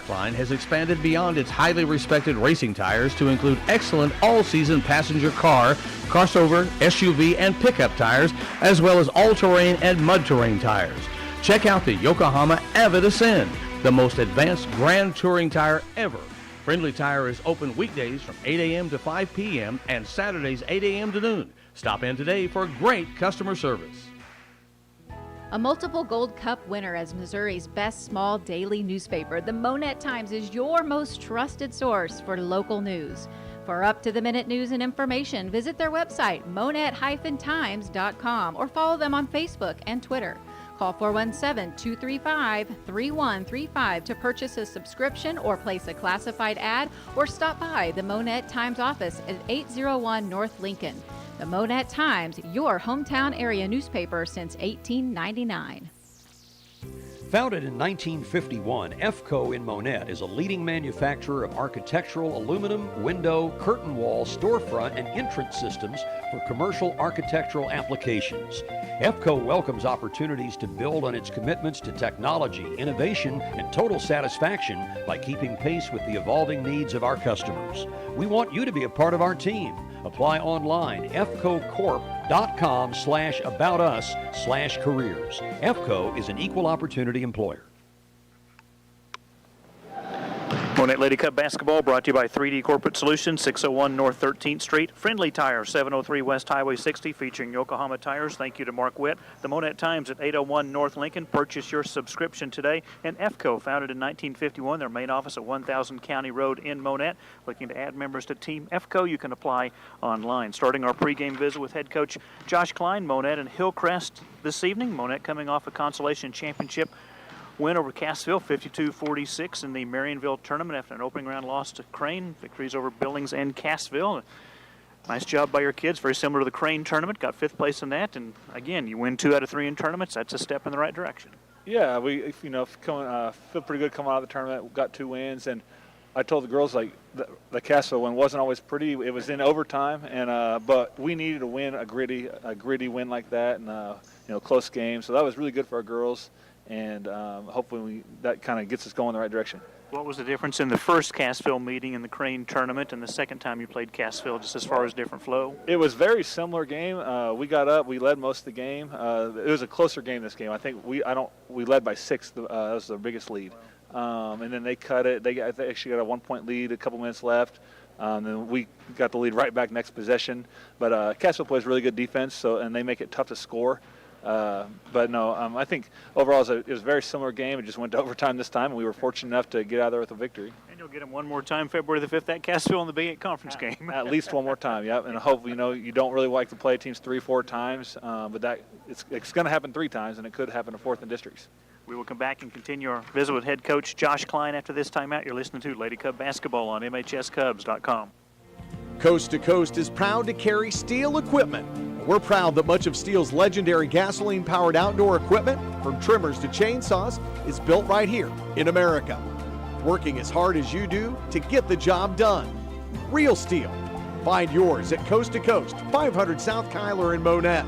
Klein has expanded beyond its highly respected racing tires to include excellent all-season passenger car, crossover, SUV, and pickup tires, as well as all-terrain and mud-terrain tires. Check out the Yokohama Avid Ascend, the most advanced grand touring tire ever. Friendly Tire is open weekdays from 8 a.m. to 5 p.m. and Saturdays 8 a.m. to noon. Stop in today for great customer service. A multiple Gold Cup winner as Missouri's best small daily newspaper, the Monett Times is your most trusted source for local news. For up-to-the-minute news and information, visit their website, monett-times.com, or follow them on Facebook and Twitter. Call 417-235-3135 to purchase a subscription or place a classified ad, or stop by the Monett Times office at 801 North Lincoln. The Monett Times, your hometown area newspaper since 1899. Founded in 1951, EFCO in Monett is a leading manufacturer of architectural aluminum, window, curtain wall, storefront, and entrance systems for commercial architectural applications. EFCO welcomes opportunities to build on its commitments to technology, innovation, and total satisfaction by keeping pace with the evolving needs of our customers. We want you to be a part of our team. Apply online, fcocorp.com/aboutus/careers. EFCO is an equal opportunity employer. Monett Lady Cup basketball brought to you by 3D Corporate Solutions, 601 North 13th Street. Friendly Tire, 703 West Highway 60, featuring Yokohama tires. Thank you to Mark Witt. The Monett Times at 801 North Lincoln. Purchase your subscription today. And EFCO, founded in 1951, their main office at 1000 County Road in Monett. Looking to add members to Team EFCO, you can apply online. Starting our pregame visit with head coach Josh Klein, Monett and Hillcrest this evening. Monett coming off a consolation championship win over Cassville, 52-46 in the Marionville tournament after an opening round loss to Crane. Victories over Billings and Cassville. Nice job by your kids, very similar to the Crane tournament. Got 5th place in that, and again, you win 2 out of 3 in tournaments. That's a step in the right direction. Yeah, we feel pretty good coming out of the tournament. We got 2 wins, and I told the girls the Cassville one wasn't always pretty. It was in overtime, and but we needed to win a gritty win like that, and close game. So that was really good for our girls. And hopefully that kind of gets us going in the right direction. What was the difference in the first Cassville meeting in the Crane tournament and the second time you played Cassville, just as far as different flow? It was very similar game. We got up, we led most of the game. It was a closer game this game. I think we led by 6. That was the biggest lead. And then they cut it. They actually got a 1-point lead, a couple minutes left. Then we got the lead right back next possession. But Cassville plays really good defense, and they make it tough to score. But no, I think overall it was a very similar game. It just went to overtime this time, and we were fortunate enough to get out there with a victory. And you'll get them one more time February the 5th at Cassville in the Big 8 conference game. At least one more time, yep. And hopefully, you don't really like to play teams 3-4 times, but it's going to happen 3 times, and it could happen to 4th in districts. We will come back and continue our visit with head coach Josh Klein after this timeout. You're listening to Lady Cub Basketball on MHSCubs.com. Coast to Coast is proud to carry Steel equipment. We're proud that much of Steel's legendary gasoline-powered outdoor equipment, from trimmers to chainsaws, is built right here in America. Working as hard as you do to get the job done. Real Steel. Find yours at Coast to Coast, 500 South Kyler in Monett.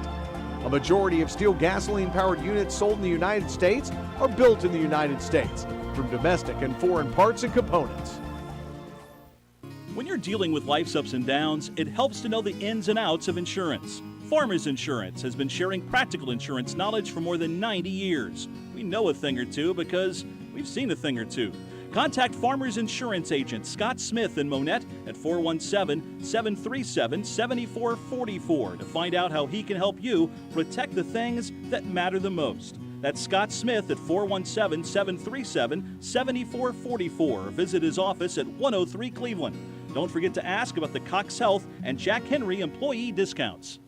A majority of Steel gasoline-powered units sold in the United States are built in the United States, from domestic and foreign parts and components. When you're dealing with life's ups and downs, it helps to know the ins and outs of insurance. Farmers Insurance has been sharing practical insurance knowledge for more than 90 years. We know a thing or two because we've seen a thing or two. Contact Farmers Insurance agent Scott Smith in Monett at 417-737-7444 to find out how he can help you protect the things that matter the most. That's Scott Smith at 417-737-7444 or visit his office at 103 Cleveland. Don't forget to ask about the Cox Health and Jack Henry employee discounts.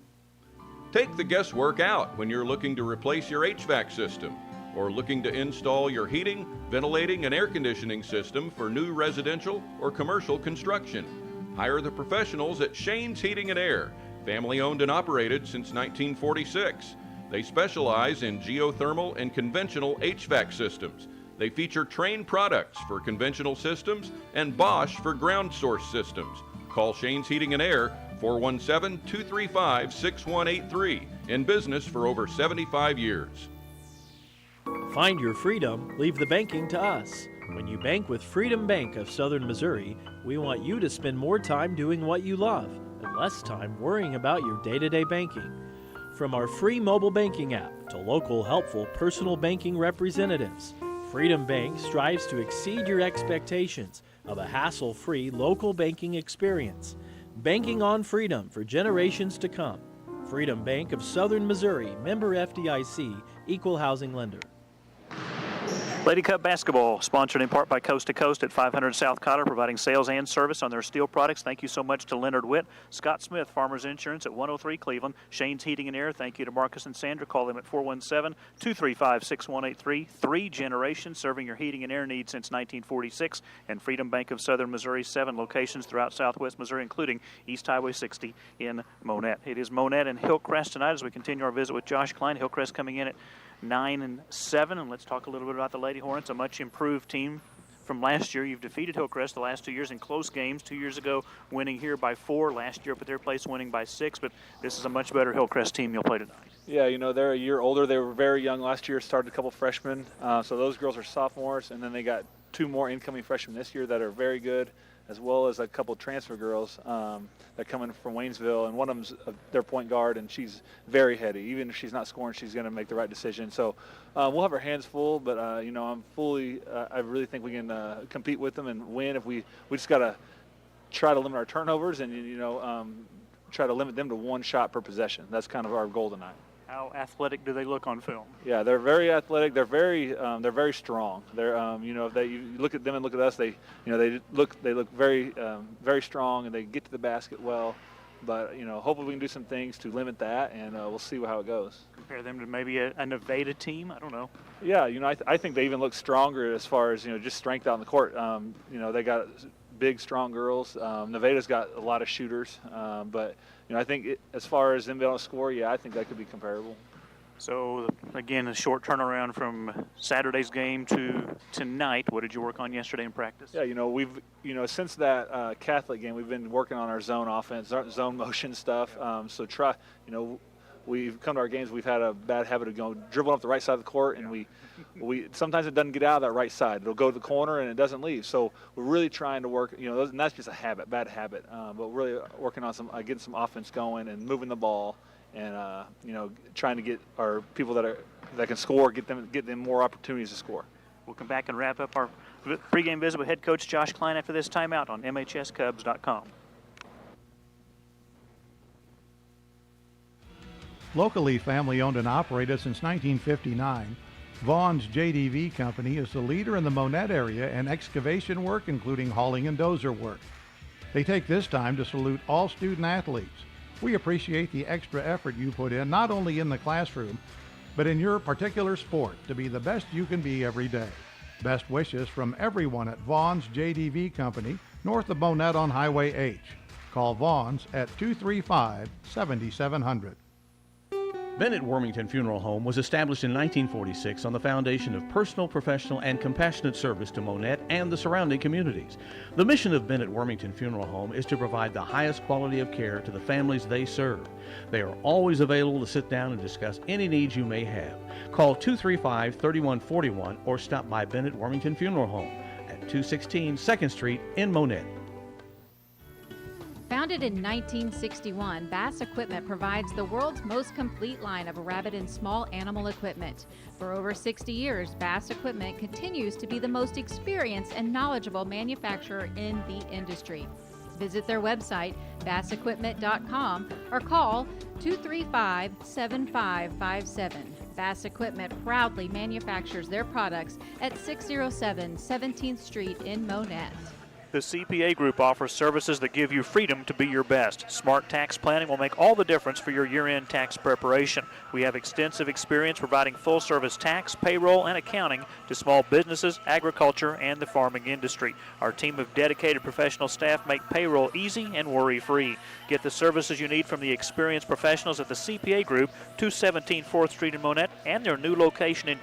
Take the guesswork out when you're looking to replace your HVAC system or looking to install your heating, ventilating, and air conditioning system for new residential or commercial construction. Hire the professionals at Shane's Heating and Air, family owned and operated since 1946. They specialize in geothermal and conventional HVAC systems. They feature Trane products for conventional systems and Bosch for ground source systems. Call Shane's Heating and Air, 417-235-6183. In business for over 75 years. Find your freedom, leave the banking to us. When you bank with Freedom Bank of Southern Missouri, we want you to spend more time doing what you love and less time worrying about your day-to-day banking. From our free mobile banking app to local helpful personal banking representatives, Freedom Bank strives to exceed your expectations of a hassle-free local banking experience. Banking on freedom for generations to come. Freedom Bank of Southern Missouri, member FDIC, equal housing lender. Lady Cup basketball, sponsored in part by Coast to Coast at 500 South Cotter, providing sales and service on their steel products. Thank you so much to Leonard Witt. Scott Smith, Farmers Insurance at 103 Cleveland. Shane's Heating and Air, thank you to Marcus and Sandra. Call them at 417-235-6183. 3 generations serving your heating and air needs since 1946. And Freedom Bank of Southern Missouri, 7 locations throughout southwest Missouri, including East Highway 60 in Monett. It is Monett and Hillcrest tonight as we continue our visit with Josh Klein. Hillcrest coming in at 9-7, and let's talk a little bit about the Lady Hornets, a much improved team from last year. You've defeated Hillcrest the last 2 years in close games. 2 years ago, winning here by 4. Last year up at their place, winning by 6. But this is a much better Hillcrest team you'll play tonight. Yeah, you know, they're a year older. They were very young last year, started a couple freshmen. So those girls are sophomores, and then they got 2 more incoming freshmen this year that are very good, as well as a couple transfer girls that come in from Waynesville, and one of them's their point guard, and she's very heady. Even if she's not scoring, she's going to make the right decision. So we'll have our hands full, but you know, I really think we can compete with them and win. If we just got to try to limit our turnovers and try to limit them to 1 shot per possession. That's kind of our goal tonight. How athletic do they look on film? Yeah, they're very athletic. They're very strong. They're if you look at them and look at us, they look very very strong, and they get to the basket well. But hopefully we can do some things to limit that, and we'll see how it goes. Compare them to maybe a Nevada team. I don't know. Yeah, I think they even look stronger as far as just strength out on the court. They got big, strong girls. Nevada's got a lot of shooters, but I think as far as them being able to score, I think that could be comparable. So, again, a short turnaround from Saturday's game to tonight. What did you work on yesterday in practice? Yeah, we've, since that Catholic game, we've been working on our zone offense, our zone motion stuff. We've come to our games, we've had a bad habit of dribbling up the right side of the court, and we sometimes it doesn't get out of that right side. It'll go to the corner, and it doesn't leave. So we're really trying to work, and that's just a bad habit. But we're really working on getting some offense going and moving the ball, and trying to get our people that can score, get them more opportunities to score. We'll come back and wrap up our pregame visit with head coach Josh Klein after this timeout on MHSCubs.com. Locally family-owned and operated since 1959, Vaughn's JDV Company is the leader in the Monett area in excavation work, including hauling and dozer work. They take this time to salute all student athletes. We appreciate the extra effort you put in, not only in the classroom, but in your particular sport, to be the best you can be every day. Best wishes from everyone at Vaughn's JDV Company, north of Monett on Highway H. Call Vaughn's at 235-7700. Bennett Wormington Funeral Home was established in 1946 on the foundation of personal, professional, and compassionate service to Monett and the surrounding communities. The mission of Bennett Wormington Funeral Home is to provide the highest quality of care to the families they serve. They are always available to sit down and discuss any needs you may have. Call 235-3141 or stop by Bennett Wormington Funeral Home at 216 2nd Street in Monett. Founded in 1961, Bass Equipment provides the world's most complete line of rabbit and small animal equipment. For over 60 years, Bass Equipment continues to be the most experienced and knowledgeable manufacturer in the industry. Visit their website, bassequipment.com, or call 235-7557. Bass Equipment proudly manufactures their products at 607 17th Street in Monett. The CPA Group offers services that give you freedom to be your best. Smart tax planning will make all the difference for your year-end tax preparation. We have extensive experience providing full-service tax, payroll, and accounting to small businesses, agriculture, and the farming industry. Our team of dedicated professional staff make payroll easy and worry-free. Get the services you need from the experienced professionals at the CPA Group, 217 4th Street in Monett, and their new location in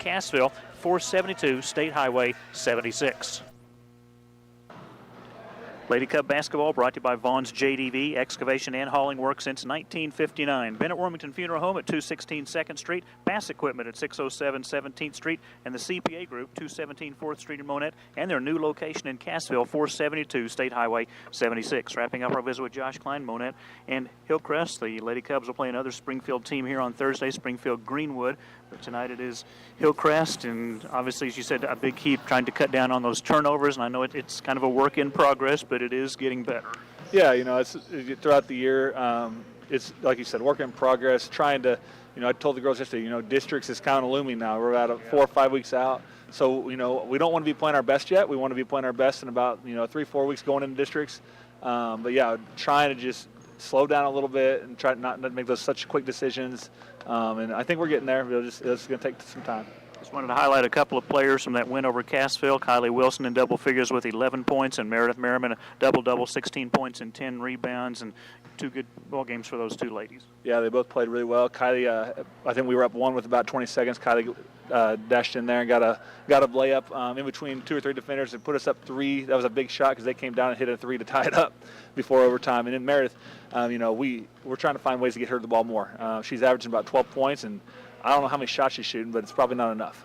Lady Cub basketball brought to you by Vaughn's JDV, excavation and hauling work since 1959. Bennett Wormington Funeral Home at 216 2nd Street, Bass Equipment at 607 17th Street, and the CPA Group, 217 4th Street in Monett, and their new location in Cassville, 472 State Highway 76. Wrapping up our visit with Josh Klein, Monett, and Hillcrest. The Lady Cubs will play another Springfield team here on Thursday, Springfield Greenwood. But tonight it is Hillcrest, and obviously, as you said, a big key trying to cut down on those turnovers, and I know it's kind of a work in progress, but it is getting better. Yeah, it's throughout the year. It's, like you said, work in progress, trying to, I told the girls yesterday, districts is kind of looming now. We're about 4 or 5 weeks out. So, we don't want to be playing our best yet. We want to be playing our best in about, 3-4 weeks going into districts. But, yeah, trying to just slow down a little bit and try not to make those such quick decisions. And I think we're getting there. It's going to take some time. Just wanted to highlight a couple of players from that win over Cassville. Kylie Wilson in double figures with 11 points, and Meredith Merriman a double-double, 16 points and 10 rebounds, and 2 good ball games for those 2 ladies. Yeah, they both played really well. Kylie, I think we were up 1 with about 20 seconds. Kylie dashed in there and got a layup in between 2 or 3 defenders and put us up 3. That was a big shot because they came down and hit a 3 to tie it up before overtime. And then Meredith, we're trying to find ways to get her the ball more. She's averaging about 12 points, and I don't know how many shots she's shooting, but it's probably not enough.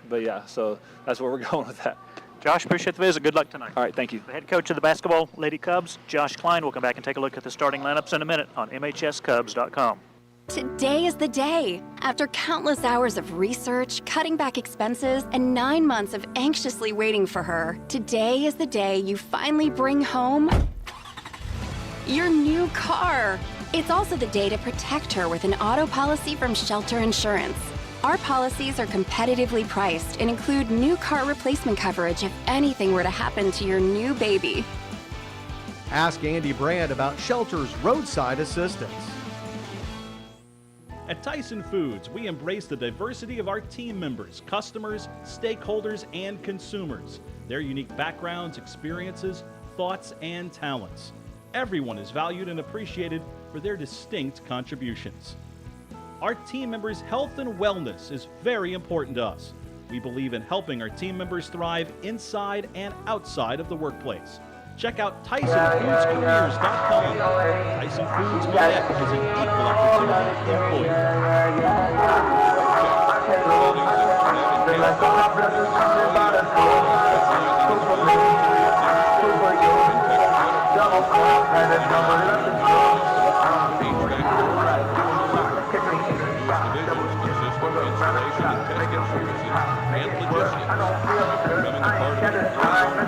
But, yeah, so that's where we're going with that. Josh, appreciate the visit. Good luck tonight. All right, thank you. The head coach of the basketball Lady Cubs, Josh Klein, will come back and take a look at the starting lineups in a minute on MHSCubs.com. Today is the day. After countless hours of research, cutting back expenses, and 9 months of anxiously waiting for her, today is the day you finally bring home your new car. It's also the day to protect her with an auto policy from Shelter Insurance. Our policies are competitively priced and include new car replacement coverage if anything were to happen to your new baby. Ask Andy Brand about Shelter's roadside assistance. At Tyson Foods, we embrace the diversity of our team members, customers, stakeholders, and consumers, their unique backgrounds, experiences, thoughts, and talents. Everyone is valued and appreciated for their distinct contributions. Our team members' health and wellness is very important to us. We believe in helping our team members thrive inside and outside of the workplace. Check out TysonFoodsCareers.com. Tyson Foods Monett is an equal opportunity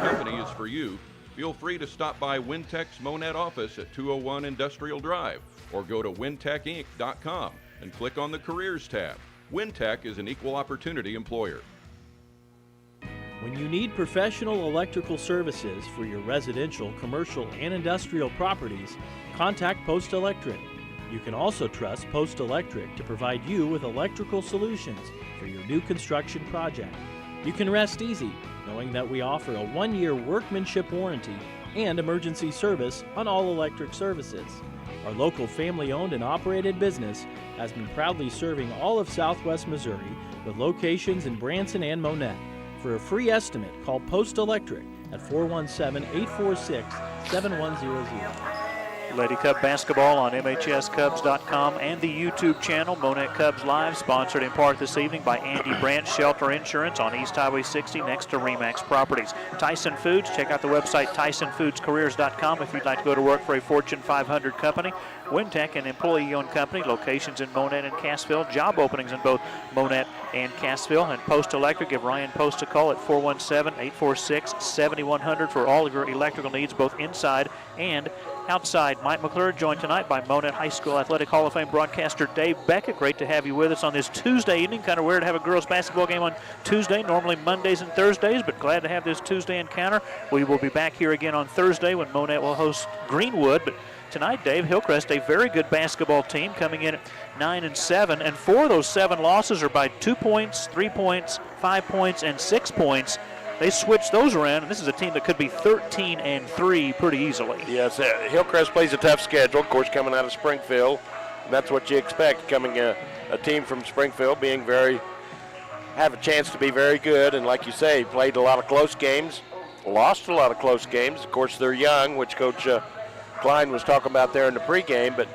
company is for you. Feel free to stop by Wintech's Monett office at 201 Industrial Drive or go to wintecinc.com and click on the Careers tab. Wintech is an equal opportunity employer. When you need professional electrical services for your residential, commercial, and industrial properties, contact Post Electric. You can also trust Post Electric to provide you with electrical solutions for your new construction project. You can rest easy knowing that we offer a 1-year workmanship warranty and emergency service on all electric services. Our local family-owned and operated business has been proudly serving all of Southwest Missouri with locations in Branson and Monett. For a free estimate, call Post Electric at 417-846-7100. Lady Cub basketball on MHSCubs.com and the YouTube channel, Monett Cubs Live, sponsored in part this evening by Andy Brandt, Shelter Insurance on East Highway 60 next to Remax Properties. Tyson Foods, check out the website TysonFoodsCareers.com if you'd like to go to work for a Fortune 500 company. Wintech, an employee-owned company, locations in Monett and Cassville, job openings in both Monett and Cassville. And Post Electric, give Ryan Post a call at 417-846-7100 for all of your electrical needs, both inside and outside. Mike McClure joined tonight by Monett High School Athletic Hall of Fame broadcaster Dave Beckett. Great to have you with us on this Tuesday evening. Kind of weird to have a girls basketball game on Tuesday, normally Mondays and Thursdays, but glad to have this Tuesday encounter. We will be back here again on Thursday when Monett will host Greenwood. But tonight, Dave, Hillcrest, a very good basketball team coming in at 9-7, and 4 of those 7 losses are by 2 points, 3 points, 5 points, and 6 points. They switched those around, and this is a team that could be 13-3 pretty easily. Yes, Hillcrest plays a tough schedule, of course, coming out of Springfield. That's what you expect, coming a team from Springfield have a chance to be very good, and like you say, played a lot of close games. lost a lot of close games. Of course, they're young, which Coach Klein was talking about there in the pregame, but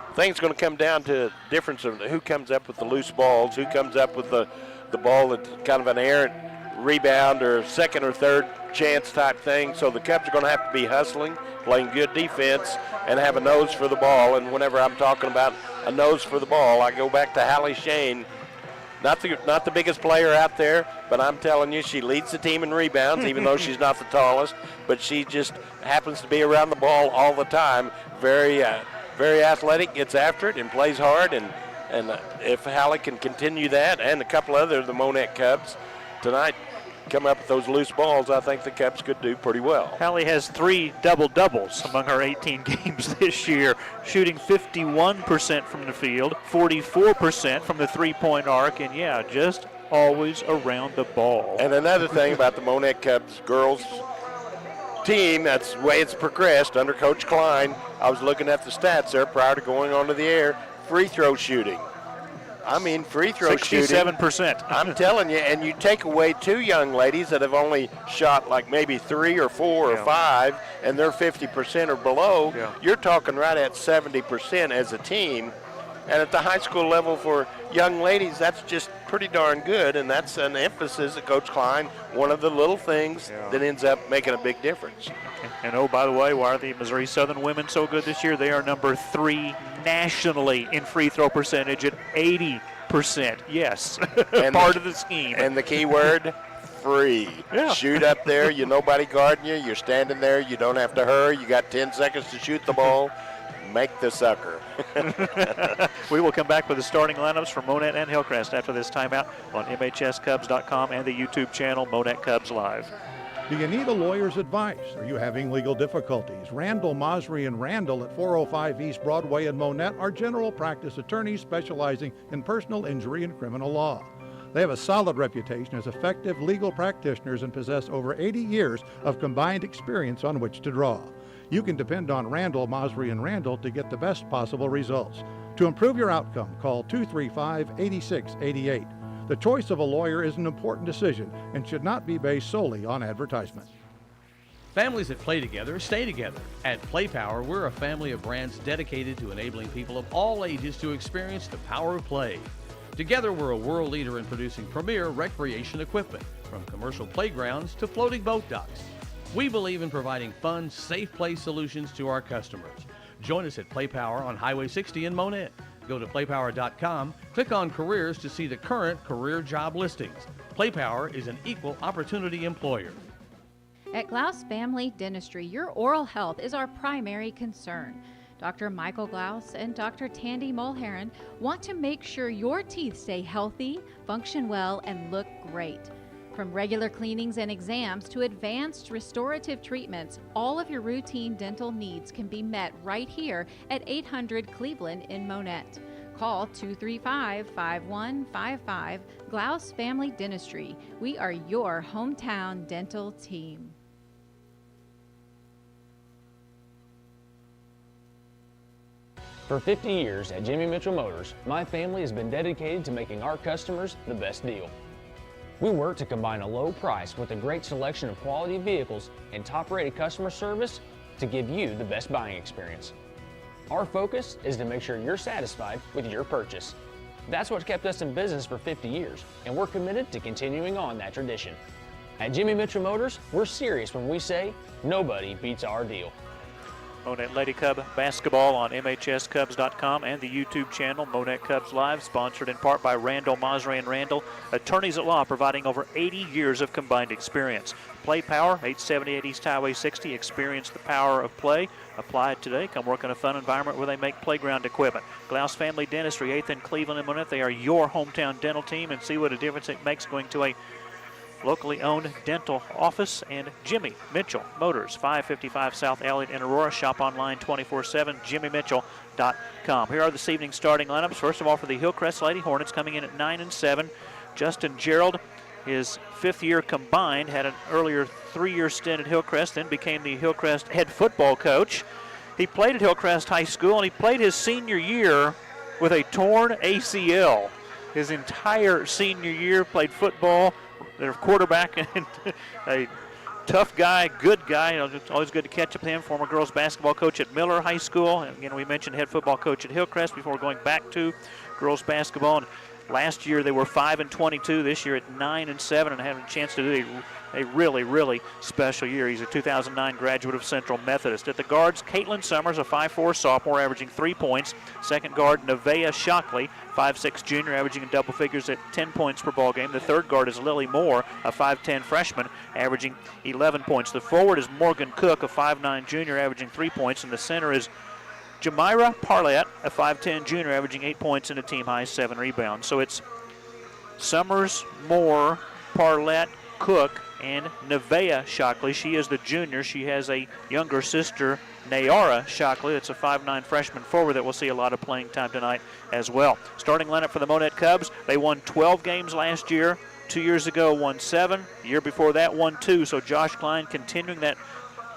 I think it's going to come down to difference of who comes up with the loose balls, who comes up with the ball that's kind of an errant rebound or second or third chance type thing. So the Cubs are going to have to be hustling, playing good defense, and have a nose for the ball. And whenever I'm talking about a nose for the ball, I go back to Hallie Shane. Not the biggest player out there, but I'm telling you, she leads the team in rebounds, even though she's not the tallest. But she just happens to be around the ball all the time. Very athletic, gets after it, and plays hard. And if Hallie can continue that, and a couple other of the Monett Cubs tonight come up with those loose balls, I think the Cubs could do pretty well. Hallie has 3 double-doubles among her 18 games this year, shooting 51% from the field, 44% from the three-point arc, and just always around the ball. And another thing about the Monett Cubs girls team, that's the way it's progressed under Coach Klein. I was looking at the stats there prior to going onto the air. Free throw shooting. I mean, free throw 67%. shooting. 67%. I'm telling you, and you take away 2 young ladies that have only shot like maybe 3 or 4 or 5, and they're 50% or below. You're talking right at 70% as a team. And at the high school level for young ladies, that's just pretty darn good, and that's an emphasis at Coach Klein, one of the little things that ends up making a big difference. And oh, by the way, why are the Missouri Southern women so good this year? They are number 3 nationally in free throw percentage at 80%. Yes, and part of the scheme. And the key word, free. Shoot up there, nobody guarding you, you're standing there, you don't have to hurry, you got 10 seconds to shoot the ball. Make the sucker. We will come back with the starting lineups for Monett and Hillcrest after this timeout on MHSCubs.com and the YouTube channel Monett Cubs Live. Do you need a lawyer's advice? Are you having legal difficulties? Randall, Mosry, and Randall at 405 East Broadway in Monett are general practice attorneys specializing in personal injury and criminal law. They have a solid reputation as effective legal practitioners and possess over 80 years of combined experience on which to draw. You can depend on Randall, Mosry, and Randall to get the best possible results. To improve your outcome, call 235-8688. The choice of a lawyer is an important decision and should not be based solely on advertisement. Families that play together stay together. At Play Power, we're a family of brands dedicated to enabling people of all ages to experience the power of play. Together, we're a world leader in producing premier recreation equipment, from commercial playgrounds to floating boat docks. We believe in providing fun, safe play solutions to our customers. Join us at Play Power on Highway 60 in Monett. Go to playpower.com, click on careers to see the current career job listings. Play Power is an equal opportunity employer. At Glaus Family Dentistry, your oral health is our primary concern. Dr. Michael Glaus and Dr. Tandy Mulheron want to make sure your teeth stay healthy, function well, and look great. From regular cleanings and exams to advanced restorative treatments, all of your routine dental needs can be met right here at 800 Cleveland in Monett. Call 235-5155 Glaus Family Dentistry. We are your hometown dental team. For 50 years at Jimmy Mitchell Motors, my family has been dedicated to making our customers the best deal. We work to combine a low price with a great selection of quality vehicles and top-rated customer service to give you the best buying experience. Our focus is to make sure you're satisfied with your purchase. That's what's kept us in business for 50 years, and we're committed to continuing on that tradition. At Jimmy Mitchell Motors, we're serious when we say nobody beats our deal. Monett Lady Cub basketball on MHSCubs.com and the YouTube channel Monett Cubs Live, sponsored in part by Randall, Mosry, and Randall, attorneys at law providing over 80 years of combined experience. Play Power, 878 East Highway 60. Experience the power of play. Apply it today. Come work in a fun environment where they make playground equipment. Glaus Family Dentistry, 8th and Cleveland and Monett. They are your hometown dental team, and see what a difference it makes going to a locally owned dental office. And Jimmy Mitchell Motors, 555 South Elliott in Aurora. Shop online 24/7, jimmymitchell.com. Here are this evening's starting lineups. First of all, for the Hillcrest Lady Hornets, coming in at 9-7, Justin Gerald, his 5th year combined, had an earlier 3-year stint at Hillcrest, then became the Hillcrest head football coach. He played at Hillcrest High School, and he played his senior year with a torn ACL. His entire senior year played football, their quarterback, and a tough guy, good guy. It's always good to catch up with him. Former girls basketball coach at Miller High School. And again, we mentioned head football coach at Hillcrest before going back to girls basketball. And last year they were 5-22. This year at 9-7, and having a chance to do a really, really special year. He's a 2009 graduate of Central Methodist. At the guards, Caitlin Summers, a 5'4 sophomore, averaging 3 points. Second guard, Nevaeh Shockley, 5'6 junior, averaging in double figures at 10 points per ball game. The third guard is Lily Moore, a 5'10 freshman, averaging 11 points. The forward is Morgan Cook, a 5'9 junior, averaging 3 points. And the center is Jamira Parlett, a 5'10 junior, averaging 8 points and a team-high 7 rebounds. So it's Summers, Moore, Parlett, Cook, and Nevaeh Shockley. She is the junior. She has a younger sister, Nayara Shockley. That's a 5'9 freshman forward that will see a lot of playing time tonight as well. Starting lineup for the Monett Cubs. They won 12 games last year. 2 years ago, won 7. The year before that, won 2. So Josh Klein continuing that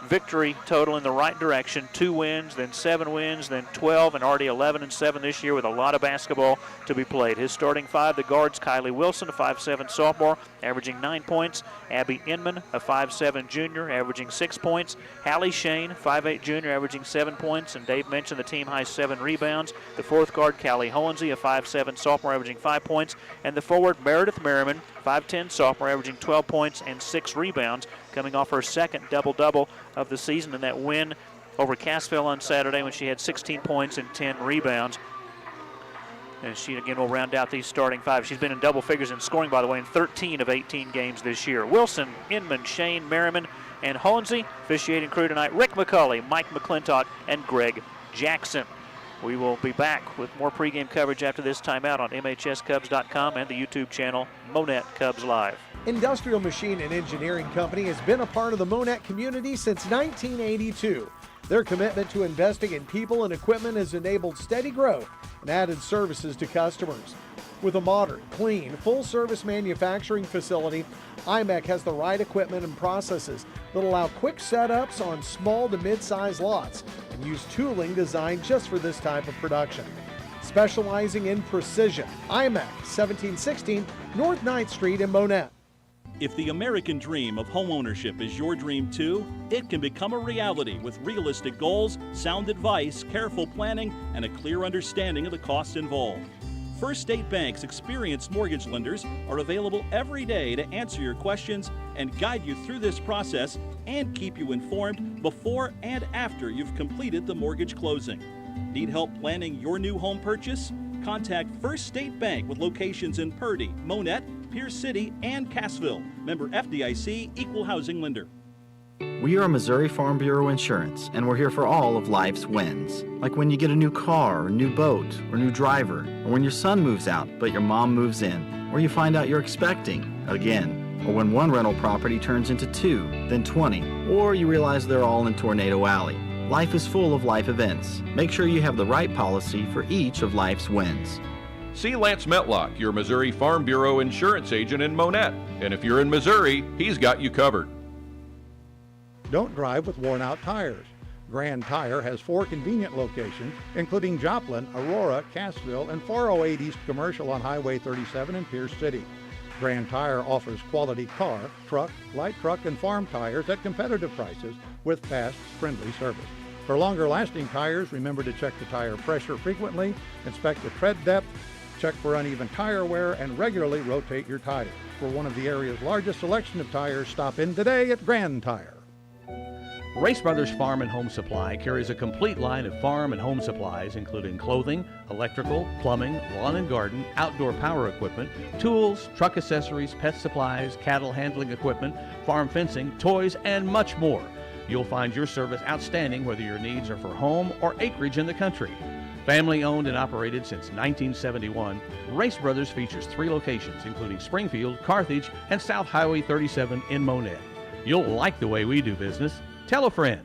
victory total in the right direction. 2 wins, then 7 wins, then 12, and already 11-7 this year with a lot of basketball to be played. His starting 5, the guards, Kylie Wilson, a 5'7 sophomore, averaging 9 points. Abby Inman, a 5'7 junior, averaging 6 points. Hallie Shane, 5'8 junior, averaging 7 points. And Dave mentioned the team-high 7 rebounds. The fourth guard, Callie Holensey, a 5'7 sophomore, averaging 5 points. And the forward, Meredith Merriman, 5'10 sophomore, averaging 12 points and 6 rebounds, coming off her second double-double of the season in that win over Cassville on Saturday when she had 16 points and 10 rebounds. And she, again, will round out these starting 5. She's been in double figures in scoring, by the way, in 13 of 18 games this year. Wilson, Inman, Shane, Merriman, and Holensey. Officiating crew tonight, Rick McCulley, Mike McClintock, and Greg Jackson. We will be back with more pregame coverage after this timeout on MHSCubs.com and the YouTube channel Monett Cubs Live. Industrial Machine and Engineering Company has been a part of the Monett community since 1982. Their commitment to investing in people and equipment has enabled steady growth and added services to customers. With a modern, clean, full-service manufacturing facility, IMEC has the right equipment and processes that allow quick setups on small to mid-size lots and use tooling designed just for this type of production. Specializing in precision, IMEC, 1716 North 9th Street in Monett. If the American dream of homeownership is your dream too, it can become a reality with realistic goals, sound advice, careful planning, and a clear understanding of the costs involved. First State Bank's experienced mortgage lenders are available every day to answer your questions and guide you through this process and keep you informed before and after you've completed the mortgage closing. Need help planning your new home purchase? Contact First State Bank with locations in Purdy, Monett, Pierce City, and Cassville. Member FDIC, Equal Housing Lender. We are Missouri Farm Bureau Insurance, and we're here for all of life's wins. Like when you get a new car, or new boat, or new driver, or when your son moves out but your mom moves in, or you find out you're expecting again, or when one rental property turns into 2, then 20, or you realize they're all in Tornado Alley. Life is full of life events. Make sure you have the right policy for each of life's wins. See Lance Metlock, your Missouri Farm Bureau insurance agent in Monett. And if you're in Missouri, he's got you covered. Don't drive with worn-out tires. Grand Tire has 4 convenient locations, including Joplin, Aurora, Cassville, and 408 East Commercial on Highway 37 in Pierce City. Grand Tire offers quality car, truck, light truck, and farm tires at competitive prices with fast, friendly service. For longer-lasting tires, remember to check the tire pressure frequently, inspect the tread depth, check for uneven tire wear, and regularly rotate your tires. For one of the area's largest selection of tires, stop in today at Grand Tire. Race Brothers Farm and Home Supply carries a complete line of farm and home supplies, including clothing, electrical, plumbing, lawn and garden, outdoor power equipment, tools, truck accessories, pet supplies, cattle handling equipment, farm fencing, toys, and much more. You'll find your service outstanding whether your needs are for home or acreage in the country. Family owned and operated since 1971, Race Brothers features 3 locations, including Springfield, Carthage, and South Highway 37 in Monett. You'll like the way we do business. Tell a friend.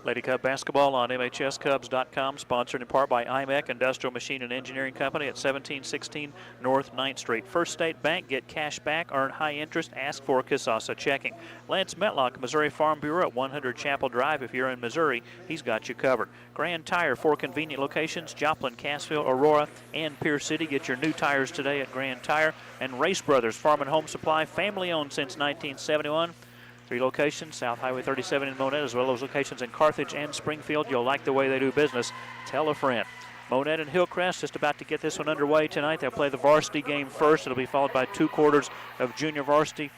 Lady Cub basketball on MHSCubs.com, sponsored in part by IMEC, Industrial Machine and Engineering Company at 1716 North 9th Street. First State Bank, get cash back, earn high interest, ask for Casasa checking. Lance Metlock, Missouri Farm Bureau at 100 Chapel Drive. If you're in Missouri, he's got you covered. Grand Tire, 4 convenient locations, Joplin, Cassville, Aurora, and Pierce City. Get your new tires today at Grand Tire. And Race Brothers Farm and Home Supply, family owned since 1971. 3 locations, South Highway 37 in Monett, as well as locations in Carthage and Springfield. You'll like the way they do business. Tell a friend. Monett and Hillcrest just about to get this one underway tonight. They'll play the varsity game first. It'll be followed by 2 quarters of junior varsity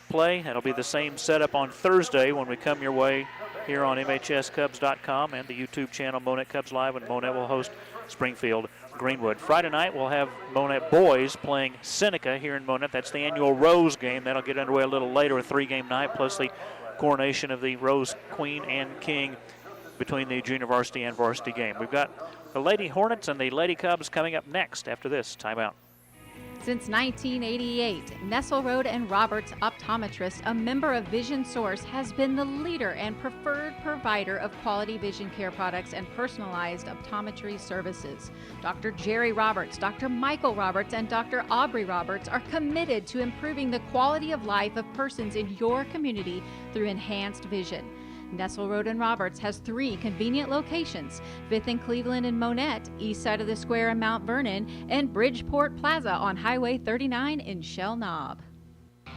play. That'll be the same setup on Thursday when we come your way here on MHSCubs.com and the YouTube channel Monett Cubs Live, when Monett will host Springfield Greenwood. Friday night we'll have Monett boys playing Seneca here in Monett. That's the annual Rose game. That'll get underway a little later, a 3-game night, plus the coronation of the Rose Queen and King between the junior varsity and varsity game. We've got the Lady Hornets and the Lady Cubs coming up next after this timeout. Since 1988, Nestle Road and Roberts Optometrist, a member of Vision Source, has been the leader and preferred provider of quality vision care products and personalized optometry services. Dr. Jerry Roberts, Dr. Michael Roberts, and Dr. Aubrey Roberts are committed to improving the quality of life of persons in your community through enhanced vision. Nestle Road and Roberts has 3 convenient locations: 5th and Cleveland in Monett, east side of the square in Mount Vernon, and Bridgeport Plaza on Highway 39 in Shell Knob.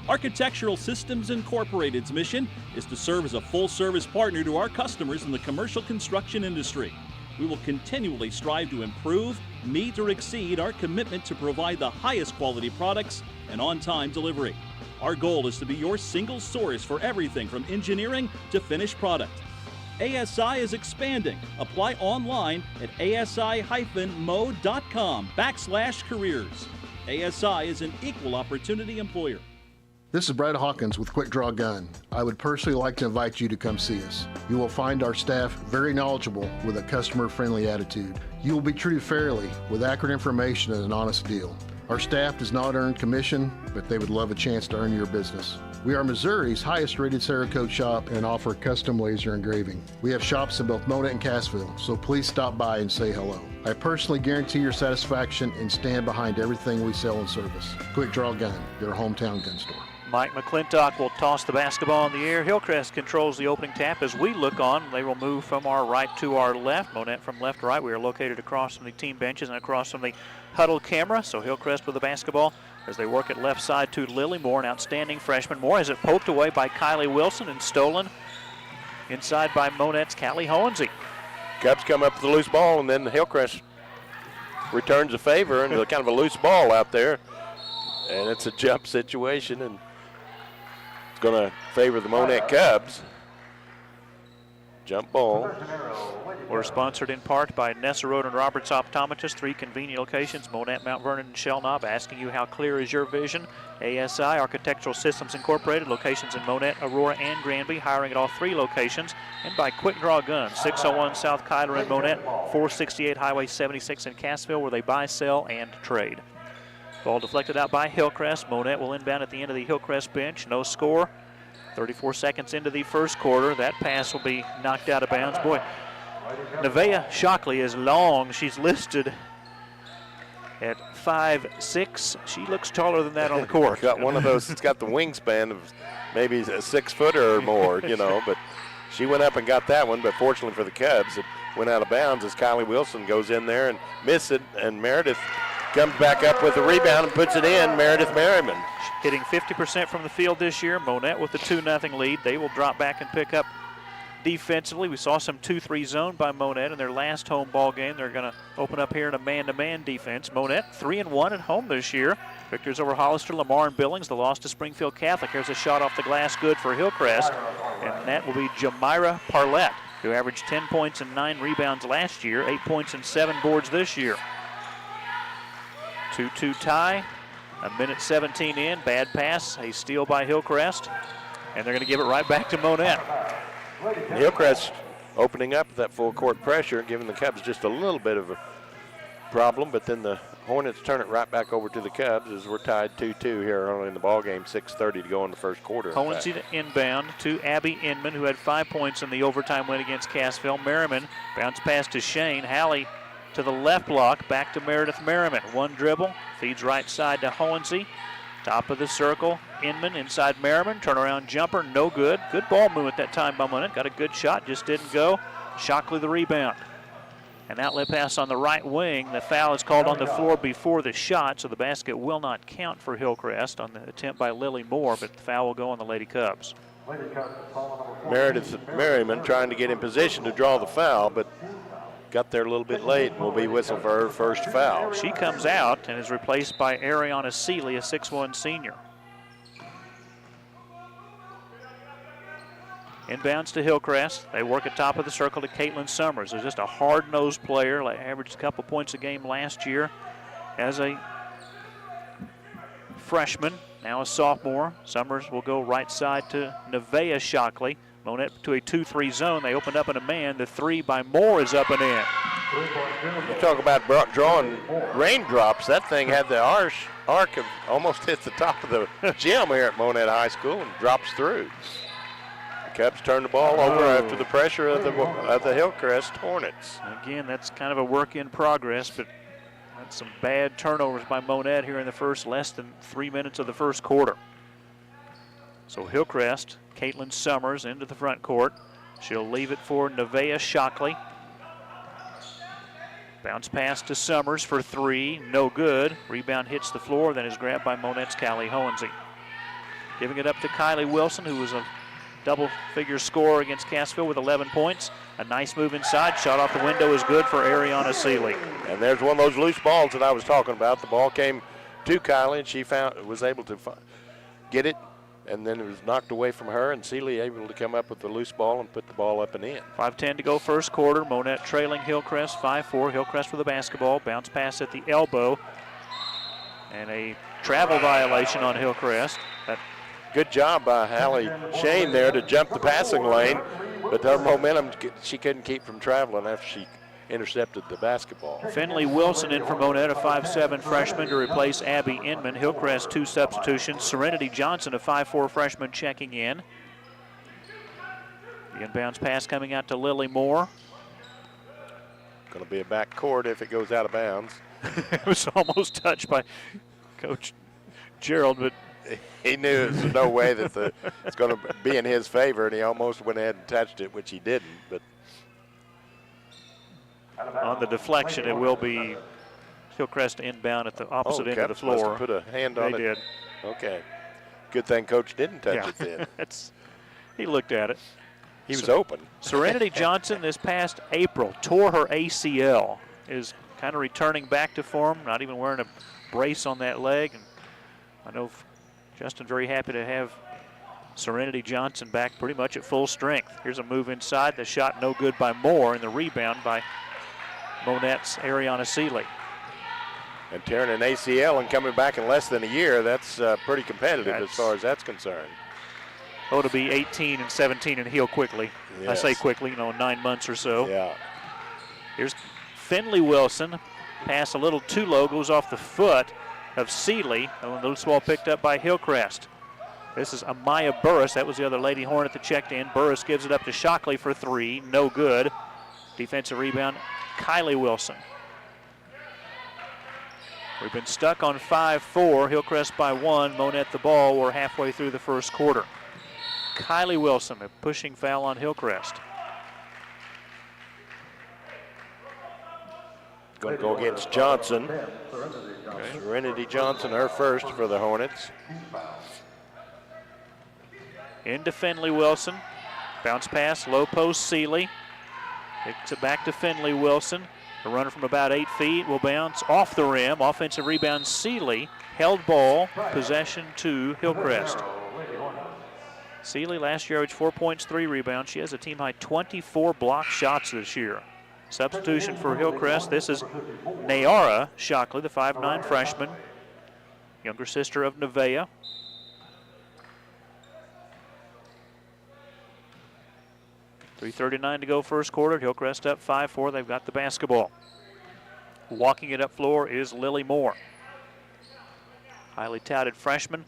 Architectural Systems Incorporated's mission is to serve as a full-service partner to our customers in the commercial construction industry. We will continually strive to improve, meet, or exceed our commitment to provide the highest quality products and on-time delivery. Our goal is to be your single source for everything from engineering to finished product. ASI is expanding. Apply online at asi-mo.com/careers. ASI is an equal opportunity employer. This is Brad Hawkins with Quick Draw Gun. I would personally like to invite you to come see us. You will find our staff very knowledgeable with a customer-friendly attitude. You will be treated fairly with accurate information and an honest deal. Our staff does not earn commission, but they would love a chance to earn your business. We are Missouri's highest rated Cerakote shop and offer custom laser engraving. We have shops in both Monett and Cassville, so please stop by and say hello. I personally guarantee your satisfaction and stand behind everything we sell and service. Quick Draw Gun, your hometown gun store. Mike McClintock will toss the basketball in the air. Hillcrest controls the opening tap. As we look on, they will move from our right to our left. Monett from left to right. We are located across from the team benches and across from the huddle camera. So Hillcrest with the basketball as they work at left side to Lily Moore, an outstanding freshman. Moore has it poked away by Kylie Wilson and stolen inside by Monett's Callie Hohensee. Cubs come up with a loose ball, and then Hillcrest returns a favor and kind of a loose ball out there. And it's a jump situation, and going to favor the Monett Cubs. Jump ball. We're sponsored in part by Nestle Road and Roberts Optometrist, 3 convenient locations, Monett, Mount Vernon, and Shell Knob, asking you how clear is your vision. ASI, Architectural Systems Incorporated, locations in Monett, Aurora, and Granby, hiring at all 3 locations, and by Quick Draw Gun, 601 South Kyler in Monett, 468 Highway 76 in Cassville, where they buy, sell, and trade. Ball deflected out by Hillcrest. Monett will inbound at the end of the Hillcrest bench. No score. 34 seconds into the first quarter. That pass will be knocked out of bounds. Boy, Nevaeh Shockley is long. She's listed at 5'6". She looks taller than that on the court. Got one of those. It's got the wingspan of maybe a 6-footer or more, you know. But she went up and got that one. But fortunately for the Cubs, it went out of bounds as Kylie Wilson goes in there and misses it. And Meredith comes back up with the rebound and puts it in. Meredith Merriman hitting 50% from the field this year. Monett with the 2-0 lead. They will drop back and pick up defensively. We saw some 2-3 zone by Monett in their last home ball game. They're going to open up here in a man-to-man defense. Monett 3-1 at home this year. Victors over Hollister, Lamar, and Billings. The loss to Springfield Catholic. Here's a shot off the glass, good for Hillcrest. And that will be Jamira Parlett, who averaged 10 points and 9 rebounds last year, 8 points and 7 boards this year. 2-2 tie, a minute 17 in, bad pass, a steal by Hillcrest, and they're going to give it right back to Monett. Hillcrest opening up that full court pressure, giving the Cubs just a little bit of a problem, but then the Hornets turn it right back over to the Cubs as we're tied 2-2 here early in the ball game, 6:30 to go in the first quarter. Hohensee to inbound to Abby Inman, who had 5 points in the overtime win against Cassville. Merriman bounce pass to Shane. Halley to the left block, back to Meredith Merriman. One dribble, feeds right side to Hohensee. Top of the circle, Inman inside Merriman. Turnaround jumper, no good. Good ball movement that time by Monett. Got a good shot, just didn't go. Shockley the rebound. An outlet pass on the right wing. The foul is called on the floor before the shot, so the basket will not count for Hillcrest on the attempt by Lily Moore, but the foul will go on the Lady Cubs. Meredith Merriman trying to get in position to draw the foul, but got there a little bit late and will be whistled for her first foul. She comes out and is replaced by Ariana Seeley, a 6'1 senior. Inbounds to Hillcrest. They work at top of the circle to Caitlin Summers, who's just a hard-nosed player, averaged a couple points a game last year as a freshman, now a sophomore. Summers will go right side to Nevaeh Shockley. Monett to a 2-3 zone. They opened up in a man. The three by Moore is up and in. You talk about drawing raindrops. That thing had the arc of almost hits the top of the gym here at Monett High School and drops through. The Cubs turn the ball over after the pressure of the Hillcrest Hornets. Again, that's kind of a work in progress, but that's some bad turnovers by Monett here in the less than 3 minutes of the first quarter. So Hillcrest, Caitlin Summers into the front court. She'll leave it for Nevaeh Shockley. Bounce pass to Summers for three, no good. Rebound hits the floor, then is grabbed by Monett's Callie Hohensee. Giving it up to Kylie Wilson, who was a double-figure scorer against Cassville with 11 points. A nice move inside, shot off the window is good for Ariana Seeley. And there's one of those loose balls that I was talking about. The ball came to Kylie, and she was able to get it, and then it was knocked away from her, and Seeley able to come up with the loose ball and put the ball up and in. 5:10 to go first quarter. Monett trailing Hillcrest 5-4. Hillcrest with the basketball. Bounce pass at the elbow. And a travel violation on Hillcrest. Good job by Hallie Shane there to jump the passing lane, but her momentum she couldn't keep from traveling after she intercepted the basketball. Finley Wilson in for Monett, a 5'7 freshman to replace Abby Inman. Hillcrest 2 substitutions. Serenity Johnson, a 5'4 freshman, checking in. The inbounds pass coming out to Lily Moore. Going to be a back court if it goes out of bounds. It was almost touched by Coach Gerald, but he knew there's no way that it's going to be in his favor, and he almost went ahead and touched it, which he didn't. But on the deflection, it will be Hillcrest inbound at the opposite end of the floor. Must have put a hand on it. They did. Okay. Good thing Coach didn't touch it then. He looked at it. He was open. Serenity Johnson this past April tore her ACL, is kind of returning back to form, not even wearing a brace on that leg. And I know Justin very happy to have Serenity Johnson back pretty much at full strength. Here's a move inside. The shot no good by Moore, and the rebound by Monett's Ariana Seeley. And tearing an ACL and coming back in less than a year, that's pretty competitive as far as that's concerned. Oh, to be 18 and 17 and heal quickly. Yes. I say quickly, 9 months or so. Yeah. Here's Finley Wilson. Pass a little too low, goes off the foot of Seeley. A loose ball picked up by Hillcrest. This is Amaya Burris. That was the other Lady Hornet that checked in. Burris gives it up to Shockley for three. No good. Defensive rebound, Kylie Wilson. We've been stuck on 5-4. Hillcrest by 1. Monett the ball. We're halfway through the first quarter. Kylie Wilson, a pushing foul on Hillcrest. Going to go against Johnson. Serenity Johnson, her first for the Hornets. Into Finley Wilson. Bounce pass, low post, Seeley. Kicks it back to Finley Wilson. A runner from about 8 feet will bounce off the rim. Offensive rebound, Seeley. Held ball, possession to Hillcrest. Seeley last year averaged 4 points, 3 rebounds. She has a team high 24 block shots this year. Substitution for Hillcrest. This is Nayara Shockley, the 5'9 freshman, younger sister of Nevaeh. .339 to go first quarter. Hillcrest up 5-4. They've got the basketball. Walking it up floor is Lily Moore. Highly touted freshman.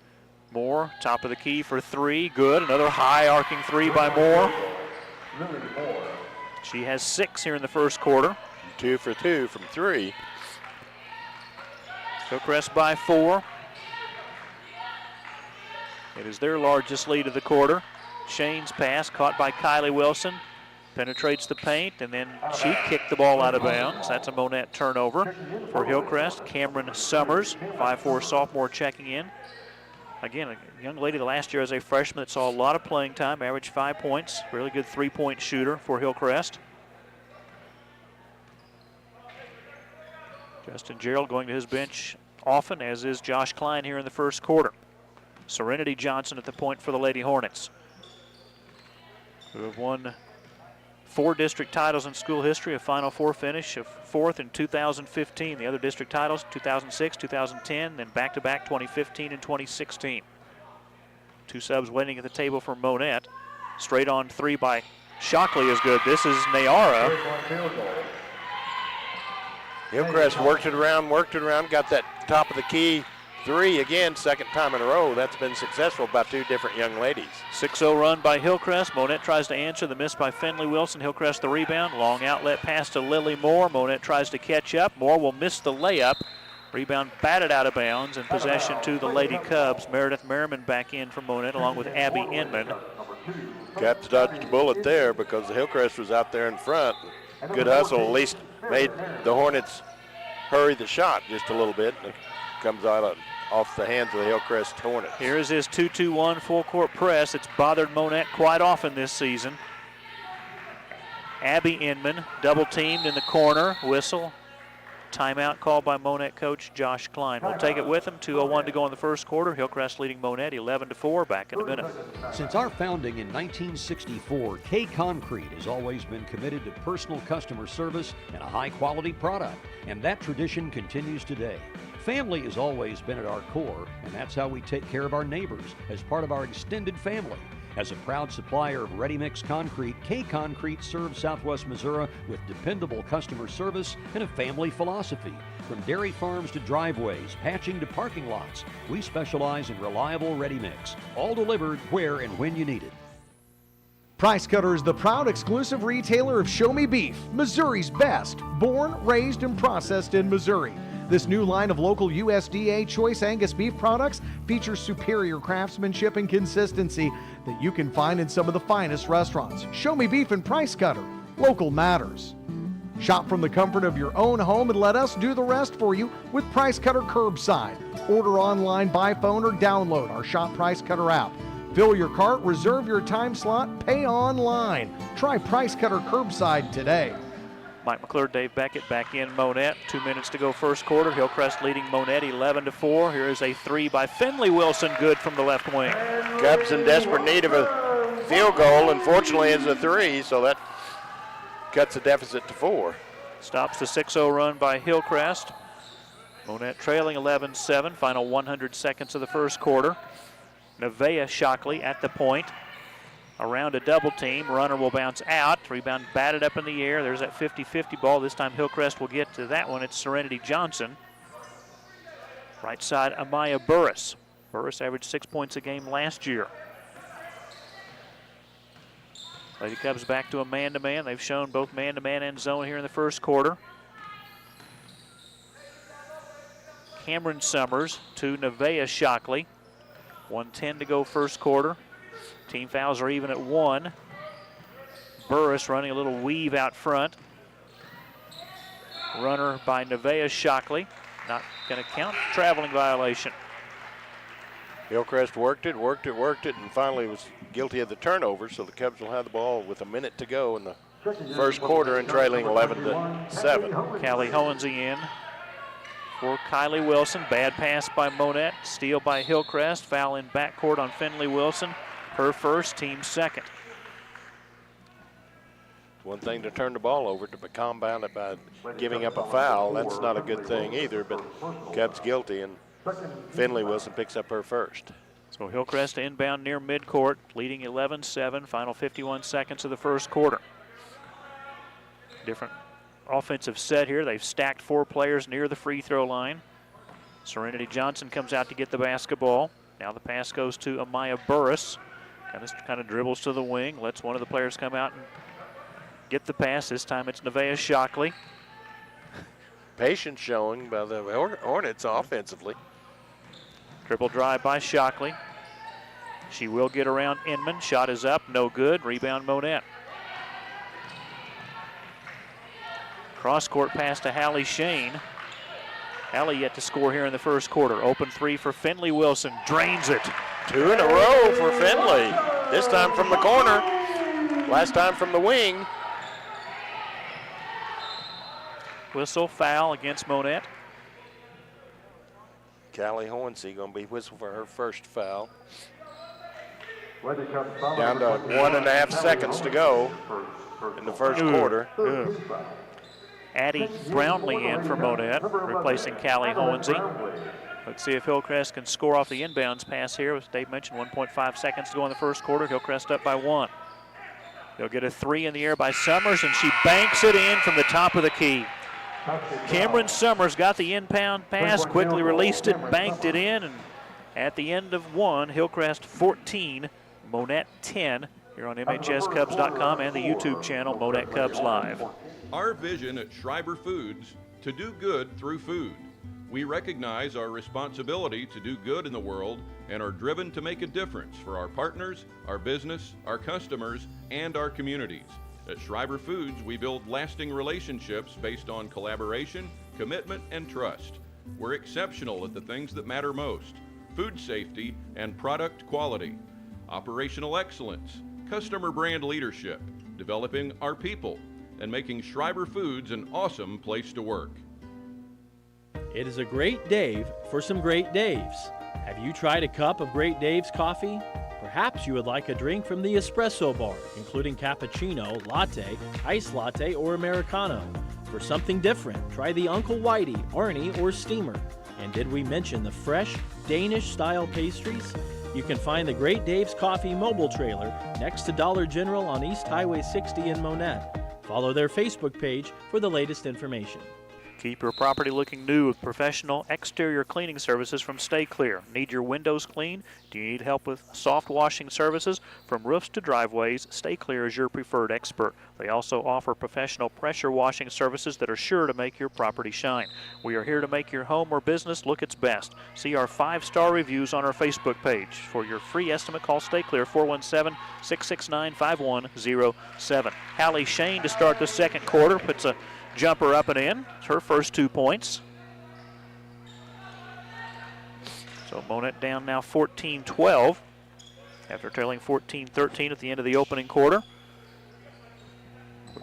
Moore, top of the key for three. Good. Another high arcing three by Moore. She has 6 here in the first quarter. 2 for 2 from 3. Hillcrest by 4. It is their largest lead of the quarter. Shane's pass caught by Kylie Wilson. Penetrates the paint, and then she kicked the ball out of bounds. That's a Monett turnover for Hillcrest. Cameron Summers, 5'4 sophomore, checking in. Again, a young lady last year as a freshman that saw a lot of playing time, averaged 5 points. Really good three-point shooter for Hillcrest. Justin Gerald going to his bench often, as is Josh Klein here in the first quarter. Serenity Johnson at the point for the Lady Hornets, who have won 4 district titles in school history, a Final Four finish of 4th in 2015. The other district titles, 2006, 2010, then back-to-back 2015 and 2016. 2 subs waiting at the table for Monett. Straight on 3 by Shockley is good. This is Nayara. Hillcrest worked it around, got that top of the key 3 again, second time in a row. That's been successful by 2 different young ladies. 6-0 run by Hillcrest. Monett tries to answer the miss by Finley Wilson. Hillcrest the rebound. Long outlet pass to Lily Moore. Monett tries to catch up. Moore will miss the layup. Rebound batted out of bounds, and possession to the Lady Cubs. Meredith Merriman back in for Monett along with Abby Inman. Cubs dodged a bullet there because the Hillcrest was out there in front. Good hustle, at least made the Hornets hurry the shot just a little bit. It comes out off the hands of the Hillcrest Hornets. Here's his 2-2-1 full court press. It's bothered Monett quite often this season. Abby Inman double teamed in the corner. Whistle. Timeout called by Monett coach Josh Klein. We'll take it with him. 2:01 to go in the first quarter. Hillcrest leading Monett 11-4. Back in a minute. Since our founding in 1964, K Concrete has always been committed to personal customer service and a high-quality product, and that tradition continues today. Family has always been at our core, and that's how we take care of our neighbors as part of our extended family. As a proud supplier of ready-mix concrete, K Concrete serves Southwest Missouri with dependable customer service and a family philosophy. From dairy farms to driveways, patching to parking lots, we specialize in reliable ready-mix, all delivered where and when you need it. Price Cutter is the proud exclusive retailer of Show Me Beef, Missouri's best, born, raised, and processed in Missouri. This new line of local USDA Choice Angus beef products features superior craftsmanship and consistency that you can find in some of the finest restaurants. Show Me Beef and Price Cutter. Local matters. Shop from the comfort of your own home and let us do the rest for you with Price Cutter Curbside. Order online, by phone, or download our Shop Price Cutter app. Fill your cart, reserve your time slot, pay online. Try Price Cutter Curbside today. Mike McClure, Dave Beckett back in Monett. 2 minutes to go first quarter. Hillcrest leading Monett 11-4. Here is a 3 by Finley Wilson, good from the left wing. Cubs in desperate need of a field goal. Unfortunately, it's a 3, so that cuts the deficit to 4. Stops the 6-0 run by Hillcrest. Monett trailing 11-7. Final 100 seconds of the first quarter. Nevaeh Shockley at the point. Around a double team, runner will bounce out. Rebound batted up in the air. There's that 50-50 ball. This time Hillcrest will get to that one. It's Serenity Johnson. Right side, Amaya Burris. Burris averaged 6 points a game last year. Lady Cubs back to a man-to-man. They've shown both man-to-man and zone here in the first quarter. Cameron Summers to Nevaeh Shockley. 1:10 to go first quarter. Team fouls are even at 1. Burris running a little weave out front. Runner by Nevaeh Shockley. Not going to count. Traveling violation. Hillcrest worked it, and finally was guilty of the turnover, so the Cubs will have the ball with a minute to go in the first quarter and trailing 11-7. Callie Hohensee in for Kylie Wilson. Bad pass by Monett. Steal by Hillcrest. Foul in backcourt on Finley Wilson. Her first, team second. One thing to turn the ball over, to be compounded by giving up a foul, that's not a good thing either, but Cubs guilty, and Finley Wilson picks up her first. So Hillcrest inbound near midcourt, leading 11-7, final 51 seconds of the first quarter. Different offensive set here. They've stacked 4 players near the free throw line. Serenity Johnson comes out to get the basketball. Now the pass goes to Amaya Burris. And this kind of dribbles to the wing, lets one of the players come out and get the pass. This time it's Nevaeh Shockley. Patience showing by the Hornets offensively. Dribble drive by Shockley. She will get around Inman. Shot is up, no good. Rebound Monett. Cross court pass to Hallie Shane. Allie yet to score here in the first quarter. Open three for Finley Wilson. Drains it. 2 in a row for Finley. This time from the corner. Last time from the wing. Whistle, foul against Monett. Callie Hornsey going to be whistled for her first foul. Down to 1.5 seconds to go in the first quarter. Addie Brownlee in for Monett, replacing Callie Hornsey. Let's see if Hillcrest can score off the inbounds pass here. As Dave mentioned, 1.5 seconds to go in the first quarter. Hillcrest up by 1. They'll get a 3 in the air by Summers, and she banks it in from the top of the key. Cameron Summers got the inbound pass, quickly released it, banked it in, and at the end of 1, Hillcrest 14, Monett 10, here on MHSCubs.com and the YouTube channel Monett Cubs Live. Our vision at Schreiber Foods, to do good through food. We recognize our responsibility to do good in the world and are driven to make a difference for our partners, our business, our customers, and our communities. At Schreiber Foods, we build lasting relationships based on collaboration, commitment, and trust. We're exceptional at the things that matter most: food safety and product quality, operational excellence, customer brand leadership, developing our people, and making Schreiber Foods an awesome place to work. It is a great Dave for some Great Daves. Have you tried a cup of Great Dave's coffee? Perhaps you would like a drink from the espresso bar, including cappuccino, latte, iced latte, or Americano. For something different, try the Uncle Whitey, Arnie, or Steamer. And did we mention the fresh Danish-style pastries? You can find the Great Dave's Coffee mobile trailer next to Dollar General on East Highway 60 in Monett. Follow their Facebook page for the latest information. Keep your property looking new with professional exterior cleaning services from Stay Clear. Need your windows clean? Do you need help with soft washing services? From roofs to driveways, Stay Clear is your preferred expert. They also offer professional pressure washing services that are sure to make your property shine. We are here to make your home or business look its best. See our 5-star reviews on our Facebook page. For your free estimate, call Stay Clear 417-669-5107. Hallie Shane to start the second quarter puts a jumper up and in. It's her first 2 points. So Monett down now 14-12 after trailing 14-13 at the end of the opening quarter.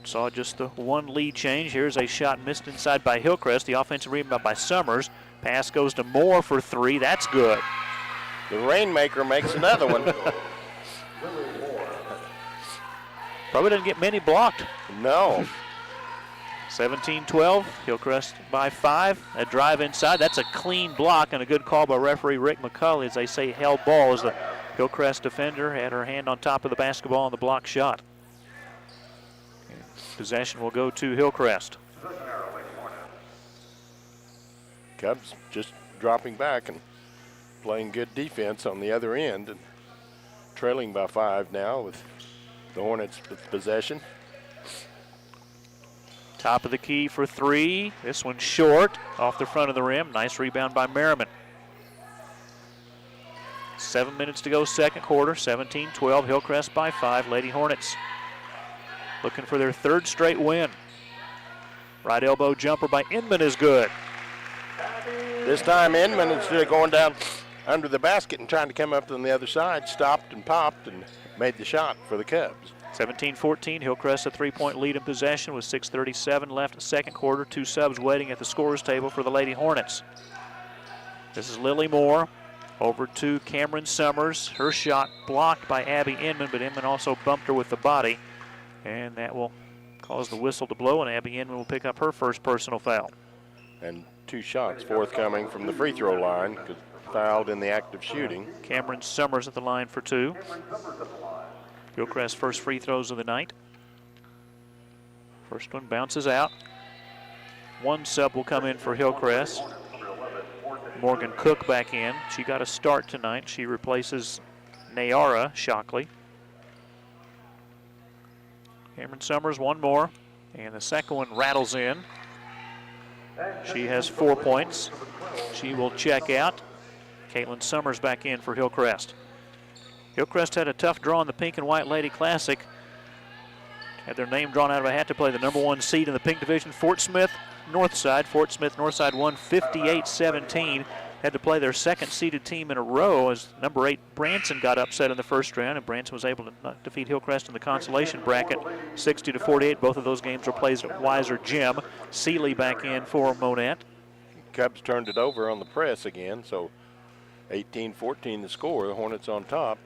Saw just the one lead change. Here's a shot missed inside by Hillcrest. The offensive rebound by Summers. Pass goes to Moore for 3. That's good. The Rainmaker makes another one. Probably didn't get many blocked. No. 17-12, Hillcrest by 5. A drive inside, that's a clean block and a good call by referee Rick McCulley. As they say, held ball as the Hillcrest defender had her hand on top of the basketball on the block shot. Possession will go to Hillcrest. Cubs just dropping back and playing good defense on the other end and trailing by 5 now with the Hornets with possession. Top of the key for 3. This one short, off the front of the rim. Nice rebound by Merriman. 7 minutes to go, second quarter. 17-12, Hillcrest by 5. Lady Hornets looking for their 3rd straight win. Right elbow jumper by Inman is good. This time Inman, instead of going down under the basket and trying to come up on the other side, stopped and popped and made the shot for the Cubs. 17-14, Hillcrest a 3-point lead in possession with 6:37 left second quarter. 2 subs waiting at the scorer's table for the Lady Hornets. This is Lily Moore over to Cameron Summers. Her shot blocked by Abby Inman, but Inman also bumped her with the body, and that will cause the whistle to blow, and Abby Inman will pick up her first personal foul. And 2 shots forthcoming from the free throw line, fouled in the act of shooting. Cameron Summers at the line for 2. Hillcrest first free throws of the night. First one bounces out. 1 sub will come in for Hillcrest. Morgan Cook back in. She got a start tonight. She replaces Nayara Shockley. Cameron Summers, 1 more. And the second one rattles in. She has 4 points. She will check out. Caitlin Summers back in for Hillcrest. Hillcrest had a tough draw in the Pink and White Lady Classic. Had their name drawn out of a hat to play the #1 seed in the Pink Division. Fort Smith north side. Fort Smith Northside won 58-17. Had to play their second-seeded team in a row as number 8 Branson got upset in the first round, and Branson was able to defeat Hillcrest in the consolation bracket 60-48. Both of those games were played at Weiser Gym. Seeley back in for Monett. Cubs turned it over on the press again, so 18-14 the score. The Hornets on top.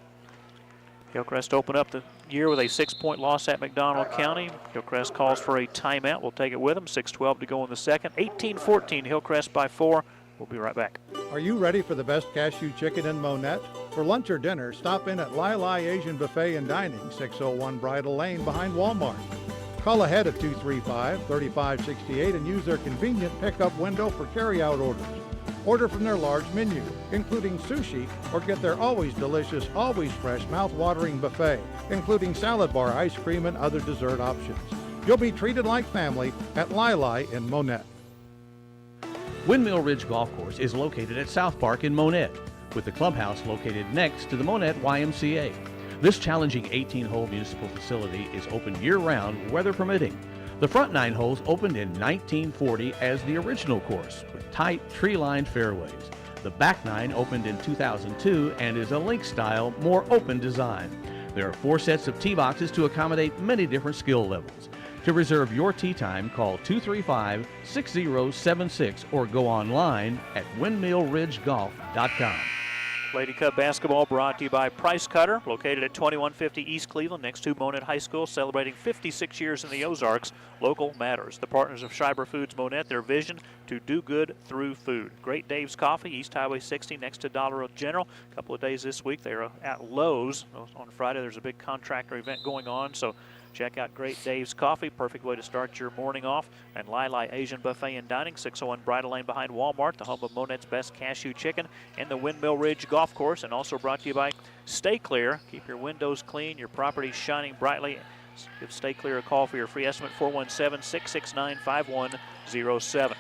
Hillcrest opened up the year with a 6-point loss at McDonald County. Hillcrest calls for a timeout. We'll take it with them. 6:12 to go in the second. 18-14, Hillcrest by 4. We'll be right back. Are you ready for the best cashew chicken in Monett? For lunch or dinner, stop in at Lai Lai Asian Buffet and Dining, 601 Bridle Lane behind Walmart. Call ahead at 235-3568 and use their convenient pickup window for carry-out orders. Order from their large menu, including sushi, or get their always delicious, always fresh, mouth-watering buffet, including salad bar, ice cream, and other dessert options. You'll be treated like family at Lai Lai in Monett. Windmill Ridge Golf Course is located at South Park in Monett, with the clubhouse located next to the Monett YMCA. This challenging 18-hole municipal facility is open year-round, weather permitting. The front 9 holes opened in 1940 as the original course, with tight, tree-lined fairways. The back 9 opened in 2002 and is a link-style, more open design. There are 4 sets of tee boxes to accommodate many different skill levels. To reserve your tee time, call 235-6076 or go online at windmillridgegolf.com. Lady Cub basketball brought to you by Price Cutter, located at 2150 East Cleveland, next to Monett High School, celebrating 56 years in the Ozarks. Local matters. The partners of Schreiber Foods Monett, their vision to do good through food. Great Dave's Coffee, East Highway 60, next to Dollar General. A couple of days this week, they're at Lowe's. On Friday, there's a big contractor event going on, so check out Great Dave's Coffee, perfect way to start your morning off. And Lai Lai Asian Buffet and Dining, 601 Bridle Lane behind Walmart, the home of Monett's best cashew chicken, and the Windmill Ridge Golf Course. And also brought to you by Stay Clear. Keep your windows clean, your property shining brightly. Give Stay Clear a call for your free estimate, 417-669-5107.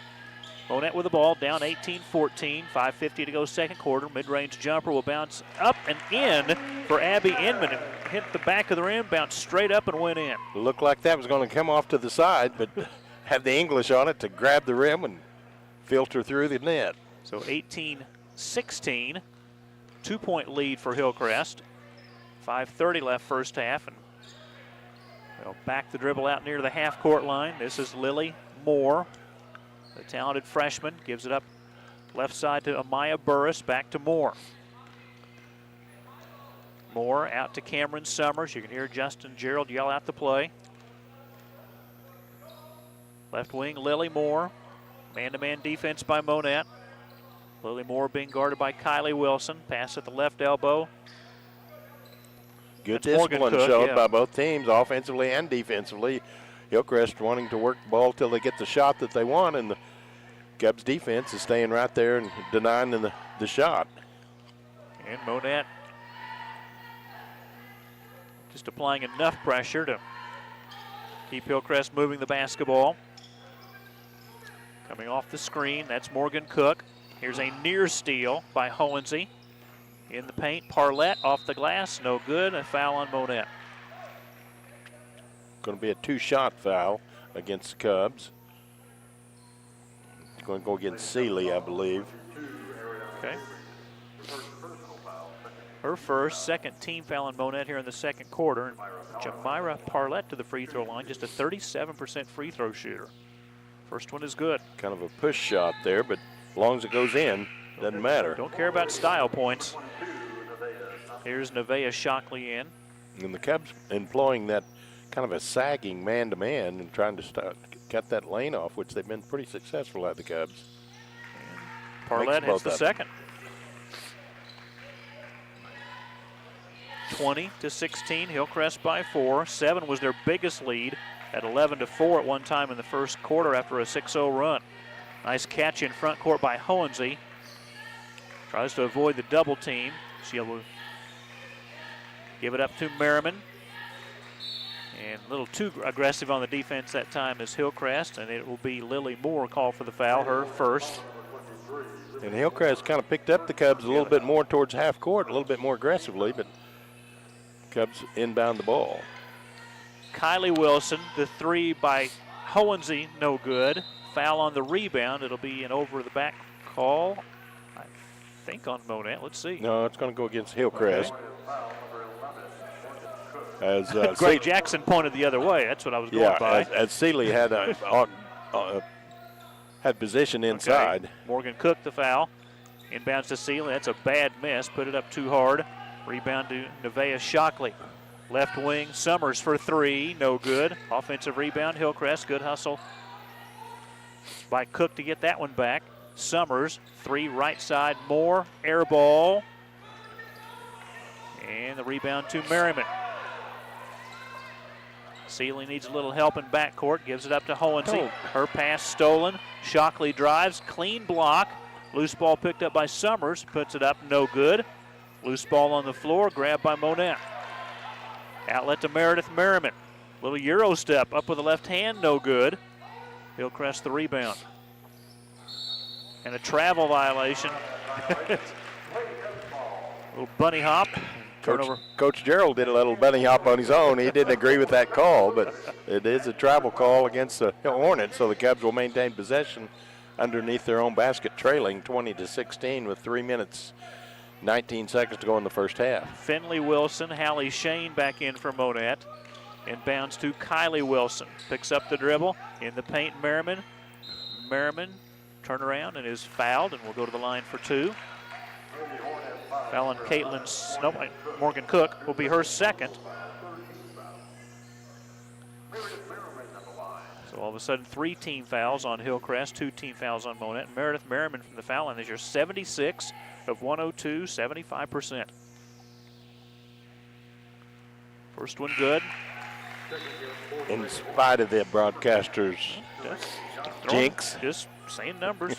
Monett with the ball, down 18-14, 5:50 to go second quarter. Mid-range jumper will bounce up and in for Abby Inman. It hit the back of the rim, bounced straight up and went in. Looked like that was going to come off to the side, but had the English on it to grab the rim and filter through the net. So 18-16, 2-point lead for Hillcrest. 5:30 left first half, and they'll back the dribble out near the half-court line. This is Lily Moore. The talented freshman gives it up left side to Amaya Burris, back to Moore. Moore out to Cameron Summers. You can hear Justin Gerald yell out the play. Left wing, Lily Moore. Man-to-man defense by Monett. Lily Moore being guarded by Kylie Wilson. Pass at the left elbow. Good That's discipline showed by both teams, offensively and defensively. Hillcrest wanting to work the ball till they get the shot that they want, and the Cubs defense is staying right there and denying the shot. And Monett just applying enough pressure to keep Hillcrest moving the basketball. Coming off the screen, that's Morgan Cook. Here's a near steal by Hohensee. In the paint, Parlett off the glass, no good, a foul on Monett. Going to be a 2-shot foul against the Cubs. It's going to go against Seeley, I believe. Okay. Her first, second team foul on Monett here in the second quarter. And Jamira Parlett to the free throw line, just a 37% free throw shooter. First one is good. Kind of a push shot there, but as long as it goes in, doesn't matter. Don't care about style points. Here's Nevaeh Shockley in. And the Cubs employing that kind of a sagging man-to-man and trying to cut that lane off, which they've been pretty successful at, the Cubs. And Parlett hits the second. 20-16, Hillcrest by 4. 7 was their biggest lead at 11-4 at one time in the first quarter after a 6-0 run. Nice catch in front court by Hohensee. Tries to avoid the double team. She'll give it up to Merriman. And a little too aggressive on the defense that time is Hillcrest, and it will be Lily Moore called for the foul, her first. And Hillcrest kind of picked up the Cubs a little bit more towards half court, a little bit more aggressively, but Cubs inbound the ball. Kylie Wilson, the 3 by Hohensee, no good. foul on the rebound. It'll be an over-the-back call, I think, on Monett. Let's see. No, it's going to go against Hillcrest. Okay. As Greg Jackson pointed the other way. That's what I was going by. As Seeley had had position inside. Okay. Morgan Cook the foul. Inbounds to Seeley. That's a bad miss. Put it up too hard. Rebound to Nevaeh Shockley. Left wing, Summers for three. No good. Offensive rebound, Hillcrest. Good hustle by Cook to get that one back. Summers, three right side, more. Air ball. And the rebound to Merriman. Seeley needs a little help in backcourt. Gives it up to Hohensee. Her pass stolen. Shockley drives. Clean block. Loose ball picked up by Summers. Puts it up. No good. Loose ball on the floor. Grabbed by Monett. Outlet to Meredith Merriman. Little Euro step up with the left hand. No good. Hillcrest the rebound. And a travel violation. Little bunny hop. Coach Gerald did a little bunny hop on his own. He didn't agree with that call, but it is a travel call against the Hornets, so the Cubs will maintain possession underneath their own basket, trailing 20-16 with 3 minutes, 19 seconds to go in the first half. Finley Wilson, Hallie Shane back in for Monett. Inbounds to Kylie Wilson. Picks up the dribble. In the paint, Merriman. Merriman turn around and is fouled and will go to the line for two. Foul on Morgan Cook will be her second. So all of a sudden, 3 team fouls on Hillcrest, 2 team fouls on Monett. Meredith Merriman from the foul line is your 76 of 102, 75%. First one good. In spite of the broadcasters' jinx. Just saying numbers.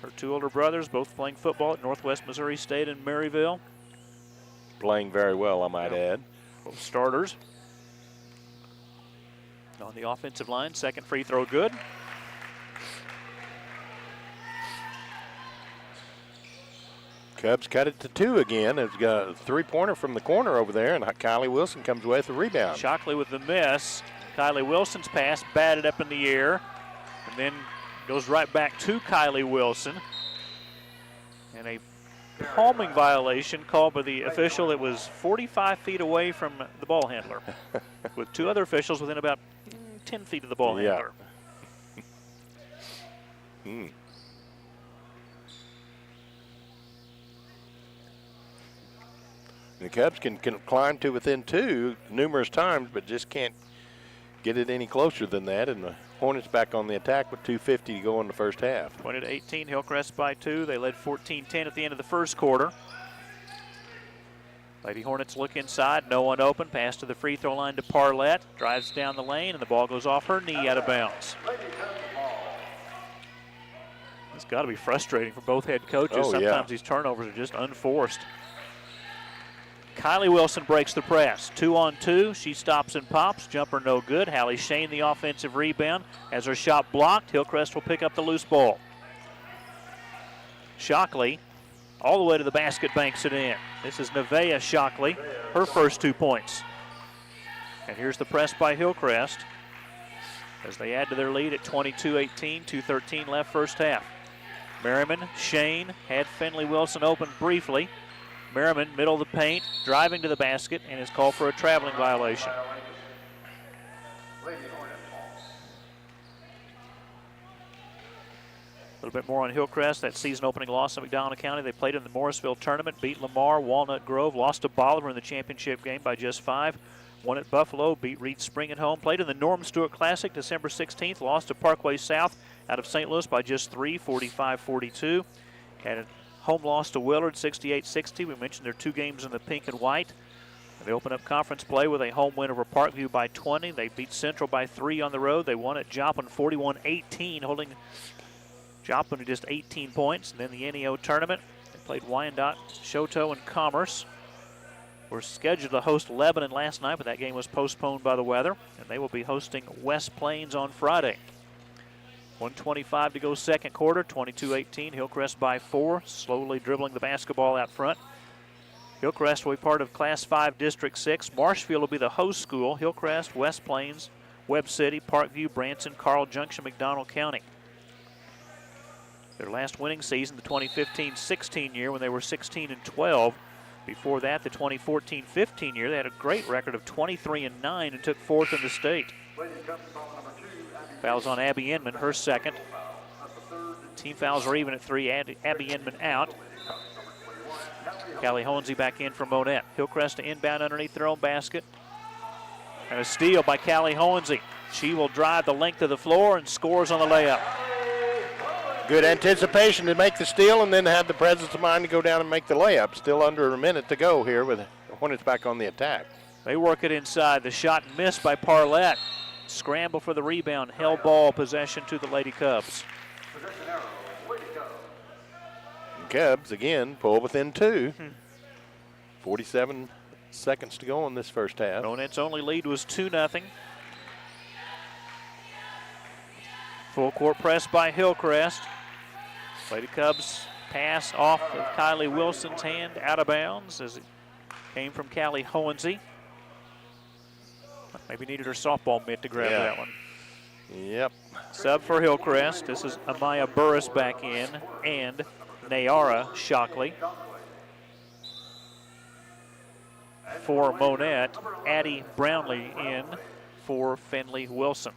Her 2 older brothers, both playing football at Northwest Missouri State in Maryville. Playing very well, I might add. Both starters. On the offensive line, second free throw good. Cubs cut it to 2 again. It's got a 3-pointer from the corner over there, and Kylie Wilson comes away with the rebound. Shockley with the miss. Kylie Wilson's pass batted up in the air, and then goes right back to Kylie Wilson. And a palming violation called by the official that was 45 feet away from the ball handler, with 2 other officials within about 10 feet of the ball handler. The Cubs can climb to within 2 numerous times, but just can't get it any closer than that. And the Hornets back on the attack with 2:50 to go in the first half. 20-18, Hillcrest by 2. They led 14-10 at the end of the first quarter. Lady Hornets look inside, no one open. Pass to the free throw line to Parlett. Drives down the lane, and the ball goes off her knee out of bounds. It's got to be frustrating for both head coaches. Sometimes these turnovers are just unforced. Kylie Wilson breaks the press. 2-on-2. She stops and pops. Jumper no good. Hallie Shane the offensive rebound. Has her shot blocked. Hillcrest will pick up the loose ball. Shockley all the way to the basket, banks it in. This is Nevaeh Shockley, her first 2 points. And here's the press by Hillcrest as they add to their lead at 22-18, 2:13 left first half. Merriman, Shane had Finley Wilson open briefly. Merriman, middle of the paint, driving to the basket, and is called for a traveling violation. A little bit more on Hillcrest, that season opening loss in McDonald County. They played in the Morrisville tournament, beat Lamar, Walnut Grove, lost to Bolivar in the championship game by just 5. Won at Buffalo, beat Reed Spring at home. Played in the Norm Stewart Classic December 16th, lost to Parkway South out of St. Louis by just 3, 45-42. Had a home loss to Willard, 68-60. We mentioned their 2 games in the pink and white. They open up conference play with a home win over Parkview by 20. They beat Central by 3 on the road. They won at Joplin 41-18, holding Joplin to just 18 points. And then the NEO tournament, they played Wyandotte, Choteau, and Commerce. Were scheduled to host Lebanon last night, but that game was postponed by the weather. And they will be hosting West Plains on Friday. 1:25 to go second quarter, 22-18. Hillcrest by 4, slowly dribbling the basketball out front. Hillcrest will be part of Class 5 District 6. Marshfield will be the host school. Hillcrest, West Plains, Webb City, Parkview, Branson, Carl Junction, McDonald County. Their last winning season, the 2015-16 year, when they were 16-12. Before that, the 2014-15 year, they had a great record of 23-9 and took 4th in the state. Fouls on Abby Inman, her second. Team fouls are even at 3. Abby Inman out. Callie Holmesy back in for Monett. Hillcrest to inbound underneath their own basket. And a steal by Callie Holmesy. She will drive the length of the floor and scores on the layup. Good anticipation to make the steal and then have the presence of mind to go down and make the layup. Still under a minute to go here with Hornets back on the attack. They work it inside. The shot missed by Parlett. Scramble for the rebound. Held ball possession to the Lady Cubs. Cubs, again, pull within 2. 47 seconds to go in this first half. Monett's only lead was 2-0. Full court press by Hillcrest. Lady Cubs pass off of Kylie Wilson's hand out of bounds as it came from Callie Hohensee. Maybe needed her softball mitt to grab that one. Yep. Sub for Hillcrest. This is Amaya Burris back in and Nayara Shockley. For Monett, Addie Brownlee in for Finley Wilson.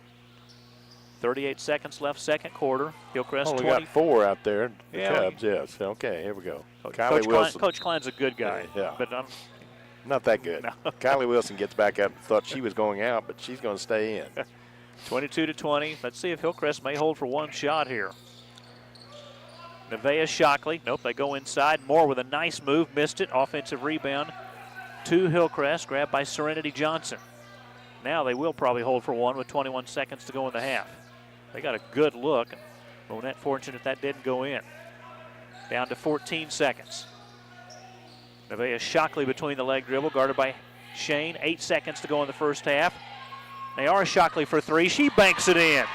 38 seconds left, second quarter. Hillcrest 20. We got 4 out there. The Yeah, Cubs, yes. Okay, here we go. Coach Wilson. Coach Klein's a good guy. Yeah. But not that good. No. Kylie Wilson gets back up and thought she was going out, but she's going to stay in. 22-20. Let's see if Hillcrest may hold for one shot here. Nevaeh Shockley. Nope, they go inside. Moore with a nice move. Missed it. Offensive rebound to Hillcrest. Grabbed by Serenity Johnson. Now they will probably hold for one with 21 seconds to go in the half. They got a good look. Monett fortunate that didn't go in. Down to 14 seconds. Nevaeh Shockley between the leg dribble, guarded by Shane. 8 seconds to go in the first half. Nayara Shockley for 3. She banks it in.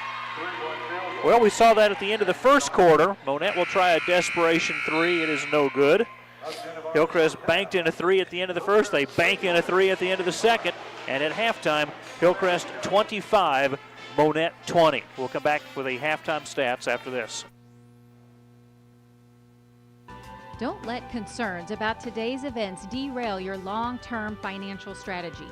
Well, we saw that at the end of the first quarter. Monett will try a desperation 3. It is no good. Hillcrest banked in a 3 at the end of the first. They bank in a 3 at the end of the second. And at halftime, Hillcrest 25, Monett 20. We'll come back with a halftime stats after this. Don't let concerns about today's events derail your long-term financial strategy.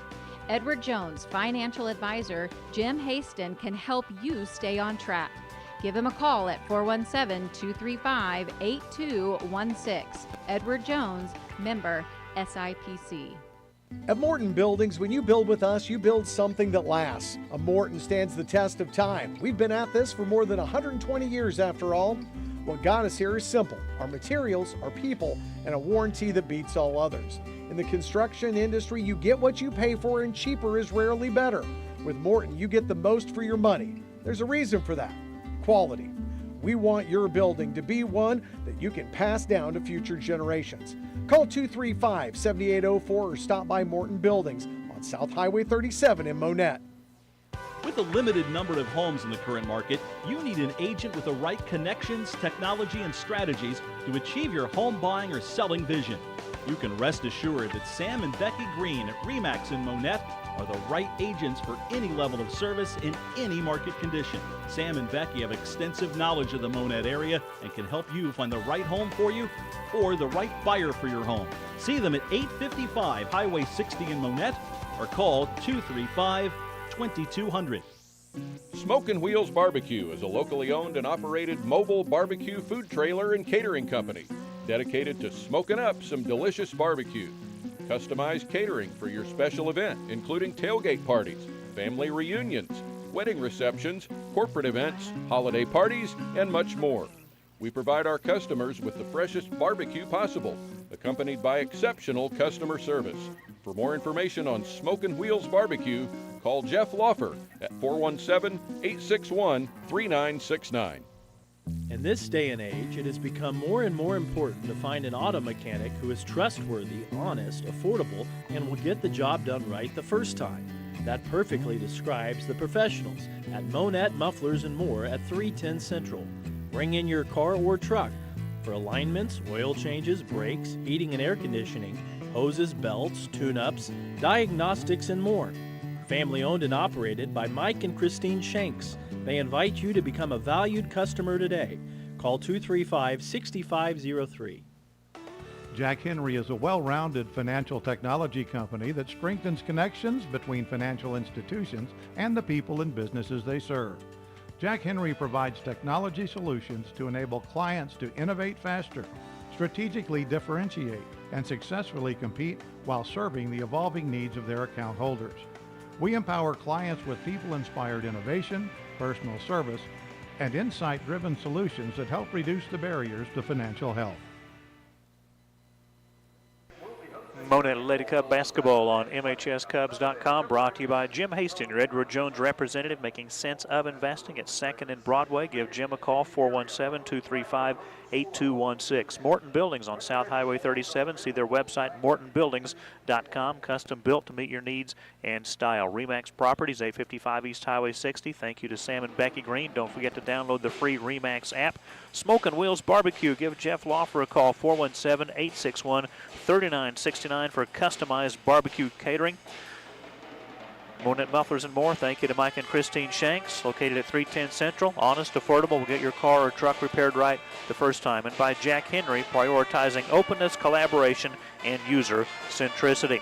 Edward Jones Financial Advisor Jim Haston can help you stay on track. Give him a call at 417-235-8216. Edward Jones, member SIPC. At Morton Buildings, when you build with us, you build something that lasts. A Morton stands the test of time. We've been at this for more than 120 years after all. What got us here is simple. Our materials, our people, and a warranty that beats all others. In the construction industry, you get what you pay for, and cheaper is rarely better. With Morton, you get the most for your money. There's a reason for that. Quality. We want your building to be one that you can pass down to future generations. Call 235-7804 or stop by Morton Buildings on South Highway 37 in Monett. With a limited number of homes in the current market, you need an agent with the right connections, technology, and strategies to achieve your home buying or selling vision. You can rest assured that Sam and Becky Green at RE/MAX in Monett are the right agents for any level of service in any market condition. Sam and Becky have extensive knowledge of the Monett area and can help you find the right home for you or the right buyer for your home. See them at 855 Highway 60 in Monett or call 235-2200. Smokin' Wheels Barbecue is a locally owned and operated mobile barbecue food trailer and catering company dedicated to smoking up some delicious barbecue. Customized catering for your special event, including tailgate parties, family reunions, wedding receptions, corporate events, holiday parties, and much more. We provide our customers with the freshest barbecue possible, accompanied by exceptional customer service. For more information on Smokin' Wheels Barbecue, call Jeff Laufer at 417-861-3969. In this day and age, it has become more and more important to find an auto mechanic who is trustworthy, honest, affordable, and will get the job done right the first time. That perfectly describes the professionals at Monett Mufflers and More at 310 Central. Bring in your car or truck for alignments, oil changes, brakes, heating and air conditioning, hoses, belts, tune-ups, diagnostics, and more. Family owned and operated by Mike and Christine Shanks. They invite you to become a valued customer today. Call 235-6503. Jack Henry is a well-rounded financial technology company that strengthens connections between financial institutions and the people and businesses they serve. Jack Henry provides technology solutions to enable clients to innovate faster, strategically differentiate, and successfully compete while serving the evolving needs of their account holders. We empower clients with people-inspired innovation, personal service, and insight-driven solutions that help reduce the barriers to financial health. Monett Lady Cub basketball on MHSCubs.com, brought to you by Jim Hastings, your Edward Jones representative, making sense of investing at 2nd and Broadway. Give Jim a call, 417-235-8216. Morton Buildings on South Highway 37. See their website, mortonbuildings.com. Custom built to meet your needs and style. Remax Properties, 855 East Highway 60. Thank you to Sam and Becky Green. Don't forget to download the free Remax app. Smokin' Wheels Barbecue. Give Jeff Lawfer a call, 417-861-3969 for customized barbecue catering. Monett Mufflers and more. Thank you to Mike and Christine Shanks, located at 310 Central. Honest, affordable, will get your car or truck repaired right the first time. And by Jack Henry, prioritizing openness, collaboration, and user centricity.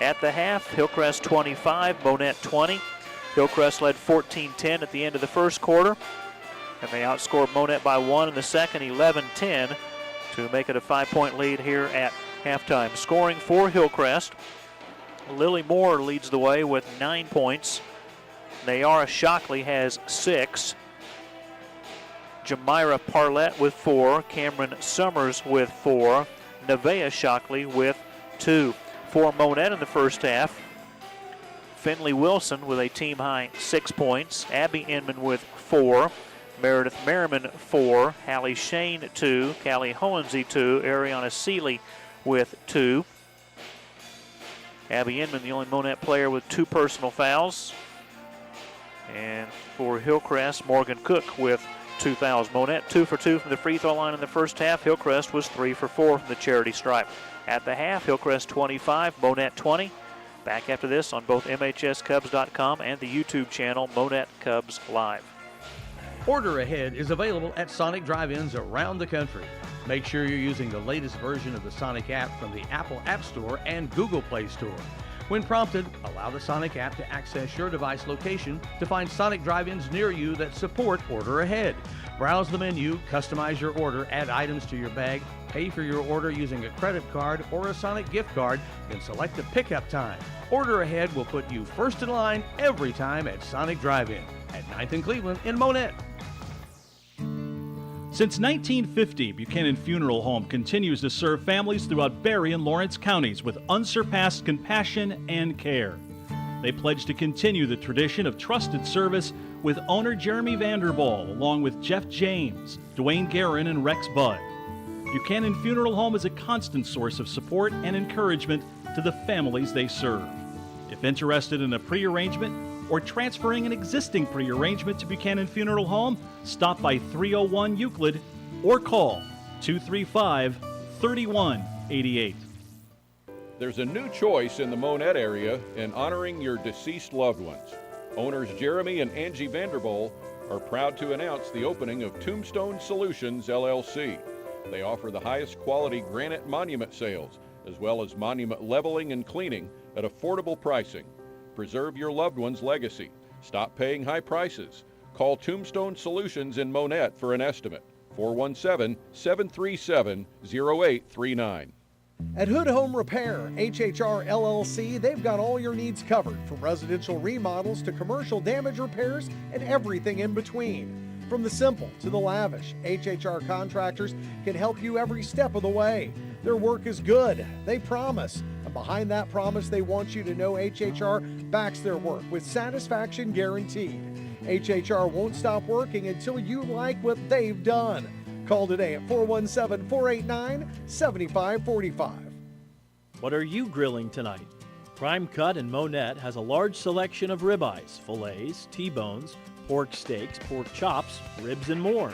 At the half, Hillcrest 25, Monett 20. Hillcrest led 14-10 at the end of the first quarter, and they outscored Monett by 1 in the second, 11-10, to make it a 5-point lead here at halftime. Scoring for Hillcrest, Lily Moore leads the way with 9 points. Nayara Shockley has 6. Jamira Parlett with 4. Cameron Summers with 4. Nevaeh Shockley with 2. For Monett in the first half, Finley Wilson with a team-high 6 points. Abby Inman with 4. Meredith Merriman 4. Hallie Shane 2. Callie Hohensee 2. Ariana Seeley with 2. Abby Inman, the only Monett player with 2 personal fouls. And for Hillcrest, Morgan Cook with 2 fouls. Monett 2 for 2 from the free throw line in the first half. Hillcrest was 3 for 4 from the charity stripe. At the half, Hillcrest 25, Monett 20. Back after this on both MHSCubs.com and the YouTube channel Monett Cubs Live. Order Ahead is available at Sonic drive-ins around the country. Make sure you're using the latest version of the Sonic app from the Apple App Store and Google Play Store. When prompted, allow the Sonic app to access your device location to find Sonic drive-ins near you that support Order Ahead. Browse the menu, customize your order, add items to your bag, pay for your order using a credit card or a Sonic gift card, then select the pickup time. Order Ahead will put you first in line every time at Sonic Drive-In at 9th and Cleveland in Monett. Since 1950, Buchanan Funeral Home continues to serve families throughout Berry and Lawrence counties with unsurpassed compassion and care. They pledge to continue the tradition of trusted service with owner Jeremy Vanderball, along with Jeff James, Dwayne Guerin, and Rex Budd. Buchanan Funeral Home is a constant source of support and encouragement to the families they serve. If interested in a pre-arrangement or transferring an existing pre-arrangement to Buchanan Funeral Home, stop by 301 Euclid or call 235-3188. There's a new choice in the Monett area in honoring your deceased loved ones. Owners Jeremy and Angie Vanderboel are proud to announce the opening of Tombstone Solutions, LLC. They offer the highest quality granite monument sales, as well as monument leveling and cleaning at affordable pricing. Preserve your loved one's legacy. Stop paying high prices. Call Tombstone Solutions in Monett for an estimate. 417-737-0839. At Hood Home Repair, HHR LLC, they've got all your needs covered, from residential remodels to commercial damage repairs and everything in between. From the simple to the lavish, HHR contractors can help you every step of the way. Their work is good, they promise. And behind that promise, they want you to know HHR backs their work with satisfaction guaranteed. HHR won't stop working until you like what they've done. Call today at 417-489-7545. What are you grilling tonight? Prime Cut in Monett has a large selection of ribeyes, fillets, T-bones, pork steaks, pork chops, ribs, and more.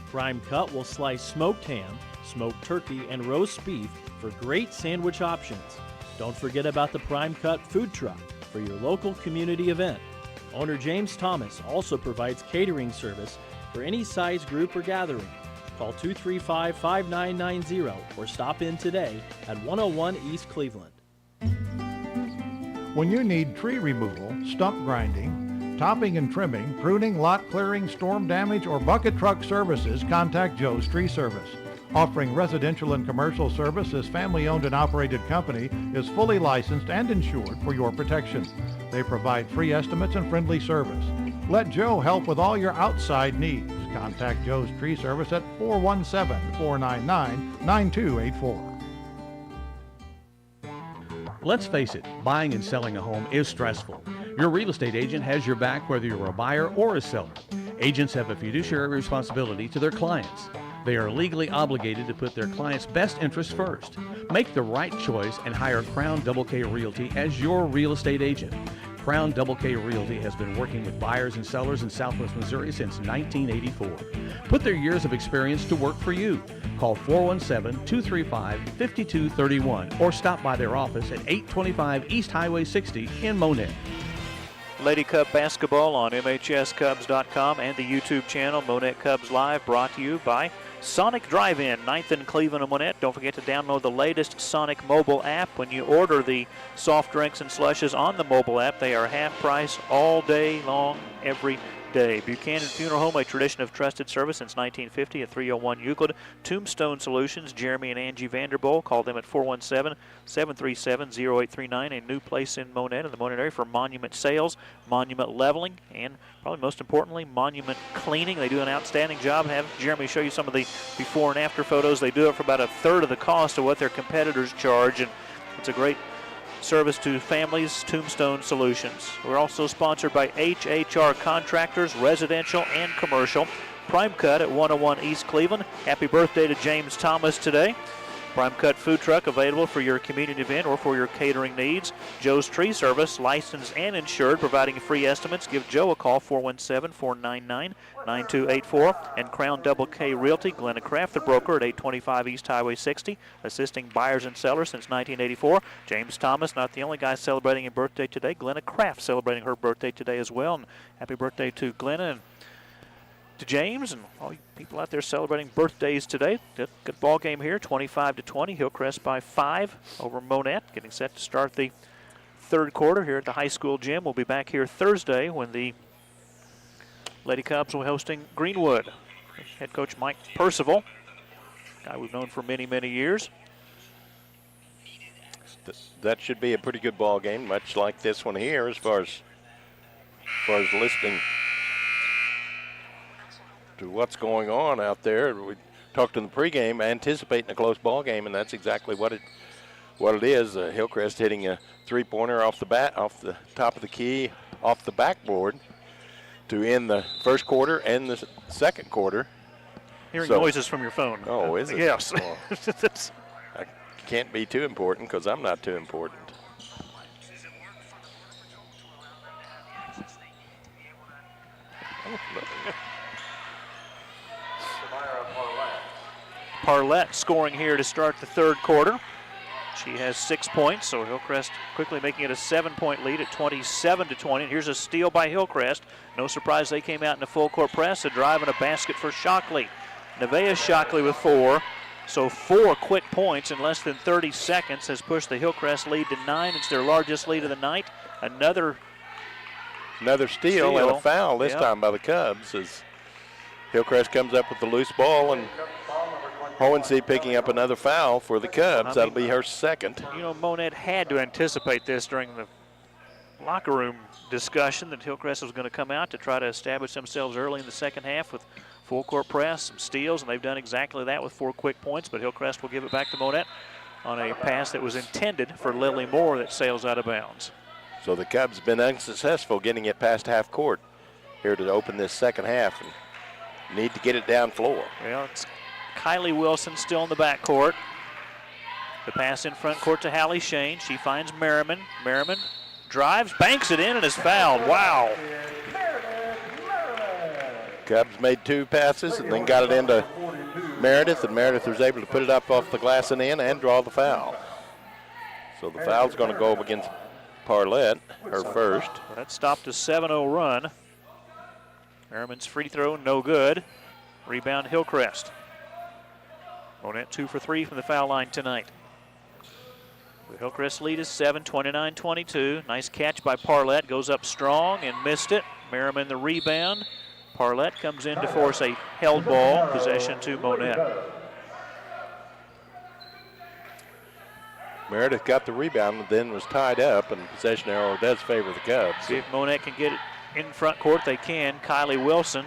Prime Cut will slice smoked ham, smoked turkey, and roast beef for great sandwich options. Don't forget about the Prime Cut food truck for your local community event. Owner James Thomas also provides catering service for any size group or gathering. Call 235-5990 or stop in today at 101 East Cleveland. When you need tree removal, stump grinding, topping and trimming, pruning, lot clearing, storm damage, or bucket truck services, contact Joe's Tree Service. Offering residential and commercial service, this family-owned and operated company is fully licensed and insured for your protection. They provide free estimates and friendly service. Let Joe help with all your outside needs. Contact Joe's Tree Service at 417-499-9284. Let's face it, buying and selling a home is stressful. Your real estate agent has your back whether you're a buyer or a seller. Agents have a fiduciary responsibility to their clients. They are legally obligated to put their clients' best interests first. Make the right choice and hire Crown Double K Realty as your real estate agent. Crown Double K Realty has been working with buyers and sellers in Southwest Missouri since 1984. Put their years of experience to work for you. Call 417-235-5231 or stop by their office at 825 East Highway 60 in Monett. Lady Cub basketball on MHSCubs.com and the YouTube channel Monett Cubs Live, brought to you by Sonic Drive-In, 9th and Cleveland and Monett. Don't forget to download the latest Sonic mobile app. When you order the soft drinks and slushes on the mobile app, they are half price all day long, every day. Buchanan Funeral Home, a tradition of trusted service since 1950 at 301 Euclid. Tombstone Solutions, Jeremy and Angie Vanderboel. Call them at 417-737-0839. A new place in Monett, in the Monett area, for monument sales, monument leveling, and probably most importantly, monument cleaning. They do an outstanding job. Have Jeremy show you some of the before and after photos. They do it for about a third of the cost of what their competitors charge, and it's a great service to families. Tombstone Solutions. We're also sponsored by HHR Contractors, residential and commercial. Prime Cut at 101 East Cleveland. Happy birthday to James Thomas today. Prime Cut food truck available for your community event or for your catering needs. Joe's Tree Service, licensed and insured, providing free estimates. Give Joe a call, 417-499-9284. And Crown Double K Realty, Glenna Craft, the broker, at 825 East Highway 60, assisting buyers and sellers since 1984. James Thomas, not the only guy celebrating a birthday today. Glenna Craft celebrating her birthday today as well. And happy birthday to Glenna and to James and all you people out there celebrating birthdays today. Good ball game here, 25-20. Hillcrest by 5 over Monett, getting set to start the third quarter here at the high school gym. We'll be back here Thursday when the Lady Cubs will be hosting Greenwood. Head coach Mike Percival, guy we've known for many, many years. That should be a pretty good ball game, much like this one here, as far as listening to what's going on out there. We talked in the pregame, anticipating a close ball game, and that's exactly what it is. Hillcrest hitting a three-pointer off the top of the key, off the backboard to end the first quarter and the second quarter. Hearing noises from your phone. Oh, is it? Yes. Well, I can't be too important because I'm not too important. Parlett scoring here to start the third quarter. She has 6 points, so Hillcrest quickly making it a 7-point lead at 27-20. And here's a steal by Hillcrest. No surprise they came out in a full court press, a drive and a basket for Shockley. Nevaeh Shockley with 4. So 4 quick points in less than 30 seconds has pushed the Hillcrest lead to 9. It's their largest lead of the night. Another steal and a foul this time by the Cubs as Hillcrest comes up with the loose ball, and Hohensee picking up another foul for the Cubs. That'll be her second. You know, Monett had to anticipate this during the locker room discussion that Hillcrest was going to come out to try to establish themselves early in the second half with full court press, some steals, and they've done exactly that with 4 quick points, but Hillcrest will give it back to Monett on a pass that was intended for Lily Moore that sails out of bounds. So the Cubs have been unsuccessful getting it past half court here to open this second half and need to get it down floor. Well, it's Kylie Wilson still in the backcourt. The pass in front court to Hallie Shane. She finds Merriman. Merriman drives, banks it in, and is fouled. Wow. Cubs made 2 passes and then got it into Meredith, and Meredith was able to put it up off the glass and in and draw the foul. So the foul's going to go up against Parlett, her first. That stopped a 7-0 run. Merriman's free throw, no good. Rebound Hillcrest. Monett 2 for 3 from the foul line tonight. The Hillcrest lead is 7, 29-22. Nice catch by Parlett. Goes up strong and missed it. Merriman the rebound. Parlett comes in to force a held ball. Possession to Monett. Meredith got the rebound and then was tied up, and possession arrow does favor the Cubs. See if Monett can get it in front court. They can. Kylie Wilson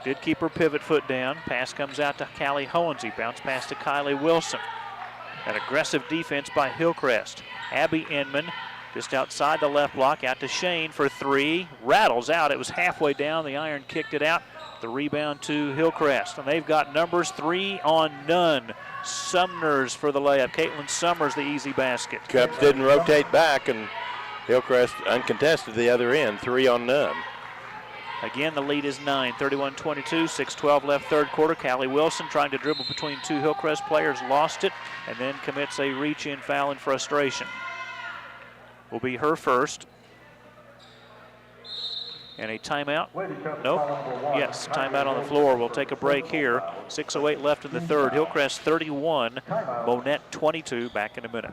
did keep her pivot foot down. Pass comes out to Callie Hohensee. Bounce pass to Kylie Wilson. An aggressive defense by Hillcrest. Abby Inman just outside the left block, out to Shane for 3. Rattles out. It was halfway down. The iron kicked it out. The rebound to Hillcrest. And they've got numbers 3 on none. Sumners for the layup. Caitlin Summers the easy basket. Cubs didn't rotate back, and Hillcrest uncontested the other end, 3 on none. Again, the lead is 9, 31-22, 6:12 left third quarter. Callie Wilson trying to dribble between 2 Hillcrest players, lost it, and then commits a reach-in foul in frustration. Will be her first. And a timeout? Nope. Yes, timeout on the floor. We'll take a break here. 6:08 left in the third. Hillcrest 31, Monett 22. Back in a minute.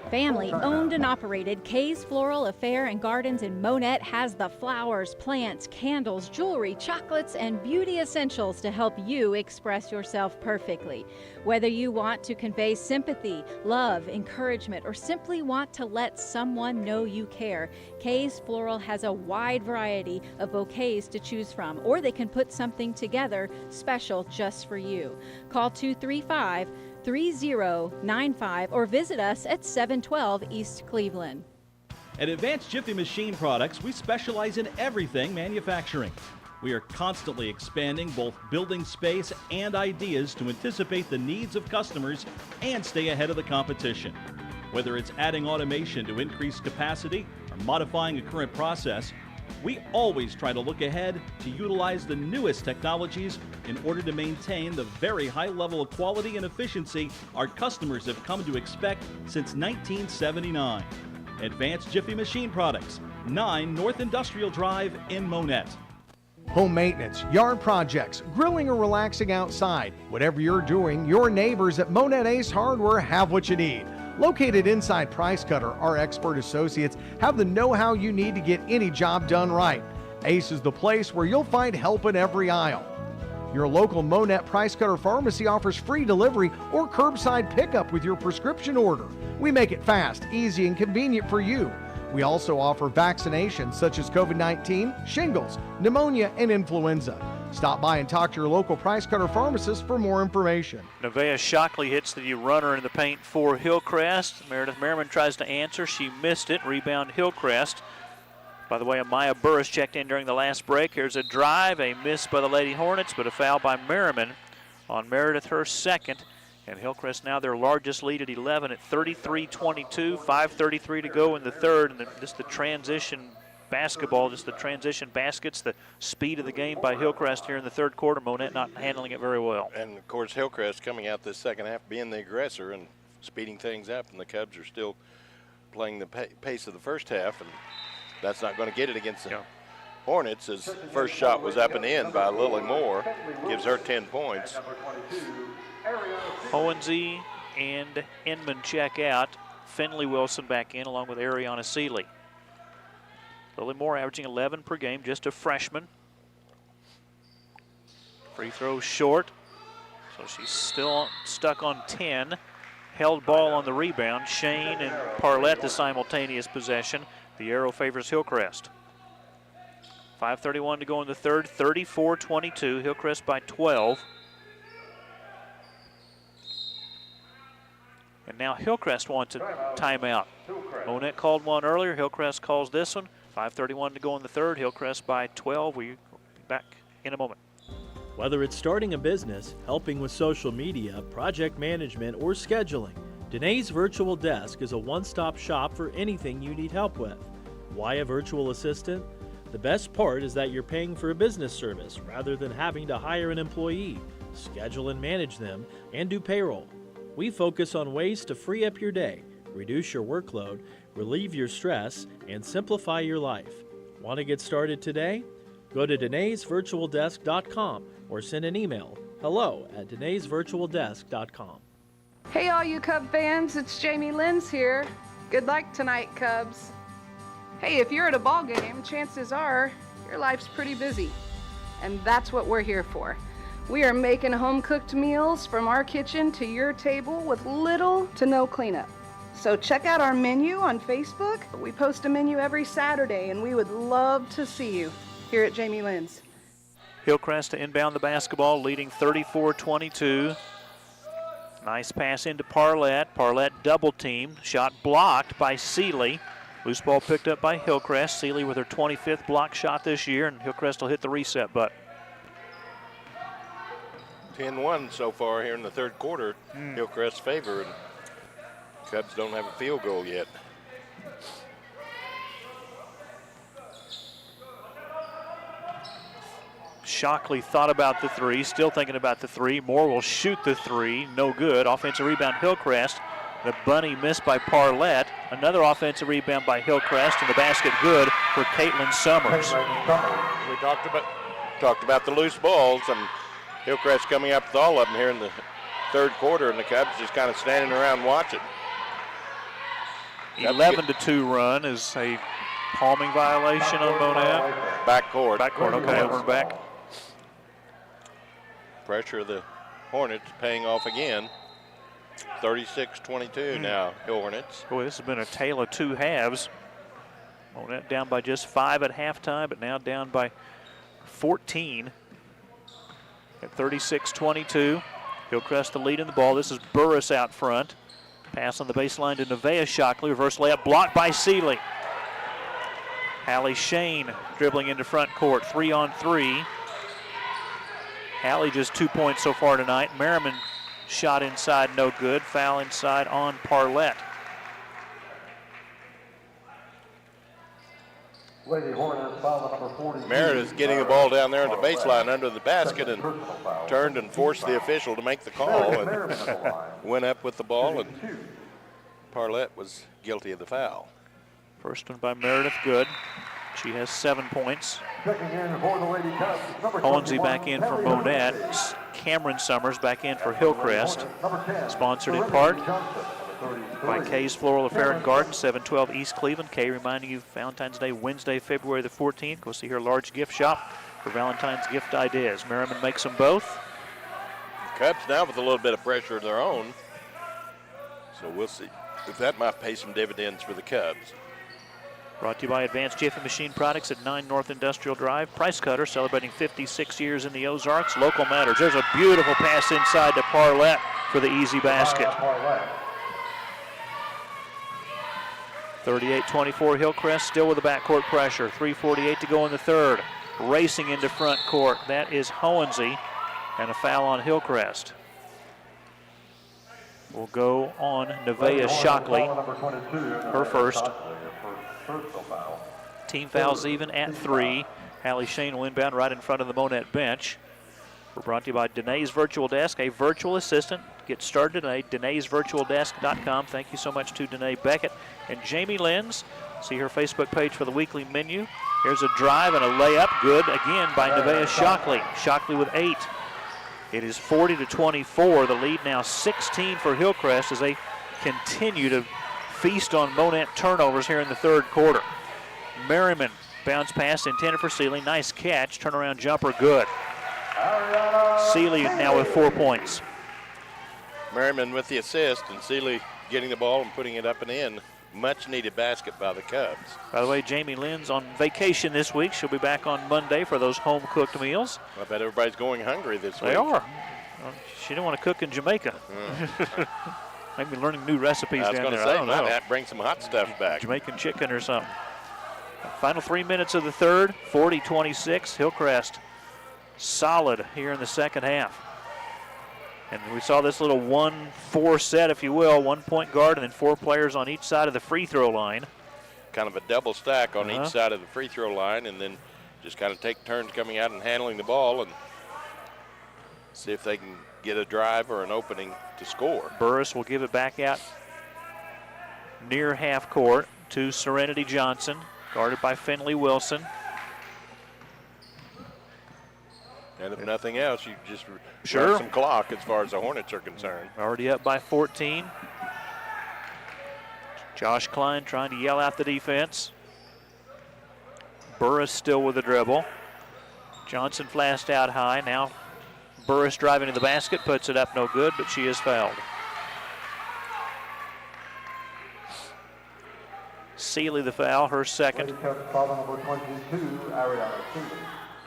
Family owned and operated, Kay's Floral Affair and Gardens in Monett has the flowers, plants, candles, jewelry, chocolates, and beauty essentials to help you express yourself perfectly. Whether you want to convey sympathy, love, encouragement, or simply want to let someone know you care, Kay's Floral has a wide variety of bouquets to choose from, or they can put something together special just for you. Call 235-3095 or visit us at 712 East Cleveland. At Advanced Jiffy Machine Products, we specialize in everything manufacturing. We are constantly expanding both building space and ideas to anticipate the needs of customers and stay ahead of the competition. Whether it's adding automation to increase capacity or modifying a current process, we always try to look ahead to utilize the newest technologies in order to maintain the very high level of quality and efficiency our customers have come to expect since 1979. Advanced Jiffy Machine Products, 9 North Industrial Drive in Monett. Home maintenance, yard projects, grilling or relaxing outside. Whatever you're doing, your neighbors at Monett Ace Hardware have what you need. Located inside Price Cutter, our expert associates have the know-how you need to get any job done right. Ace is the place where you'll find help in every aisle. Your local Monett Price Cutter pharmacy offers free delivery or curbside pickup with your prescription order. We make it fast, easy, and convenient for you. We also offer vaccinations such as COVID-19, shingles, pneumonia, and influenza. Stop by and talk to your local Price Cutter pharmacist for more information. Nevaeh Shockley hits the runner in the paint for Hillcrest. Meredith Merriman tries to answer. She missed it. Rebound Hillcrest. By the way, Amaya Burris checked in during the last break. Here's a drive, a miss by the Lady Hornets, but a foul by Merriman on Meredith, her second. And Hillcrest now their largest lead at 11 at 33-22, 5:33 to go in the third. And just the transition basketball, just the transition baskets, the speed of the game by Hillcrest here in the third quarter. Monett not handling it very well. And, of course, Hillcrest coming out this second half being the aggressor and speeding things up, and the Cubs are still playing the pace of the first half, and that's not going to get it against the Hornets. His first shot was up and in by Lily Moore, gives her 10 points. Hohensee and Inman check out. Finley Wilson back in along with Ariana Seeley. Lily Moore averaging 11 per game, just a freshman. Free throw short, so she's still stuck on 10. Held ball on the rebound. Shane and Parlett the simultaneous possession. The arrow favors Hillcrest. 5:31 to go in the third, 34-22, Hillcrest by 12. And now Hillcrest wants a timeout. Monett called one earlier, Hillcrest calls this one. 5:31 to go in the third, Hillcrest by 12. We'll be back in a moment. Whether it's starting a business, helping with social media, project management, or scheduling, Danae's Virtual Desk is a one-stop shop for anything you need help with. Why a virtual assistant? The best part is that you're paying for a business service rather than having to hire an employee, schedule and manage them, and do payroll. We focus on ways to free up your day, reduce your workload, relieve your stress, and simplify your life. Want to get started today? Go to Denae'sVirtualDesk.com or send an email hello@denaysvirtualdesk.com. Hey, all you Cub fans, it's Jamie Lenz here. Good luck tonight, Cubs. Hey, if you're at a ball game, chances are your life's pretty busy. And that's what we're here for. We are making home-cooked meals from our kitchen to your table with little to no cleanup. So check out our menu on Facebook. We post a menu every Saturday, and we would love to see you here at Jamie Lenz. Hillcrest to inbound the basketball, leading 34-22. Nice pass into Parlett. Parlett double teamed. Shot blocked by Seeley. Loose ball picked up by Hillcrest. Seeley with her 25th block shot this year, and Hillcrest will hit the reset button. 10-1 so far here in the third quarter. Hillcrest's favor, and Cubs don't have a field goal yet. Shockley thought about the three, still thinking about the three. Moore will shoot the three, no good. Offensive rebound, Hillcrest. The bunny missed by Parlett. Another offensive rebound by Hillcrest, and the basket good for Caitlin Summers. We talked about the loose balls, and Hillcrest coming up with all of them here in the third quarter, and the Cubs just kind of standing around watching. 11-2 run is a palming violation on Monett. Backcourt. Backcourt, okay, over and back. Pressure of the Hornets paying off again. 36-22 now, Hill Hornets. Boy, this has been a tale of two halves. Monett down by just 5 at halftime, but now down by 14 at 36-22. Hillcrest the lead in the ball. This is Burris out front. Pass on the baseline to Nevaeh Shockley. Reverse layup blocked by Seeley. Hallie Shane dribbling into front court. 3-on-3. Hallie just 2 points so far tonight. Merriman shot inside, no good. Foul inside on Parlett. Meredith getting the ball down there on the baseline under the basket and turned and forced the official to make the call and went up with the ball, and Parlett was guilty of the foul. First one by Meredith, good. She has 7 points. Owensy back in for Monett. Cameron Summers back in for Hillcrest. Sponsored in part by Kay's Floral Affair and Garden, 712 East Cleveland. Kay reminding you Valentine's Day, Wednesday, February the 14th. Go see her large gift shop for Valentine's gift ideas. Merriman makes them both. Cubs now with a little bit of pressure of their own. So we'll see if that might pay some dividends for the Cubs. Brought to you by Advanced Jiffy Machine Products at 9 North Industrial Drive. Price Cutter celebrating 56 years in the Ozarks. Local matters. There's a beautiful pass inside to Parlett for the easy basket. 38-24 Hillcrest still with the backcourt pressure. 3:48 to go in the third. Racing into front court. That is Owensy, and a foul on Hillcrest. Will go on Nevaeh Shockley, her first. Team fouls even at 3. Hallie Shane will inbound right in front of the Monett bench. We're brought to you by Denae's Virtual Desk, a virtual assistant. Get started today, denaysvirtualdesk.com. Thank you so much to Danae Beckett and Jamie Lenz. See her Facebook page for the weekly menu. Here's a drive and a layup. Good again by Nevaeh Shockley. Shockley with 8. It is 40-24. The lead now 16 for Hillcrest as they continue to feast on Monett turnovers here in the third quarter. Merriman, bounce pass intended for Seeley. Nice catch. Turnaround jumper, good. Seeley now with 4 points. Merriman with the assist, and Seeley getting the ball and putting it up and in. Much needed basket by the Cubs. By the way, Jamie Lynn's on vacation this week. She'll be back on Monday for those home cooked meals. I bet everybody's going hungry this week. They are. She didn't want to cook in Jamaica. Maybe learning new recipes down there. I was going to say, might bring some hot stuff back. Jamaican chicken or something. Final 3 minutes of the third, 40-26. Hillcrest solid here in the second half. And we saw this little 1-4 set, if you will, 1 point guard and then 4 players on each side of the free throw line. Kind of a double stack on each side of the free throw line, and then just kind of take turns coming out and handling the ball and see if they can get a drive or an opening to score. Burris will give it back out near half court to Serenity Johnson, guarded by Finley Wilson. And if nothing else, you just Sure. run some clock as far as the Hornets are concerned. Already up by 14. Josh Klein trying to yell out the defense. Burris still with the dribble. Johnson flashed out high. Now Burris driving to the basket, puts it up no good, but she is fouled. Seeley the foul, her second.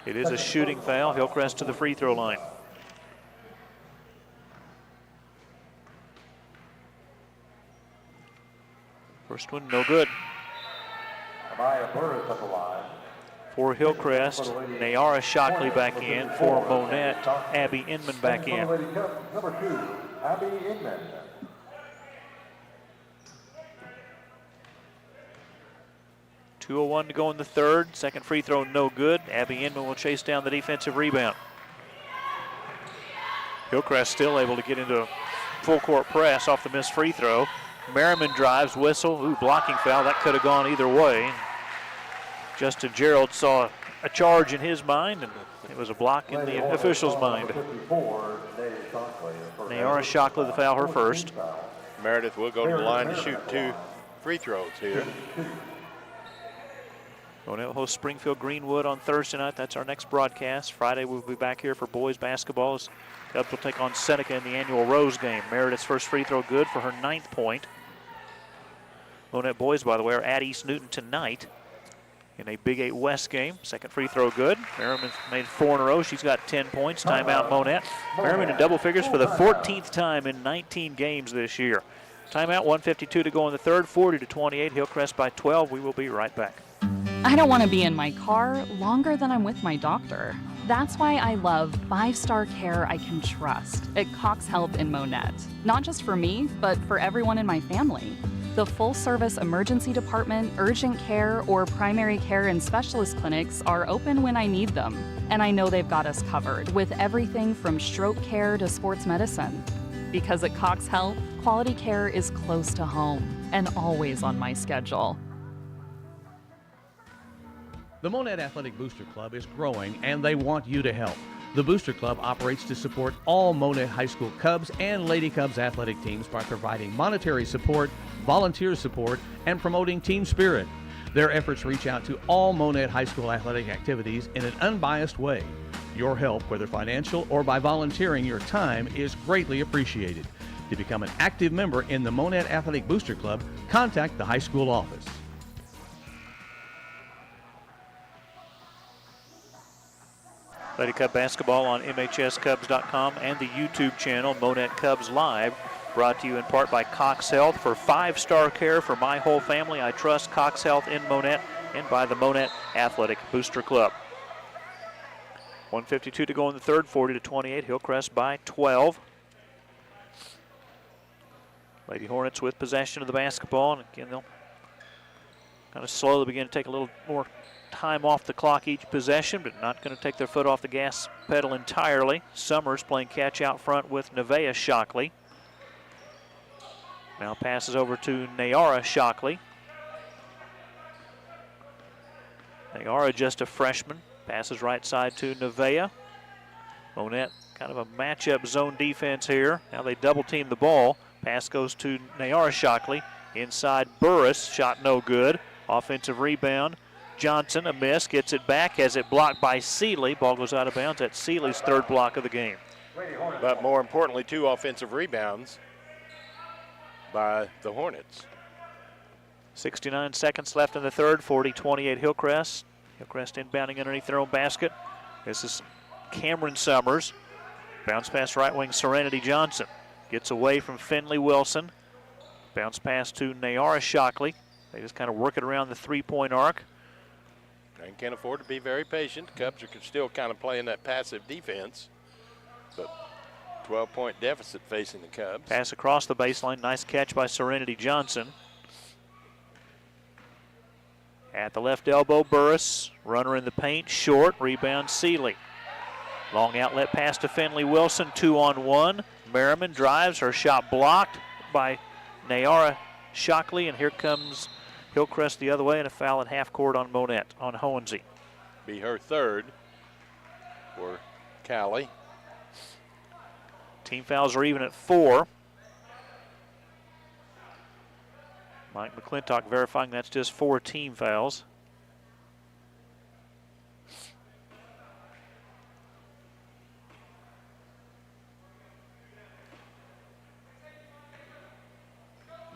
It is a shooting foul. Hillcrest to the free throw line. First one, no good. For Hillcrest, Nayara Shockley back in. For Monett, Abby Inman back in. Number 2, Abby Inman. .201 to go in the third. Second free throw, no good. Abby Inman will chase down the defensive rebound. Hillcrest still able to get into a full court press off the missed free throw. Merriman drives, whistle. Ooh, blocking foul. That could have gone either way. Justin Gerald saw a charge in his mind, and it was a block in the official's mind. Nayara Shockley the foul, her first. Meredith will go to the line to shoot 2 free throws here. Monett will host Springfield Greenwood on Thursday night. That's our next broadcast. Friday we'll be back here for boys basketball as Cubs will take on Seneca in the annual Rose game. Meredith's first free throw good for her 9th point. Monett boys, by the way, are at East Newton tonight in a Big 8 West game. Second free throw good. Merriman made 4 in a row. She's got 10 points. Timeout Monett. Merriman in double figures for the 14th time in 19 games this year. Timeout, 1:52 to go in the third, 40-28. Hillcrest by 12. We will be right back. I don't want to be in my car longer than I'm with my doctor. That's why I love 5-star care I can trust at Cox Health in Monett. Not just for me, but for everyone in my family. The full-service emergency department, urgent care, or primary care and specialist clinics are open when I need them. And I know they've got us covered with everything from stroke care to sports medicine. Because at Cox Health, quality care is close to home and always on my schedule. The Monett Athletic Booster Club is growing, and they want you to help. The Booster Club operates to support all Monett High School Cubs and Lady Cubs athletic teams by providing monetary support, volunteer support, and promoting team spirit. Their efforts reach out to all Monett High School athletic activities in an unbiased way. Your help, whether financial or by volunteering your time, is greatly appreciated. To become an active member in the Monett Athletic Booster Club, contact the high school office. Lady Cub basketball on MHSCubs.com and the YouTube channel Monett Cubs Live. Brought to you in part by Cox Health. For 5-star care for my whole family, I trust Cox Health in Monett, and by the Monett Athletic Booster Club. 1:52 to go in the third, 40-28. Hillcrest by 12. Lady Hornets with possession of the basketball, and again they'll kind of slowly begin to take a little more time off the clock each possession, but not going to take their foot off the gas pedal entirely. Summers playing catch out front with Nevaeh Shockley. Now passes over to Nayara Shockley. Nayara just a freshman. Passes right side to Nevaeh. Monett kind of a matchup zone defense here. Now they double team the ball. Pass goes to Nayara Shockley. Inside Burris, shot no good. Offensive rebound. Johnson, a miss, gets it back, has it blocked by Seeley. Ball goes out of bounds. That's Seeley's third block of the game. But more importantly, 2 offensive rebounds by the Hornets. 69 seconds left in the third, 40-28 Hillcrest. Hillcrest inbounding underneath their own basket. This is Cameron Summers. Bounce pass right wing Serenity Johnson. Gets away from Finley Wilson. Bounce pass to Nayara Shockley. They just kind of work it around the 3-point arc. And can't afford to be very patient. The Cubs are still kind of playing that passive defense. But 12-point deficit facing the Cubs. Pass across the baseline. Nice catch by Serenity Johnson. At the left elbow, Burris. Runner in the paint. Short. Rebound, Seeley. Long outlet pass to Finley Wilson. 2-on-1. Merriman drives. Her shot blocked by Nayara Shockley. And here comes Hillcrest the other way, and a foul at half court on Monett, on Hohensee. Be her third for Callie. Team fouls are even at 4. Mike McClintock verifying that's just 4 team fouls.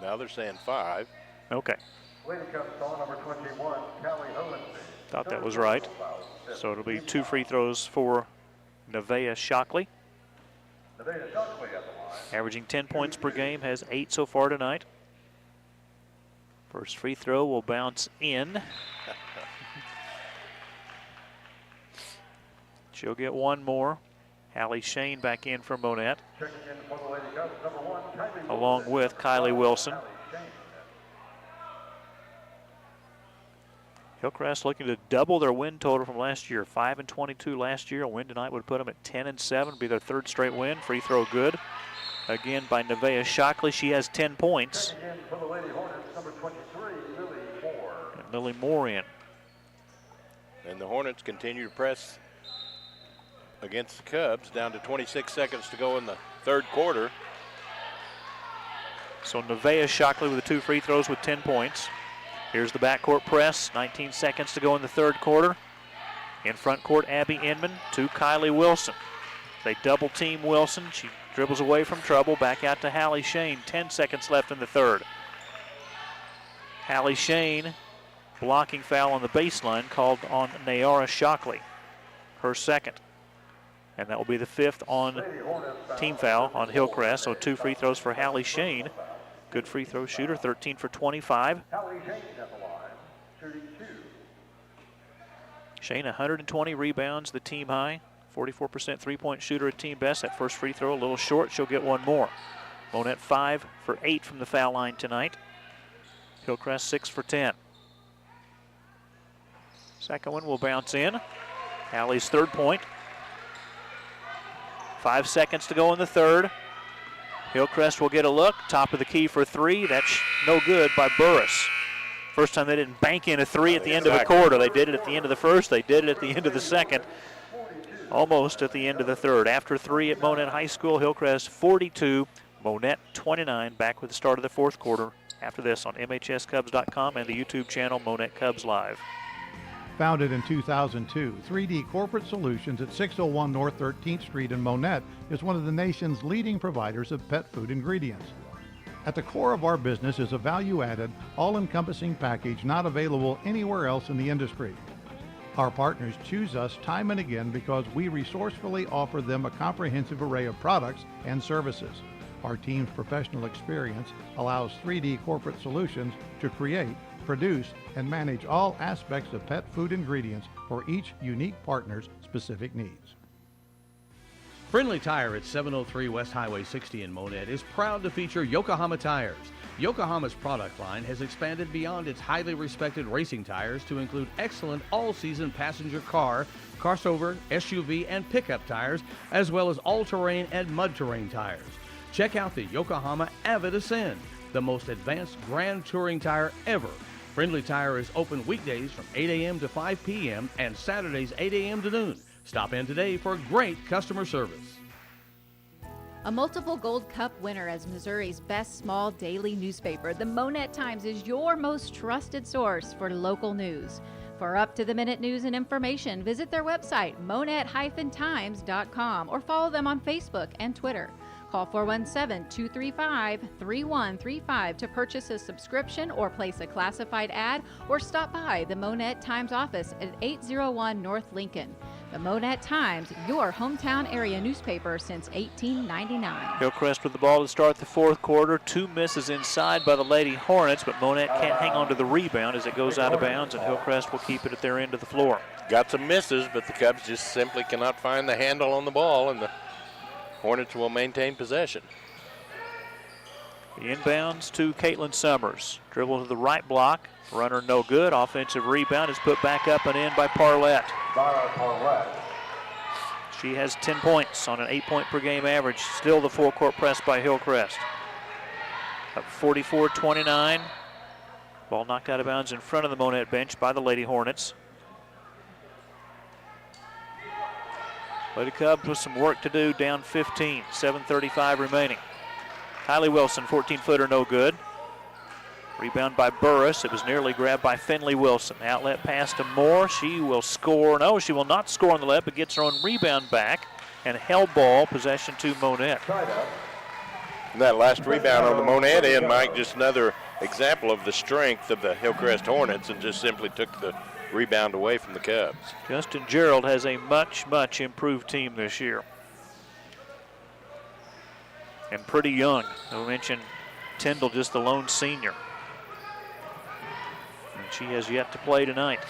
Now they're saying 5. Okay. Lady Cup star number 21, Callie Holen. Thought that was right. So it'll be 2 free throws for Nevaeh Shockley. Nevaeh Shockley at the line. Averaging 10 points per game, has 8 so far tonight. First free throw will bounce in. She'll get one more. Hallie Shane back in for Monett, Checking in for the Lady Cubs, number 1, Kylie along with Kylie Wilson. Hillcrest looking to double their win total from last year. 5-22 last year. A win tonight would put them at 10-7. Be their 3rd straight win. Free throw good. Again by Nevaeh Shockley. She has 10 points. Checking in for the Lady Hornets, number 23, Lily Moore. And Lily Moore in. And the Hornets continue to press against the Cubs. Down to 26 seconds to go in the 3rd quarter. So Nevaeh Shockley with the 2 free throws with 10 points. Here's the backcourt press. 19 seconds to go in the 3rd quarter. In front court, Abby Inman to Kylie Wilson. They double team Wilson. She dribbles away from trouble. Back out to Hallie Shane. 10 seconds left in the 3rd. Hallie Shane, blocking foul on the baseline called on Nayara Shockley. Her 2nd. And that will be the 5th on team foul on Hillcrest. So 2 free throws for Hallie Shane. Good free throw shooter, 13 for 25. Hallie Shane at the line, shooting 2. Shane, 120 rebounds, the team high. 44% three-point shooter at team best. That first free throw a little short. She'll get one more. Monett 5 for 8 from the foul line tonight. Hillcrest 6 for 10. Second one will bounce in. Hallie's 3rd point. 5 seconds to go in the 3rd. Hillcrest will get a look. Top of the key for 3. That's no good by Burris. First time they didn't bank in a 3 at the end of the quarter. They did it at the end of the 1st. They did it at the end of the 2nd. Almost at the end of the 3rd. After 3 at Monett High School, Hillcrest 42, Monett 29. Back with the start of the 4th quarter. After this on MHSCubs.com and the YouTube channel Monett Cubs Live. Founded in 2002, 3D Corporate Solutions at 601 North 13th Street in Monett is one of the nation's leading providers of pet food ingredients. At the core of our business is a value-added, all-encompassing package not available anywhere else in the industry. Our partners choose us time and again because we resourcefully offer them a comprehensive array of products and services. Our team's professional experience allows 3D Corporate Solutions to create, produce, and manage all aspects of pet food ingredients for each unique partner's specific needs. Friendly Tire at 703 West Highway 60 in Monett is proud to feature Yokohama tires. Yokohama's product line has expanded beyond its highly respected racing tires to include excellent all-season passenger car, crossover, SUV, and pickup tires, as well as all-terrain and mud-terrain tires. Check out the Yokohama Avid Ascend, the most advanced grand touring tire ever. Friendly Tire is open weekdays from 8 a.m. to 5 p.m. and Saturdays 8 a.m. to noon. Stop in today for great customer service. A multiple Gold Cup winner as Missouri's best small daily newspaper, the Monett Times is your most trusted source for local news. For up-to-the-minute news and information, visit their website, monett-times.com, or follow them on Facebook and Twitter. Call 417-235-3135 to purchase a subscription or place a classified ad, or stop by the Monett Times office at 801 North Lincoln. The Monett Times, your hometown area newspaper since 1899. Hillcrest with the ball to start the 4th quarter. 2 misses inside by the Lady Hornets, but Monett can't hang on to the rebound as it goes out of bounds, and Hillcrest will keep it at their end of the floor. Got some misses, but the Cubs just simply cannot find the handle on the ball, and the Hornets will maintain possession. The inbounds to Caitlin Summers. Dribble to the right block. Runner no good. Offensive rebound is put back up and in by Parlett. She has 10 points on an 8-point per game average. Still the full court press by Hillcrest. Up 44-29. Ball knocked out of bounds in front of the Monett bench by the Lady Hornets. Lady Cubs with some work to do, down 15, 7:35 remaining. Kylie Wilson, 14-footer, no good. Rebound by Burris. It was nearly grabbed by Finley Wilson. Outlet pass to Moore. She will score. No, she will not score on the left, but gets her own rebound back. And held ball, possession to Monett. And that last rebound on the Monett end, Mike, just another example of the strength of the Hillcrest Hornets, and just simply took the rebound away from the Cubs. Justin Gerald has a much, much improved team this year. And pretty young. I mentioned Tyndall, just the lone senior. And she has yet to play tonight.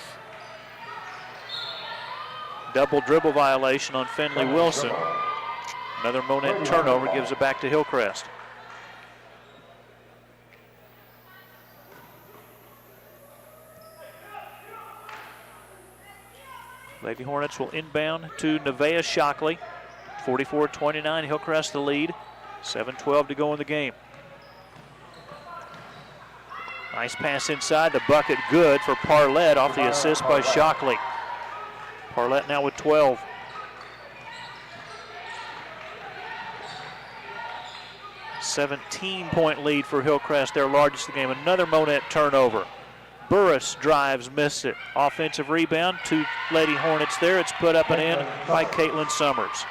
Double dribble violation on Finley Wilson. Another Monett turnover gives it back to Hillcrest. Lady Hornets will inbound to Nevaeh Shockley. 44-29, Hillcrest the lead. 7:12 to go in the game. Nice pass inside, the bucket good for Parlett off the assist by Shockley. Parlett now with 12. A 17-point lead for Hillcrest, their largest of the game. Another Monett turnover. Burris drives, missed it. Offensive rebound, 2 Lady Hornets there. It's put up and in by Caitlin Summers.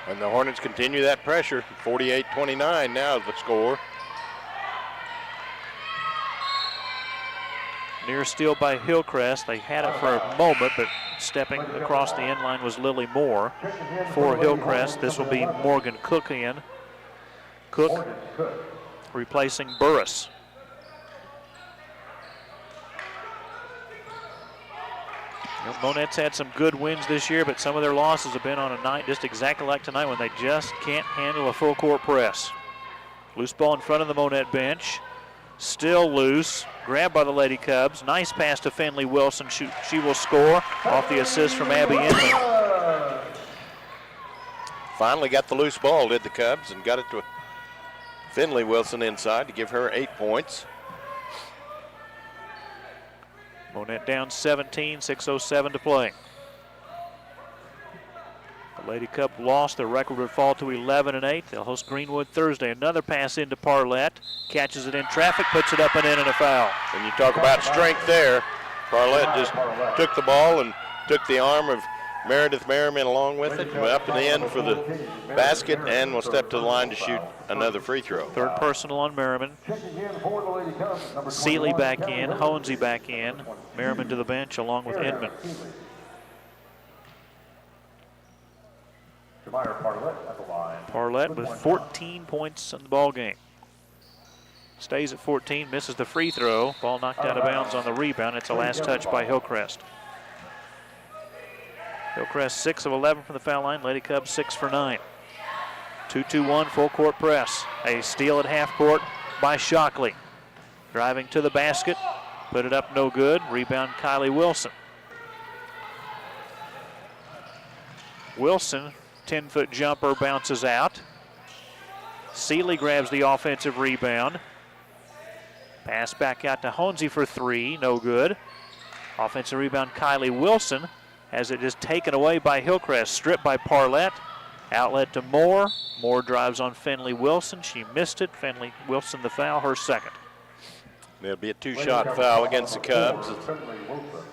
And the Hornets continue that pressure. 48-29 now is the score. Near steal by Hillcrest. They had it for a moment, but stepping across the end line was Lily Moore. For Hillcrest, this will be Morgan Cook in. Cook replacing Burris. Monett's had some good wins this year, but some of their losses have been on a night just exactly like tonight when they just can't handle a full court press. Loose ball in front of the Monett bench. Still loose. Grabbed by the Lady Cubs. Nice pass to Finley Wilson. She will score off the assist from Abby Inman. Finally got the loose ball, did the Cubs, and got it to Finley Wilson inside to give her 8 points. Monett down 17, 6:07 to play. The Lady Cub lost. Their record would fall to 11-8. They'll host Greenwood Thursday. Another pass into Parlett. Catches it in traffic, puts it up and in, and a foul. And you talk about strength there. Parlett just took the ball and took the arm of Meredith Merriman along with it. Went up and in for the basket and will step to the line to shoot another free throw. Third personal on Merriman. Seeley back in, Honesy back in. Merriman to the bench along with Edmond. Parlett with 14 points in the ball game. Stays at 14, misses the free throw. Ball knocked out of bounds on the rebound. It's a last touch by Hillcrest. Hillcrest 6 of 11 from the foul line. Lady Cubs 6 for 9. 2-2-1 full court press. A steal at half court by Shockley. Driving to the basket. Put it up, no good. Rebound Kylie Wilson. Wilson, 10-foot jumper, bounces out. Seeley grabs the offensive rebound. Pass back out to Honesy for 3, no good. Offensive rebound Kylie Wilson has it just taken away by Hillcrest. Stripped by Parlett. Outlet to Moore. Moore drives on Finley Wilson. She missed it. Finley Wilson the foul, her second. There'll be a 2-shot foul against the Cubs.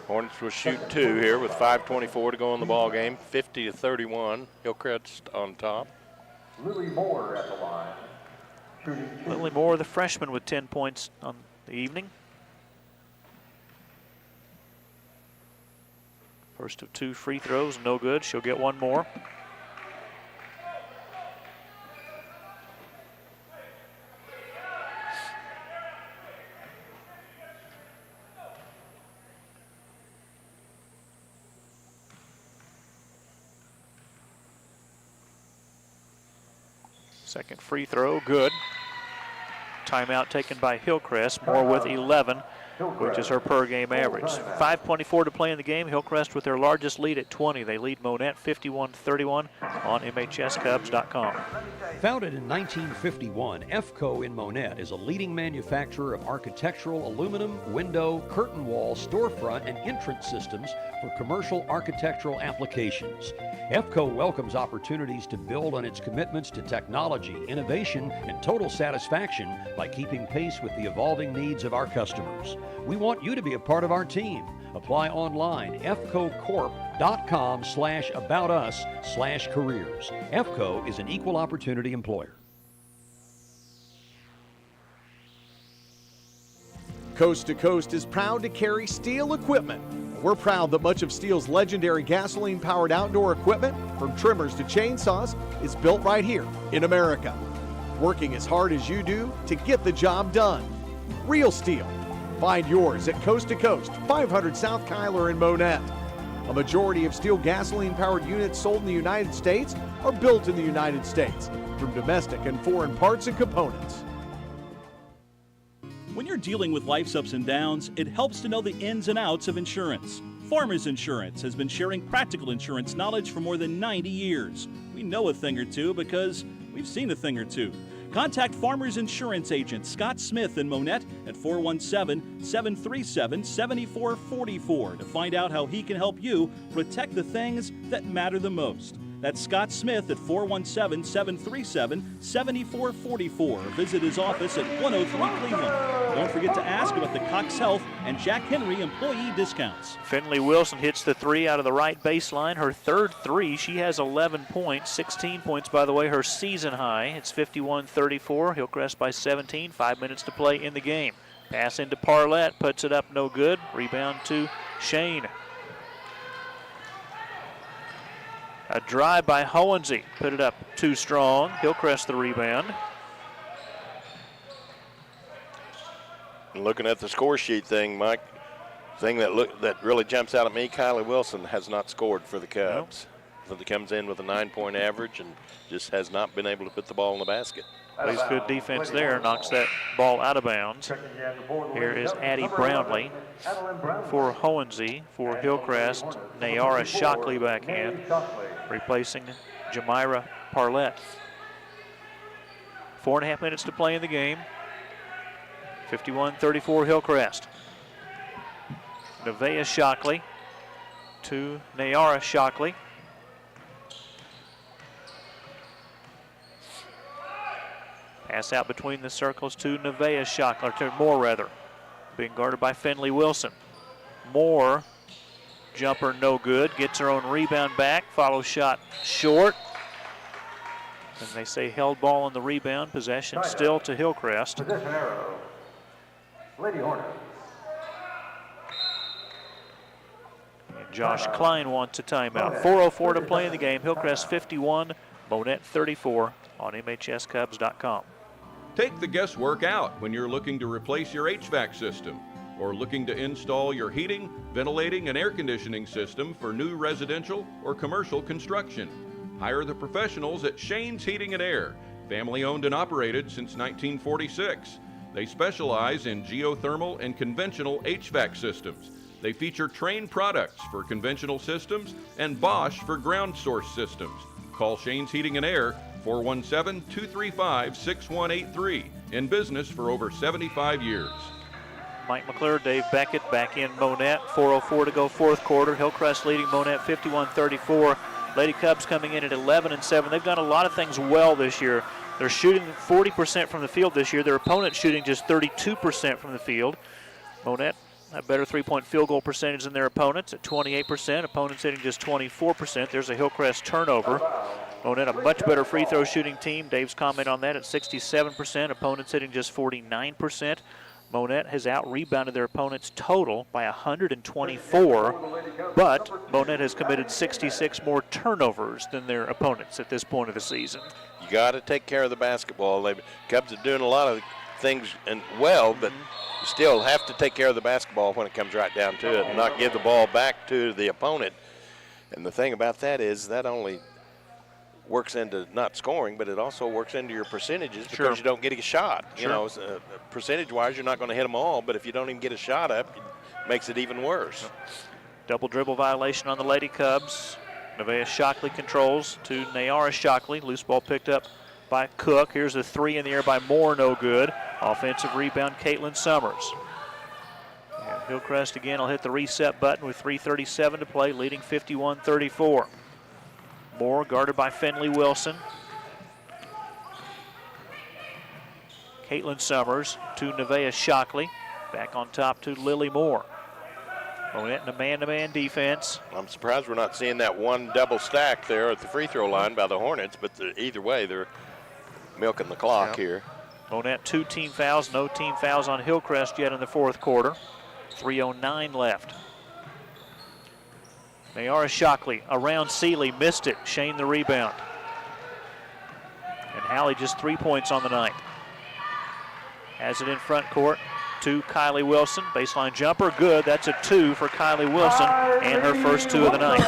Hornets will shoot 2 here with 5:24 to go in the ball game. 50-31. Hillcrest on top. Lily Moore at the line. Lily Moore, the freshman, with 10 points on the evening. First of 2 free throws, no good. She'll get one more. Second free throw, good. Timeout taken by Hillcrest. Moore with 11 which is her per game average. 5:24 to play in the game. Hillcrest with their largest lead at 20. They lead Monett 51-31 on MHSCubs.com. Founded in 1951, EFCO in Monett is a leading manufacturer of architectural aluminum, window, curtain wall, storefront, and entrance systems for commercial architectural applications. EFCO welcomes opportunities to build on its commitments to technology, innovation, and total satisfaction by keeping pace with the evolving needs of our customers. We want you to be a part of our team. Apply online, fcocorp.com/aboutus/careers. EFCO is an equal opportunity employer. Coast to Coast is proud to carry Steel equipment. We're proud that much of Steel's legendary gasoline-powered outdoor equipment, from trimmers to chainsaws, is built right here in America. Working as hard as you do to get the job done. Real Steel. Find yours at Coast to Coast, 500 South Kyler in Monett. A majority of Steel gasoline-powered units sold in the United States are built in the United States, from domestic and foreign parts and components. When you're dealing with life's ups and downs, it helps to know the ins and outs of insurance. Farmers Insurance has been sharing practical insurance knowledge for more than 90 years. We know a thing or two because we've seen a thing or two. Contact Farmers Insurance agent Scott Smith in Monett at 417-737-7444 to find out how he can help you protect the things that matter the most. That's Scott Smith at 417-737-7444. Visit his office at 103 Cleveland. Don't forget to ask about the Cox Health and Jack Henry employee discounts. Finley Wilson hits the three out of the right baseline. Her third three. She has 11 points. 16 points, by the way, her season high. It's 51-34. Hillcrest by 17. 5 minutes to play in the game. Pass into Parlett. Puts it up, no good. Rebound to Shane. A drive by Hohensee. Put it up too strong. Hillcrest the rebound. Looking at the score sheet thing, Mike, thing that really jumps out at me, Kylie Wilson has not scored for the Cubs. So he comes in with a 9-point average and just has not been able to put the ball in the basket. Plays good defense there, knocks that ball out of bounds. Here is Addie Brownlee for Hohensee. For Hillcrest, Nayara Shockley back in, replacing Jamira Parlett. 4.5 minutes to play in the game. 51-34 Hillcrest. Nevaeh Shockley to Nayara Shockley. Pass out between the circles to Nevaeh Shockley, or to Moore rather. Being guarded by Finley Wilson. Moore, jumper no good, gets her own rebound back, follow shot short. And they say held ball on the rebound, possession still to Hillcrest. Possession arrow, Lady Hornets. And Josh Klein wants a timeout. 4:04 to play in the game. Hillcrest 51, Monett 34 on MHSCubs.com. Take the guesswork out when you're looking to replace your HVAC system or looking to install your heating, ventilating, and air conditioning system for new residential or commercial construction. Hire the professionals at Shane's Heating and Air, family owned and operated since 1946. They specialize in geothermal and conventional HVAC systems. They feature Trane products for conventional systems and Bosch for ground source systems. Call Shane's Heating and Air, 417-235-6183. In business for over 75 years. Mike McClure, Dave Beckett back in Monett. 4:04 to go fourth quarter. Hillcrest leading Monett 51-34. Lady Cubs coming in at 11-7. They've done a lot of things well this year. They're shooting 40% from the field this year. Their opponent's shooting just 32% from the field. Monett a better three-point field goal percentage than their opponents at 28%. Opponents hitting just 24%. There's a Hillcrest turnover. Monett a much better free throw shooting team. Dave's comment on that at 67%. Opponents hitting just 49%. Monett has out-rebounded their opponents total by 124, but Monett has committed 66 more turnovers than their opponents at this point of the season. You got to take care of the basketball. Cubs are doing a lot of things well, but you still have to take care of the basketball when it comes right down to it and not give the ball back to the opponent. And the thing about that is that only works into not scoring, but it also works into your percentages because you don't get a shot. You know, percentage-wise, you're not going to hit them all, but if you don't even get a shot up, it makes it even worse. Double dribble violation on the Lady Cubs. Nevaeh Shockley controls to Nayara Shockley. Loose ball picked up by Cook. Here's a three in the air by Moore, no good. Offensive rebound, Caitlin Summers. And Hillcrest again will hit the reset button with 3:37 to play, leading 51-34. Moore guarded by Finley Wilson. Caitlin Summers to Nevaeh Shockley. Back on top to Lily Moore. Monett in a man-to-man defense. I'm surprised we're not seeing that one double stack there at the free throw line by the Hornets, but either way, they're milking the clock here. Monett 2 team fouls, no team fouls on Hillcrest yet in the fourth quarter. 3:09 left. Nayara Shockley around Seeley, missed it. Shane the rebound. And Hallie just 3 points on the night. Has it in front court to Kylie Wilson. Baseline jumper, good. That's a 2 for Kylie Wilson and her first 2 of the night.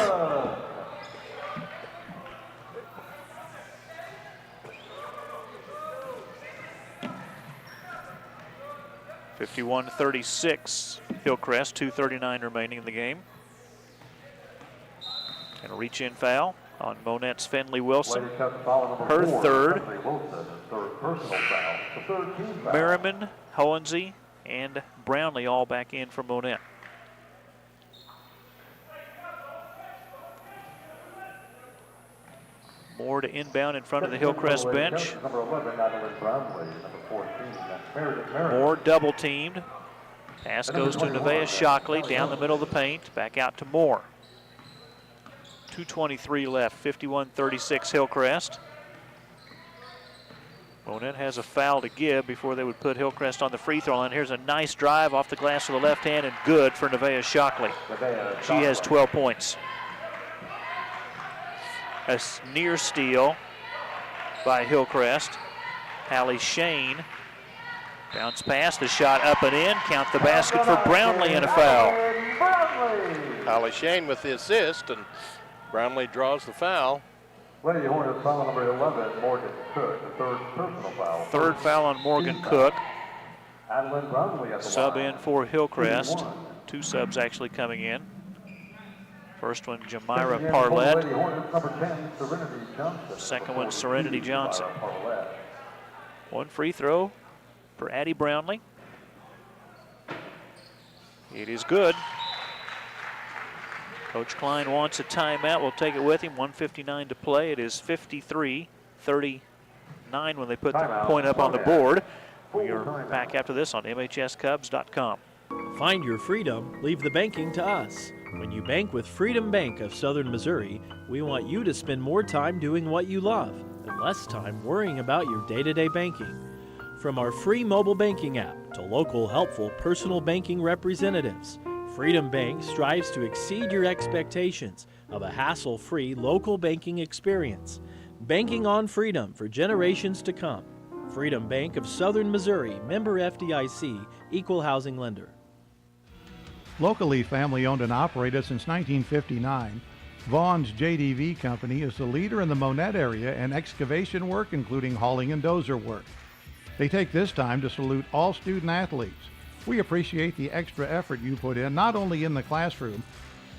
(51-36) Hillcrest, 2:39 remaining in the game. And a reach-in foul on Monett's Finley Wilson. Her third. Merriman, Hohensee, and Brownlee all back in for Monett. Moore to inbound in front of the Hillcrest bench. Moore double teamed. Pass goes to Nevaeh Shockley down the middle of the paint. Back out to Moore. 2:23 left, 51-36 Hillcrest. Monett has a foul to give before they would put Hillcrest on the free throw line. Here's a nice drive off the glass with the left hand and good for Nevaeh Shockley. She has 12 points. A near steal by Hillcrest. Hallie Shane. Bounce pass, the shot up and in. Count the basket for Brownlee and a foul. Hallie Shane with the assist, and Brownlee draws the foul. Lady Hornets foul number 11, Morgan Cook, the third personal foul. Third foul on Morgan Cook. Adeline Brownlee at the Sub line. in for Hillcrest. 2 subs actually coming in. First one, Jamira Parlett. Second one, Serenity Johnson. 1 free throw for Addie Brownlee. It is good. Coach Klein wants a timeout. We'll take it with him. 1:59 to play. It is 53-39 when they put the point up on the board. We are back after this on MHSCubs.com. Find your freedom, leave the banking to us. When you bank with Freedom Bank of Southern Missouri, we want you to spend more time doing what you love and less time worrying about your day-to-day banking. From our free mobile banking app to local helpful personal banking representatives, Freedom Bank strives to exceed your expectations of a hassle-free local banking experience. Banking on freedom for generations to come. Freedom Bank of Southern Missouri, member FDIC, equal housing lender. Locally family owned and operated since 1959, Vaughn's JDV Company is the leader in the Monett area in excavation work, including hauling and dozer work. They take this time to salute all student athletes. We appreciate the extra effort you put in, not only in the classroom,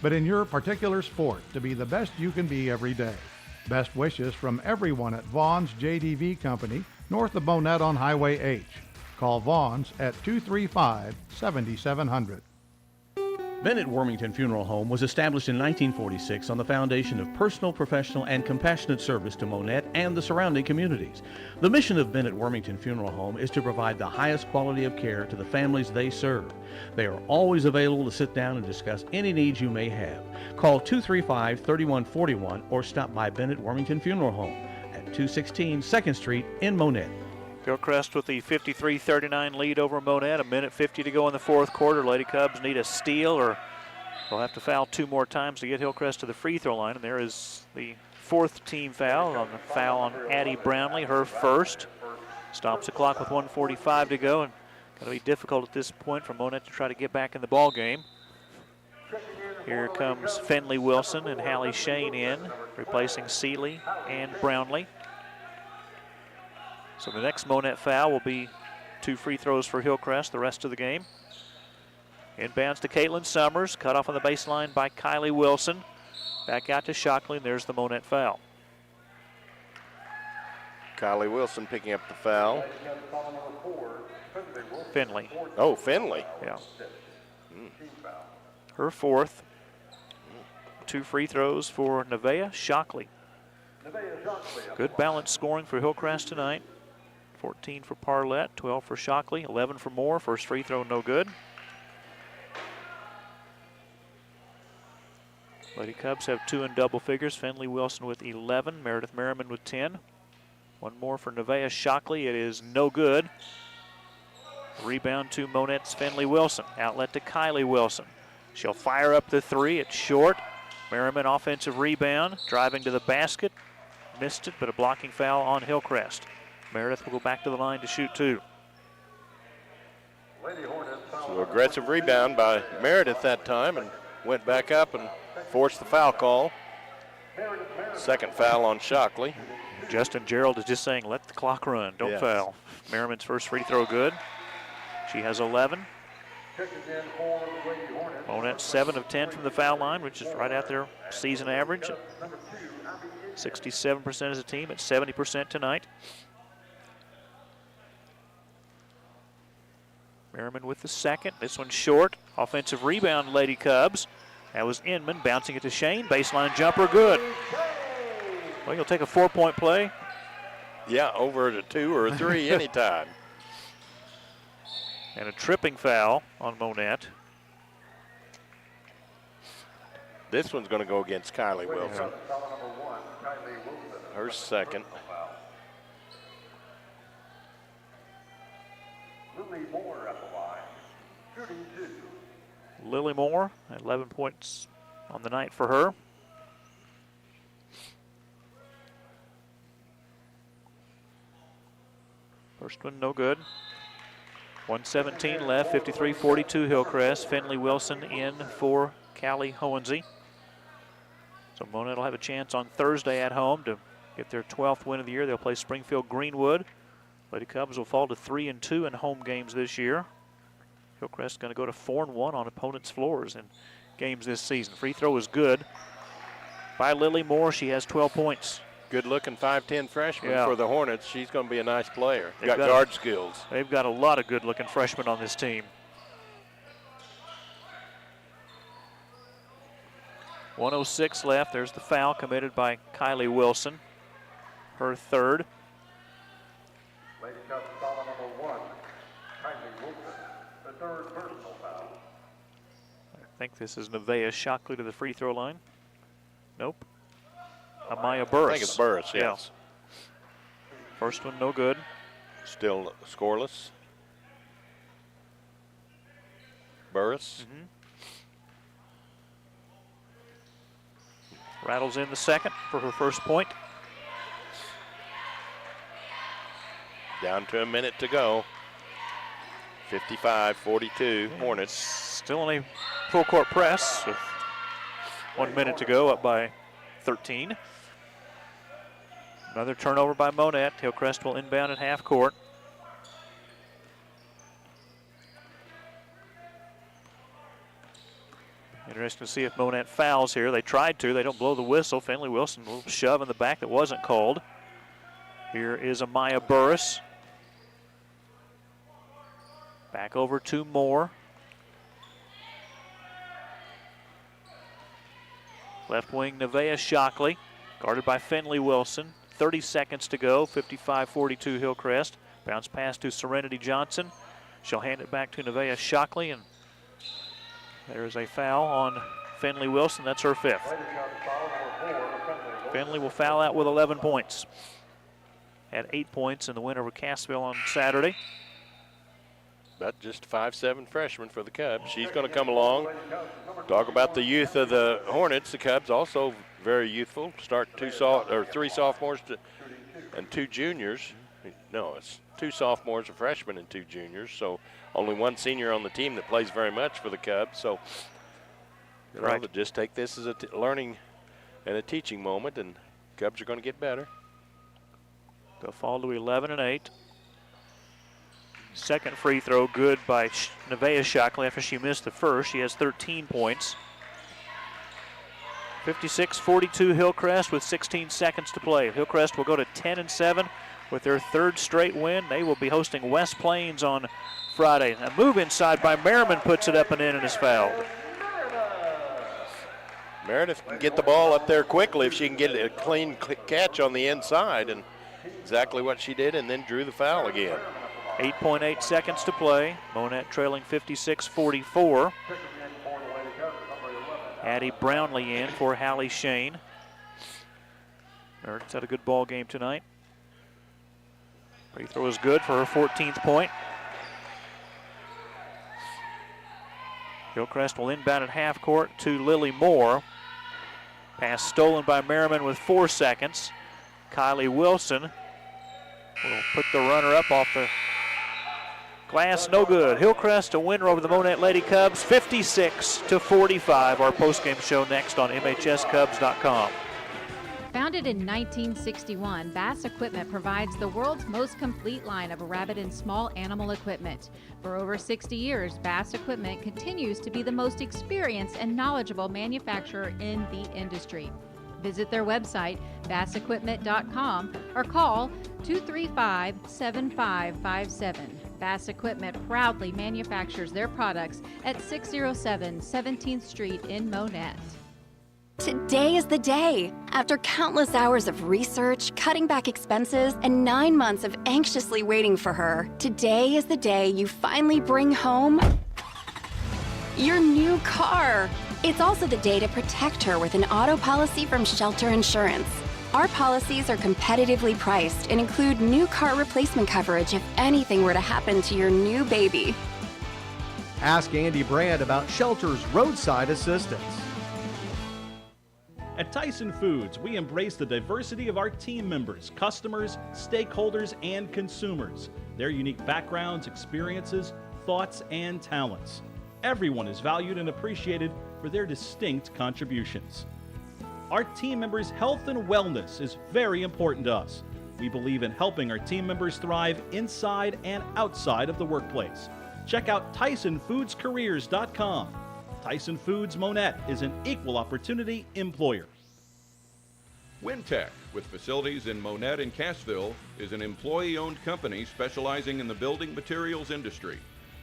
but in your particular sport, to be the best you can be every day. Best wishes from everyone at Vaughn's JDV Company, north of Monett on Highway H. Call Vaughn's at 235-7700. Bennett Wormington Funeral Home was established in 1946 on the foundation of personal, professional, and compassionate service to Monett and the surrounding communities. The mission of Bennett Wormington Funeral Home is to provide the highest quality of care to the families they serve. They are always available to sit down and discuss any needs you may have. Call 235-3141 or stop by Bennett Wormington Funeral Home at 216 2nd Street in Monett. Hillcrest with the 53-39 lead over Monett. 1:50 to go in the fourth quarter. Lady Cubs need a steal or they'll have to foul 2 more times to get Hillcrest to the free throw line. And there is the 4th team foul on Addie Brownlee, her first. Stops the clock with 1:45 to go, and going to be difficult at this point for Monett to try to get back in the ball game. Here comes Finley Wilson and Hallie Shane in, replacing Seeley and Brownlee. So the next Monett foul will be 2 free throws for Hillcrest the rest of the game. Inbounds to Caitlin Summers, cut off on the baseline by Kylie Wilson. Back out to Shockley, and there's the Monett foul. Kylie Wilson picking up the foul. Finley. Oh, Finley. Yeah. Her 4th. 2 free throws for Nevaeh Shockley. Good balanced scoring for Hillcrest tonight. 14 for Parlett, 12 for Shockley, 11 for Moore. First free throw, no good. Lady Cubs have 2 in double figures. Finley Wilson with 11, Meredith Merriman with 10. One more for Nevaeh Shockley. It is no good. Rebound to Monett's Finley Wilson. Outlet to Kylie Wilson. She'll fire up the 3. It's short. Merriman offensive rebound. Driving to the basket. Missed it, but a blocking foul on Hillcrest. Meredith will go back to the line to shoot 2. So aggressive rebound by Meredith that time and went back up and forced the foul call. Second foul on Shockley. Justin Gerald is just saying, let the clock run, don't foul. Merriman's first free throw good. She has 11. Monett 7 of 10 from the foul line, which is right out their season average. 67% as a team at 70% tonight. Merriman with the second. This one's short. Offensive rebound, Lady Cubs. That was Inman bouncing it to Shane. Baseline jumper, good. Well, you'll take a 4-point play. Yeah, over a 2 or a 3 anytime. And a tripping foul on Monett. This one's going to go against Kylie Wilson. Her second. Lily Moore, 11 points on the night for her. First one, no good. 1:17 left, 53-42 Hillcrest. Finley Wilson in for Callie Hohensee. So Monett will have a chance on Thursday at home to get their 12th win of the year. They'll play Springfield Greenwood. Lady Cubs will fall to 3-2 in home games this year. Hillcrest going to go to 4-1 on opponents' floors in games this season. Free throw is good by Lily Moore. She has 12 points. Good-looking 5'10" freshman for the Hornets. She's going to be a nice player. They've got guard skills. They've got a lot of good-looking freshmen on this team. 1:06 left. There's the foul committed by Kylie Wilson. Her third. Lady Cubs foul number 1, Kylie Wilson, the third personal foul. I think this is Nevaeh Shockley to the free throw line. Nope. Amaya Burris. I think it's Burris, yes. Yeah. First one, no good. Still scoreless. Burris. Rattles in the second for her first point. Down to a minute to go. 55-42 Hornets. Still in a full court press with 1 minute to go, up by 13. Another turnover by Monett. Hillcrest will inbound at half court. Interesting to see if Monett fouls here. They tried to. They don't blow the whistle. Finley Wilson, a little shove in the back that wasn't called. Here is Amaya Burris. Back over to Moore. Left wing Nevaeh Shockley, guarded by Finley Wilson. 30 seconds to go, 55-42 Hillcrest. Bounce pass to Serenity Johnson. She'll hand it back to Nevaeh Shockley, and there's a foul on Finley Wilson. That's her fifth. Finley will foul out with 11 points. Had 8 points in the win over Cassville on Saturday. But just a 5'7" freshman for the Cubs. She's going to come along. Talk about the youth of the Hornets. The Cubs also very youthful. Start 3 sophomores and 2 juniors. No, it's 2 sophomores, a freshman, and 2 juniors. So only 1 senior on the team that plays very much for the Cubs. So But just take this as a learning and a teaching moment, and Cubs are going to get better. They'll fall to 11-8. Second free throw good by Nevaeh Shockley after she missed the first. She has 13 points. 56-42 Hillcrest with 16 seconds to play. Hillcrest will go to 10-7 with their third straight win. They will be hosting West Plains on Friday. A move inside by Merriman puts it up and in and is fouled. Meredith can get the ball up there quickly if she can get a clean catch on the inside, and exactly what she did, and then drew the foul again. 8.8 seconds to play. Monett trailing 56-44. Addie Brownlee in for Hallie Shane. Meredith's had a good ball game tonight. Free throw is good for her 14th point. Hillcrest will inbound at half court to Lily Moore. Pass stolen by Merriman with 4 seconds. Kylie Wilson will put the runner up off the glass, no good. Hillcrest a winner over the Monett Lady Cubs, 56-45. Our postgame show next on MHSCubs.com. Founded in 1961, Bass Equipment provides the world's most complete line of rabbit and small animal equipment. For over 60 years, Bass Equipment continues to be the most experienced and knowledgeable manufacturer in the industry. Visit their website, bassequipment.com, or call 235-7557. Bass Equipment proudly manufactures their products at 607 17th Street in Monett. Today is the day. After countless hours of research, cutting back expenses, and 9 months of anxiously waiting for her, today is the day you finally bring home your new car. It's also the day to protect her with an auto policy from Shelter Insurance. Our policies are competitively priced and include new car replacement coverage if anything were to happen to your new baby. Ask Andy Brand about Shelter's roadside assistance. At Tyson Foods, we embrace the diversity of our team members, customers, stakeholders, and consumers, their unique backgrounds, experiences, thoughts, and talents. Everyone is valued and appreciated for their distinct contributions. Our team members' health and wellness is very important to us. We believe in helping our team members thrive inside and outside of the workplace. Check out TysonFoodsCareers.com. Tyson Foods Monett is an equal opportunity employer. Wintech, with facilities in Monett and Cassville, is an employee-owned company specializing in the building materials industry.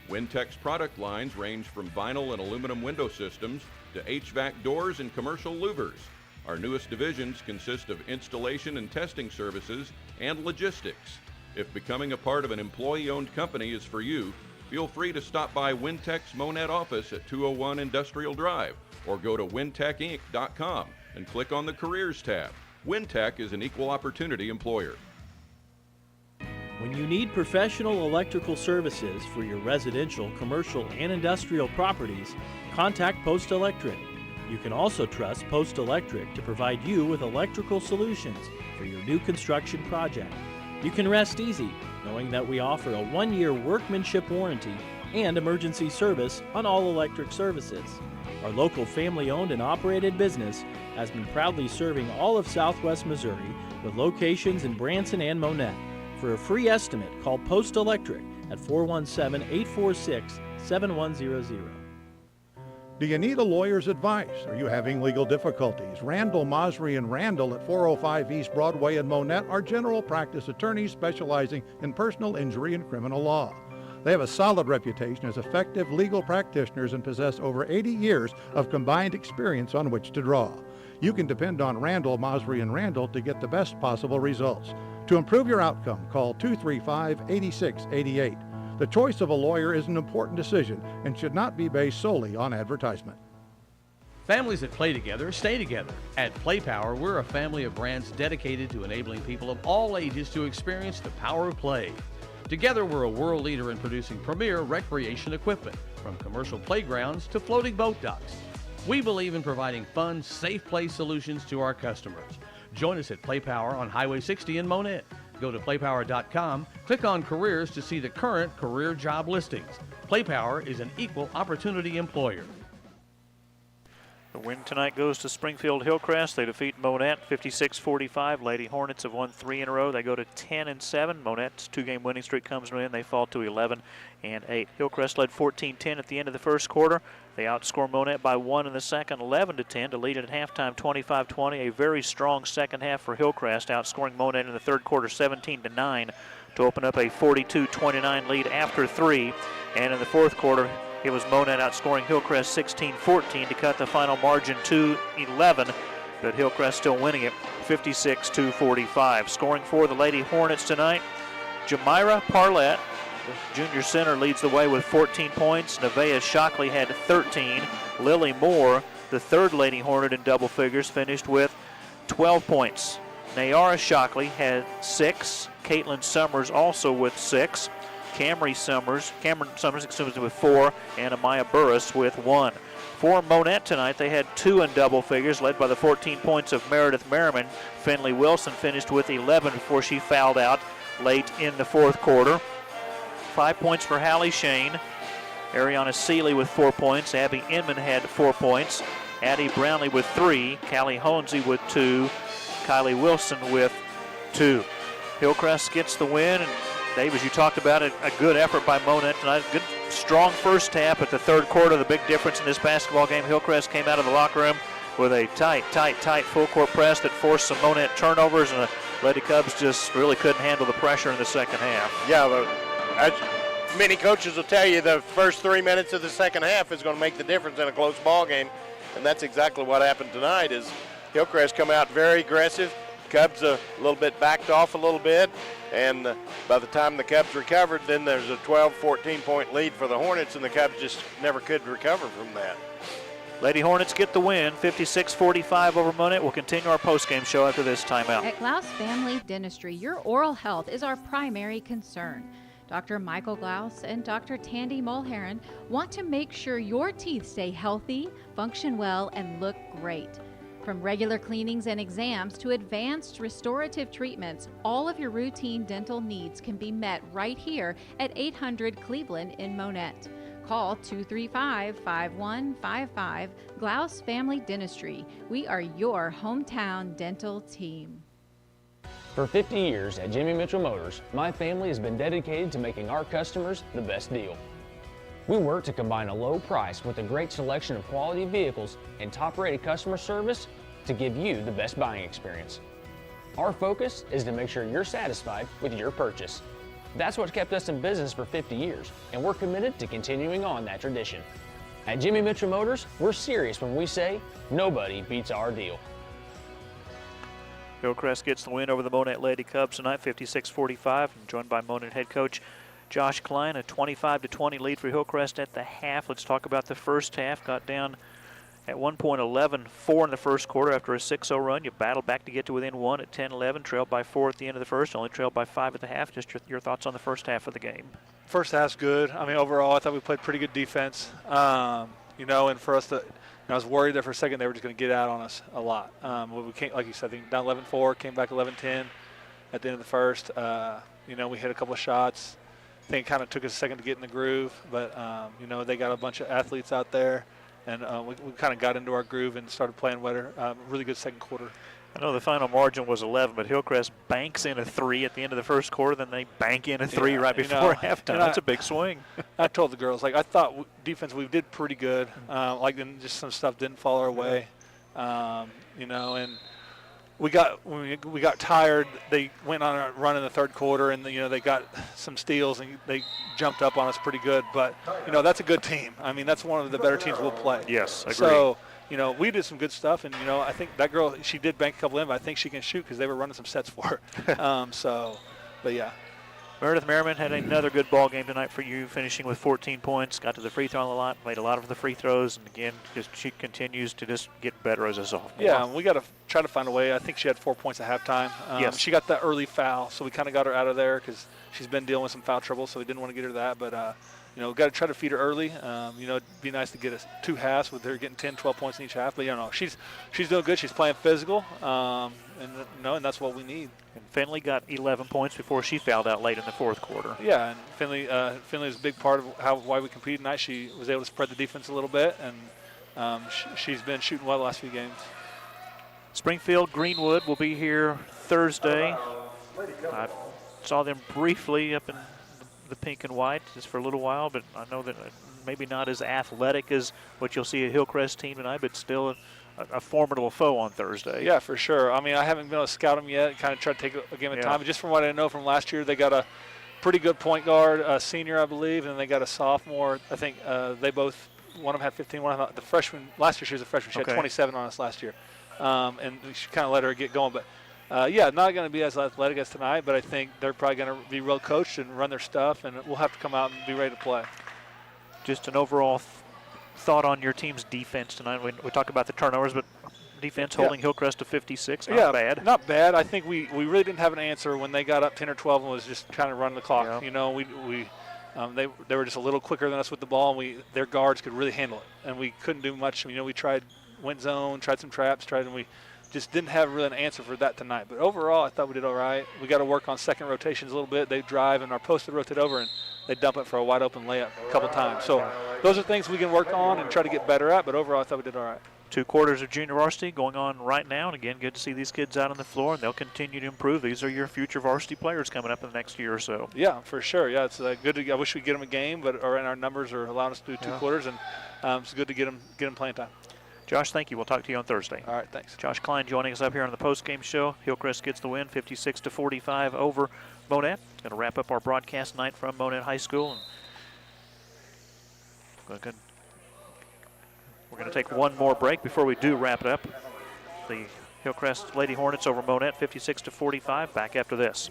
Wintech's product lines range from vinyl and aluminum window systems to HVAC doors and commercial louvers. Our newest divisions consist of installation and testing services and logistics. If becoming a part of an employee-owned company is for you, feel free to stop by Wintech's Monett office at 201 Industrial Drive or go to wintechinc.com and click on the Careers tab. Wintech is an equal opportunity employer. When you need professional electrical services for your residential, commercial, and industrial properties, contact Post Electric. You can also trust Post Electric to provide you with electrical solutions for your new construction project. You can rest easy knowing that we offer a 1-year workmanship warranty and emergency service on all electric services. Our local family-owned and operated business has been proudly serving all of Southwest Missouri with locations in Branson and Monett. For a free estimate, call Post Electric at 417-846-7100. Do you need a lawyer's advice? Are you having legal difficulties? Randall, Mosry, and Randall at 405 East Broadway in Monett are general practice attorneys specializing in personal injury and criminal law. They have a solid reputation as effective legal practitioners and possess over 80 years of combined experience on which to draw. You can depend on Randall, Mosry, and Randall to get the best possible results. To improve your outcome, call 235-8688. The choice of a lawyer is an important decision and should not be based solely on advertisement. Families that play together stay together. At Play Power, we're a family of brands dedicated to enabling people of all ages to experience the power of play. Together, we're a world leader in producing premier recreation equipment, from commercial playgrounds to floating boat docks. We believe in providing fun, safe play solutions to our customers. Join us at Play Power on Highway 60 in Monett. Go to playpower.com, click on Careers to see the current career job listings. Play Power is an equal opportunity employer. The win tonight goes to Springfield Hillcrest. They defeat Monett 56-45. Lady Hornets have won 3 in a row. They go to 10-7. Monett's 2-game winning streak comes to an end. They fall to 11-8. Hillcrest led 14-10 at the end of the first quarter. They outscore Monett by 1 in the second, 11-10 to lead it at halftime 25-20. A very strong second half for Hillcrest, outscoring Monett in the third quarter 17-9 to open up a 42-29 lead after 3. And in the fourth quarter, it was Monett outscoring Hillcrest 16-14 to cut the final margin to 11, but Hillcrest still winning it 56-45. Scoring for the Lady Hornets tonight, Jamira Parlett, the junior center, leads the way with 14 points. Nevaeh Shockley had 13. Lily Moore, the third Lady Hornet in double figures, finished with 12 points. Nayara Shockley had 6. Caitlin Summers also with 6. Cameron Summers, with 4, and Amaya Burris with 1. For Monett tonight, they had 2 in double figures, led by the 14 points of Meredith Merriman. Finley Wilson finished with 11 before she fouled out late in the fourth quarter. 5 points for Hallie Shane. Ariana Seeley with 4 points. Abby Inman had 4 points. Addie Brownlee with 3. Callie Honesy with 2. Kylie Wilson with 2. Hillcrest gets the win, and Dave, as you talked about it, a good effort by Monett tonight. Good, strong first half at the third quarter. The big difference in this basketball game, Hillcrest came out of the locker room with a tight full court press that forced some Monett turnovers, and the Lady Cubs just really couldn't handle the pressure in the second half. Yeah, as many coaches will tell you, the first 3 minutes of the second half is going to make the difference in a close ball game, and that's exactly what happened tonight. Is Hillcrest come out very aggressive. Cubs a little bit backed off a little bit, and by the time the Cubs recovered, then there's a 12-14 point lead for the Hornets, and the Cubs just never could recover from that. Lady Hornets get the win, 56-45 over Monett. We'll continue our postgame show after this timeout. At Glaus Family Dentistry, your oral health is our primary concern. Dr. Michael Glaus and Dr. Tandy Mulheron want to make sure your teeth stay healthy, function well, and look great. From regular cleanings and exams to advanced restorative treatments, all of your routine dental needs can be met right here at 800 Cleveland in Monett. Call 235-5155, Glaus Family Dentistry. We are your hometown dental team. For 50 years at Jimmy Mitchell Motors, my family has been dedicated to making our customers the best deal. We work to combine a low price with a great selection of quality vehicles and top-rated customer service to give you the best buying experience. Our focus is to make sure you're satisfied with your purchase. That's what kept us in business for 50 years, and we're committed to continuing on that tradition. At Jimmy Mitchell Motors, we're serious when we say nobody beats our deal. Hillcrest gets the win over the Monett Lady Cubs tonight, 56-45, joined by Monett head coach Josh Klein. A 25-20 lead for Hillcrest at the half. Let's talk about the first half. Got down at one point 11-4 in the first quarter after a 6-0 run. You battled back to get to within 1 at 10-11. Trailed by 4 at the end of the first. Only trailed by 5 at the half. Just your thoughts on the first half of the game. First half's good. I mean, overall, I thought we played pretty good defense. And for us to, I was worried there for a second they were just going to get out on us a lot. We came, like you said, I think down 11-4, came back 11-10 at the end of the first. We hit a couple of shots. I think it kind of took us a second to get in the groove, but, they got a bunch of athletes out there, and we kind of got into our groove and started playing better. Really good second quarter. I know the final margin was 11, but Hillcrest banks in a 3 at the end of the first quarter, then they bank in a 3 right before halftime. That's a big swing. I told the girls, I thought defense we did pretty good. Then just some stuff didn't fall our way, and when we got tired, they went on a run in the third quarter, and they got some steals and they jumped up on us pretty good. But that's a good team. I mean, that's one of the better teams we'll play. Yes, agree. So we did some good stuff, and I think that girl, she did bank a couple in, but I think she can shoot because they were running some sets for her. But yeah. Meredith Merriman had another good ball game tonight for you, finishing with 14 points. Got to the free throw a lot, made a lot of the free throws, and again, she continues to just get better as a sophomore. Yeah, we got to try to find a way. I think she had 4 points at halftime. Yes. She got that early foul, so we kind of got her out of there because she's been dealing with some foul trouble, so we didn't want to get her that. But, got to try to feed her early. It'd be nice to get us 2 halves with her getting 10, 12 points in each half. But, she's doing good. She's playing physical, and that's what we need. And Finley got 11 points before she fouled out late in the fourth quarter. Yeah, and Finley is a big part of why we competed tonight. She was able to spread the defense a little bit, and she's been shooting well the last few games. Springfield Greenwood will be here Thursday. I saw them briefly up in the pink and white just for a little while, but I know that maybe not as athletic as what you'll see a Hillcrest team tonight, but still a formidable foe on Thursday. Yeah, for sure. I mean, I haven't been able to scout them yet, kind of try to take a game at a time. But just from what I know from last year, they got a pretty good point guard, a senior, I believe, and they got a sophomore. I think they both, one of them had 15, one of them, the freshman, last year she was a freshman. She had 27 on us last year. And we should kind of let her get going. But, yeah, not going to be as athletic as tonight, but I think they're probably going to be well coached and run their stuff, and we'll have to come out and be ready to play. Just an overall thought on your team's defense tonight. We talked about the turnovers, but defense holding Hillcrest to 56, not bad. Not bad. I think we really didn't have an answer when they got up 10 or 12 and was just trying to run the clock. Yeah. You know, they were just a little quicker than us with the ball, and their guards could really handle it, and we couldn't do much. You know, we went zone, tried some traps, and we just didn't have really an answer for that tonight. But overall, I thought we did all right. We got to work on second rotations a little bit. They drive, and our post would rotate over, and they dump it for a wide open layup a couple times. So those are things we can work on and try to get better at, but overall I thought we did all right. 2 quarters of junior varsity going on right now, and again, good to see these kids out on the floor, and they'll continue to improve. These are your future varsity players coming up in the next year or so. Yeah, for sure. Yeah, it's good. I wish we could get them a game, but our numbers are allowing us to do 2 quarters, and it's good to get them playing time. Josh, thank you. We'll talk to you on Thursday. All right, thanks. Josh Klein joining us up here on the post-game show. Hillcrest gets the win, 56-45 over Monett. Going to wrap up our broadcast night from Monett High School. And we're going to take one more break before we do wrap it up. The Hillcrest Lady Hornets over Monett, 56-45. Back after this.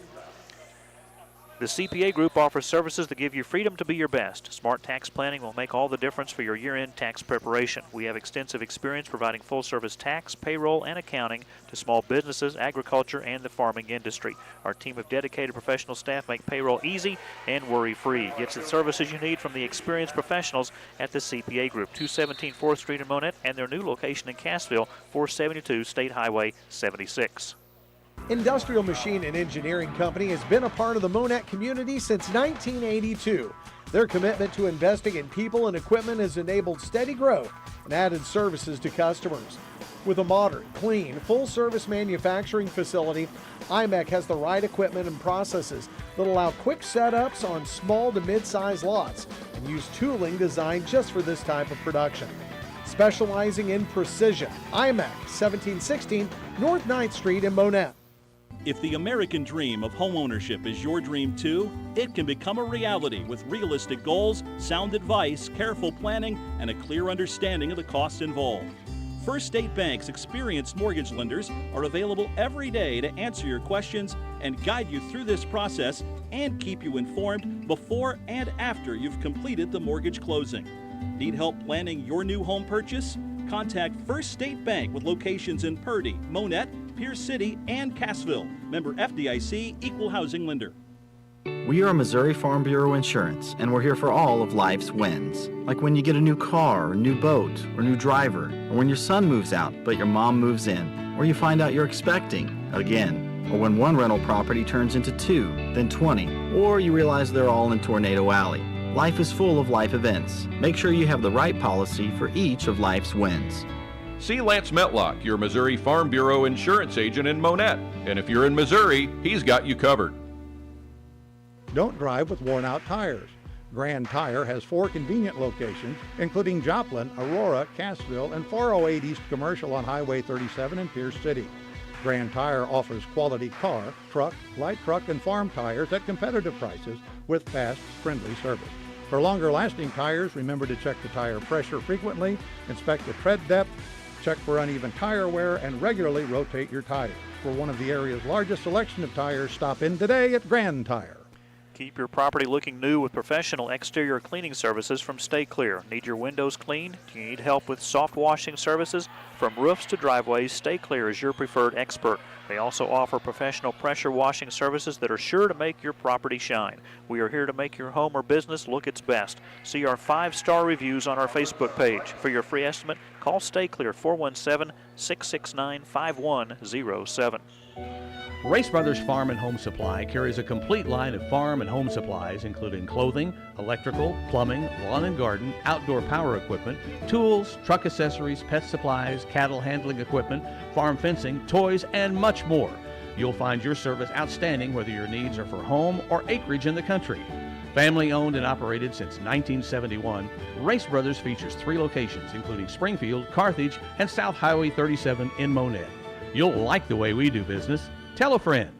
The CPA Group offers services that give you freedom to be your best. Smart tax planning will make all the difference for your year-end tax preparation. We have extensive experience providing full-service tax, payroll, and accounting to small businesses, agriculture, and the farming industry. Our team of dedicated professional staff make payroll easy and worry-free. Get the services you need from the experienced professionals at the CPA Group, 217 4th Street in Monett, and their new location in Cassville, 472 State Highway 76. Industrial Machine and Engineering Company has been a part of the Monett community since 1982. Their commitment to investing in people and equipment has enabled steady growth and added services to customers. With a modern, clean, full-service manufacturing facility, IMEC has the right equipment and processes that allow quick setups on small to mid-size lots and use tooling designed just for this type of production. Specializing in precision, IMEC, 1716 North 9th Street in Monett. If the American dream of homeownership is your dream too, it can become a reality with realistic goals, sound advice, careful planning, and a clear understanding of the costs involved. First State Bank's experienced mortgage lenders are available every day to answer your questions and guide you through this process and keep you informed before and after you've completed the mortgage closing. Need help planning your new home purchase? Contact First State Bank with locations in Purdy, Monett, Pierce City, and Cassville. Member FDIC, Equal Housing Lender. We are Missouri Farm Bureau Insurance, and we're here for all of life's wins. Like when you get a new car, or new boat, or new driver, or when your son moves out but your mom moves in, or you find out you're expecting again, or when one rental property turns into 2, then 20, or you realize they're all in Tornado Alley. Life is full of life events. Make sure you have the right policy for each of life's wins. See Lance Metlock, your Missouri Farm Bureau insurance agent in Monett. And if you're in Missouri, he's got you covered. Don't drive with worn-out tires. Grand Tire has 4 convenient locations, including Joplin, Aurora, Cassville, and 408 East Commercial on Highway 37 in Pierce City. Grand Tire offers quality car, truck, light truck, and farm tires at competitive prices with fast, friendly service. For longer-lasting tires, remember to check the tire pressure frequently, inspect the tread depth, check for uneven tire wear, and regularly rotate your tires. For one of the area's largest selection of tires, stop in today at Grand Tire. Keep your property looking new with professional exterior cleaning services from Stay Clear. Need your windows cleaned? Do you need help with soft washing services? From roofs to driveways, Stay Clear is your preferred expert. They also offer professional pressure washing services that are sure to make your property shine. We are here to make your home or business look its best. See our 5-star reviews on our Facebook page. For your free estimate, call Stay Clear 417-669-5107. Race Brothers Farm and Home Supply carries a complete line of farm and home supplies, including clothing, electrical, plumbing, lawn and garden, outdoor power equipment, tools, truck accessories, pet supplies, cattle handling equipment, farm fencing, toys, and much more. You'll find your service outstanding whether your needs are for home or acreage in the country. Family owned and operated since 1971, Race Brothers features 3 locations, including Springfield, Carthage, and South Highway 37 in Monett. You'll like the way we do business. Tell a friend.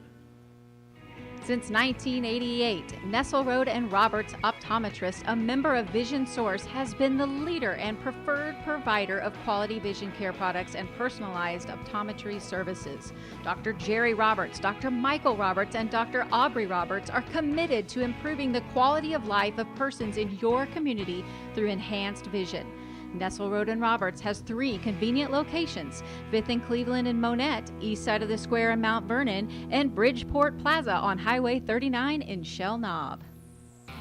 Since 1988, Nestle Road and Roberts Optometrist, a member of Vision Source, has been the leader and preferred provider of quality vision care products and personalized optometry services. Dr. Jerry Roberts, Dr. Michael Roberts, and Dr. Aubrey Roberts are committed to improving the quality of life of persons in your community through enhanced vision. Nestle Road and Roberts has 3 convenient locations: 5th and Cleveland in Monett, east side of the square in Mount Vernon, and Bridgeport Plaza on Highway 39 in Shell Knob.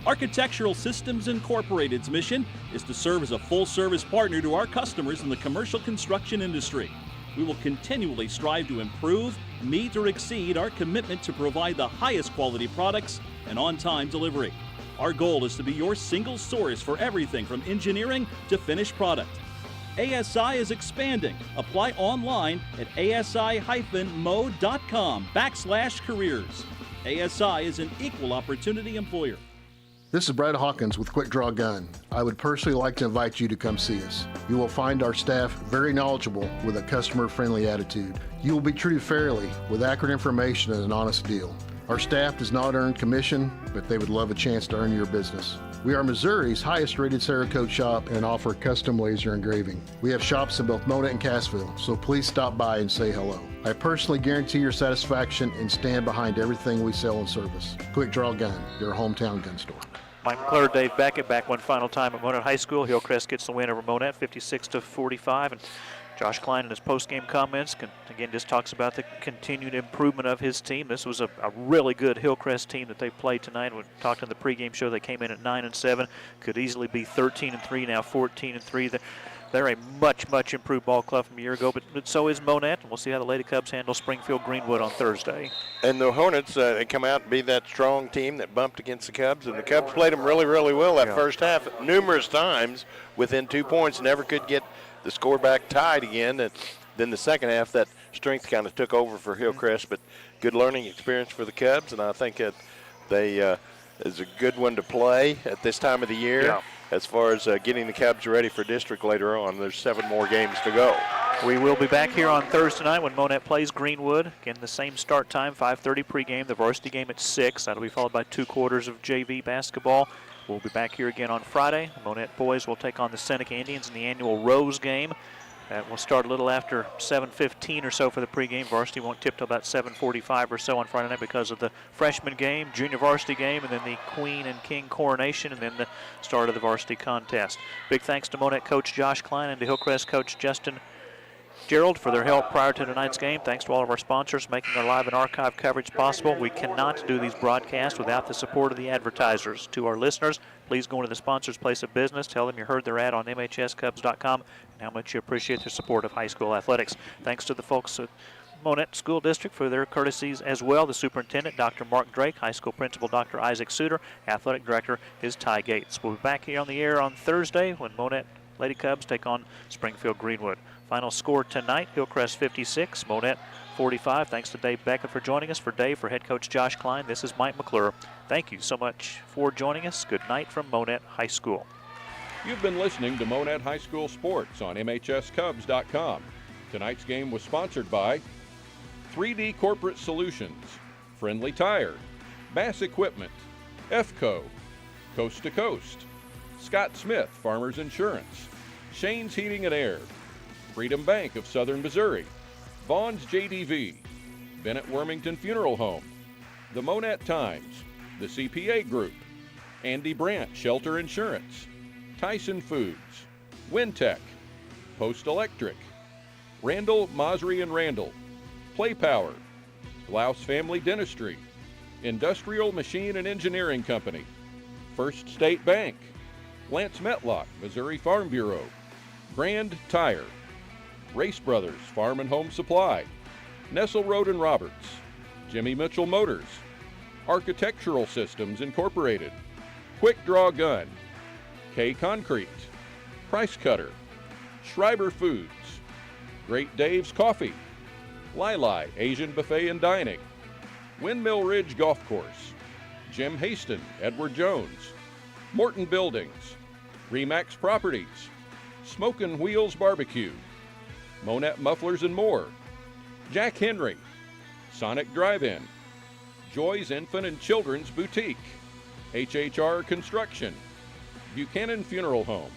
Architectural Systems Incorporated's mission is to serve as a full-service partner to our customers in the commercial construction industry. We will continually strive to improve, meet, or exceed our commitment to provide the highest quality products and on-time delivery. Our goal is to be your single source for everything from engineering to finished product. ASI is expanding. Apply online at asi-mo.com/careers. ASI is an equal opportunity employer. This is Brad Hawkins with Quick Draw Gun. I would personally like to invite you to come see us. You will find our staff very knowledgeable with a customer-friendly attitude. You will be treated fairly with accurate information and an honest deal. Our staff does not earn commission, but they would love a chance to earn your business. We are Missouri's highest rated Cerakote shop and offer custom laser engraving. We have shops in both Monett and Cassville, so please stop by and say hello. I personally guarantee your satisfaction and stand behind everything we sell and service. Quick Draw Gun, your hometown gun store. Mike McClure, Dave Beckett back one final time at Monett High School. Hillcrest gets the win over Monett, 56-45. And Josh Klein in his post-game comments again just talks about the continued improvement of his team. This was a really good Hillcrest team that they played tonight. We talked in the pregame show, they came in at 9-7, could easily be 13-3, now 14-3. They're a much improved ball club from a year ago, but so is Monett. And we'll see how the Lady Cubs handle Springfield Greenwood on Thursday. And the Hornets, they come out and be that strong team that bumped against the Cubs, and the Cubs played them really well that first half, numerous times within 2 points, never could get the score back tied again. And then the second half, that strength kind of took over for Hillcrest, but good learning experience for the Cubs, and I think that they is a good one to play at this time of the year as far as getting the Cubs ready for district later on. There's 7 more games to go. We will be back here on Thursday night when Monett plays Greenwood. Again, the same start time, 5:30 pregame, the varsity game at 6. That'll be followed by 2 quarters of JV basketball. We'll be back here again on Friday. The Monett boys will take on the Seneca Indians in the annual Rose game. That will start a little after 7:15 or so for the pregame. Varsity won't tip till about 7:45 or so on Friday night because of the freshman game, junior varsity game, and then the Queen and King coronation, and then the start of the varsity contest. Big thanks to Monett coach Josh Klein and to Hillcrest coach Justin Gerald for their help prior to tonight's game. Thanks to all of our sponsors making our live and archive coverage possible. We cannot do these broadcasts without the support of the advertisers. To our listeners, please go into the sponsor's place of business. Tell them you heard their ad on MHSCubs.com and how much you appreciate their support of high school athletics. Thanks to the folks at Monett School District for their courtesies as well. The superintendent, Dr. Mark Drake, high school principal, Dr. Isaac Suter, athletic director is Ty Gates. We'll be back here on the air on Thursday when Monett Lady Cubs take on Springfield Greenwood. Final score tonight, Hillcrest 56, Monett 45. Thanks to Dave Beckett for joining us. For Dave, for head coach Josh Klein, this is Mike McClure. Thank you so much for joining us. Good night from Monett High School. You've been listening to Monett High School Sports on MHSCubs.com. Tonight's game was sponsored by 3D Corporate Solutions, Friendly Tire, Bass Equipment, EFCO, Coast to Coast, Scott Smith Farmers Insurance, Shane's Heating and Air, Freedom Bank of Southern Missouri, Vaughn's JDV, Bennett Wormington Funeral Home, the Monett Times, the CPA Group, Andy Brandt Shelter Insurance, Tyson Foods, Wintech, Post Electric, Randall, Mosry and Randall, Play Power, Blouse Family Dentistry, Industrial Machine and Engineering Company, First State Bank, Lance Metlock, Missouri Farm Bureau, Grand Tire, Race Brothers Farm and Home Supply, Nestle Road and Roberts, Jimmy Mitchell Motors, Architectural Systems Incorporated, Quick Draw Gun, K Concrete, Price Cutter, Schreiber Foods, Great Dave's Coffee, Lili Asian Buffet and Dining, Windmill Ridge Golf Course, Jim Haston, Edward Jones, Morton Buildings, Remax Properties, Smokin' Wheels Barbecue, Monett Mufflers and More, Jack Henry, Sonic Drive-In, Joy's Infant and Children's Boutique, HHR Construction, Buchanan Funeral Home,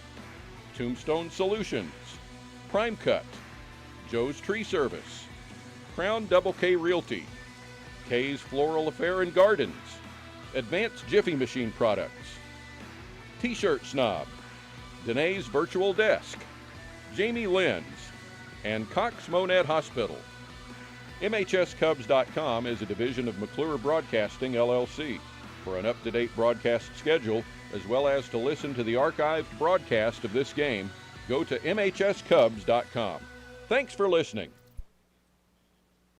Tombstone Solutions, Prime Cut, Joe's Tree Service, Crown Double K Realty, K's Floral Affair and Gardens, Advanced Jiffy Machine Products, T-Shirt Snob, Danae's Virtual Desk, Jamie Lynn's, and Cox Monett Hospital. MHSCubs.com is a division of McClure Broadcasting, LLC. For an up-to-date broadcast schedule, as well as to listen to the archived broadcast of this game, go to MHSCubs.com. Thanks for listening.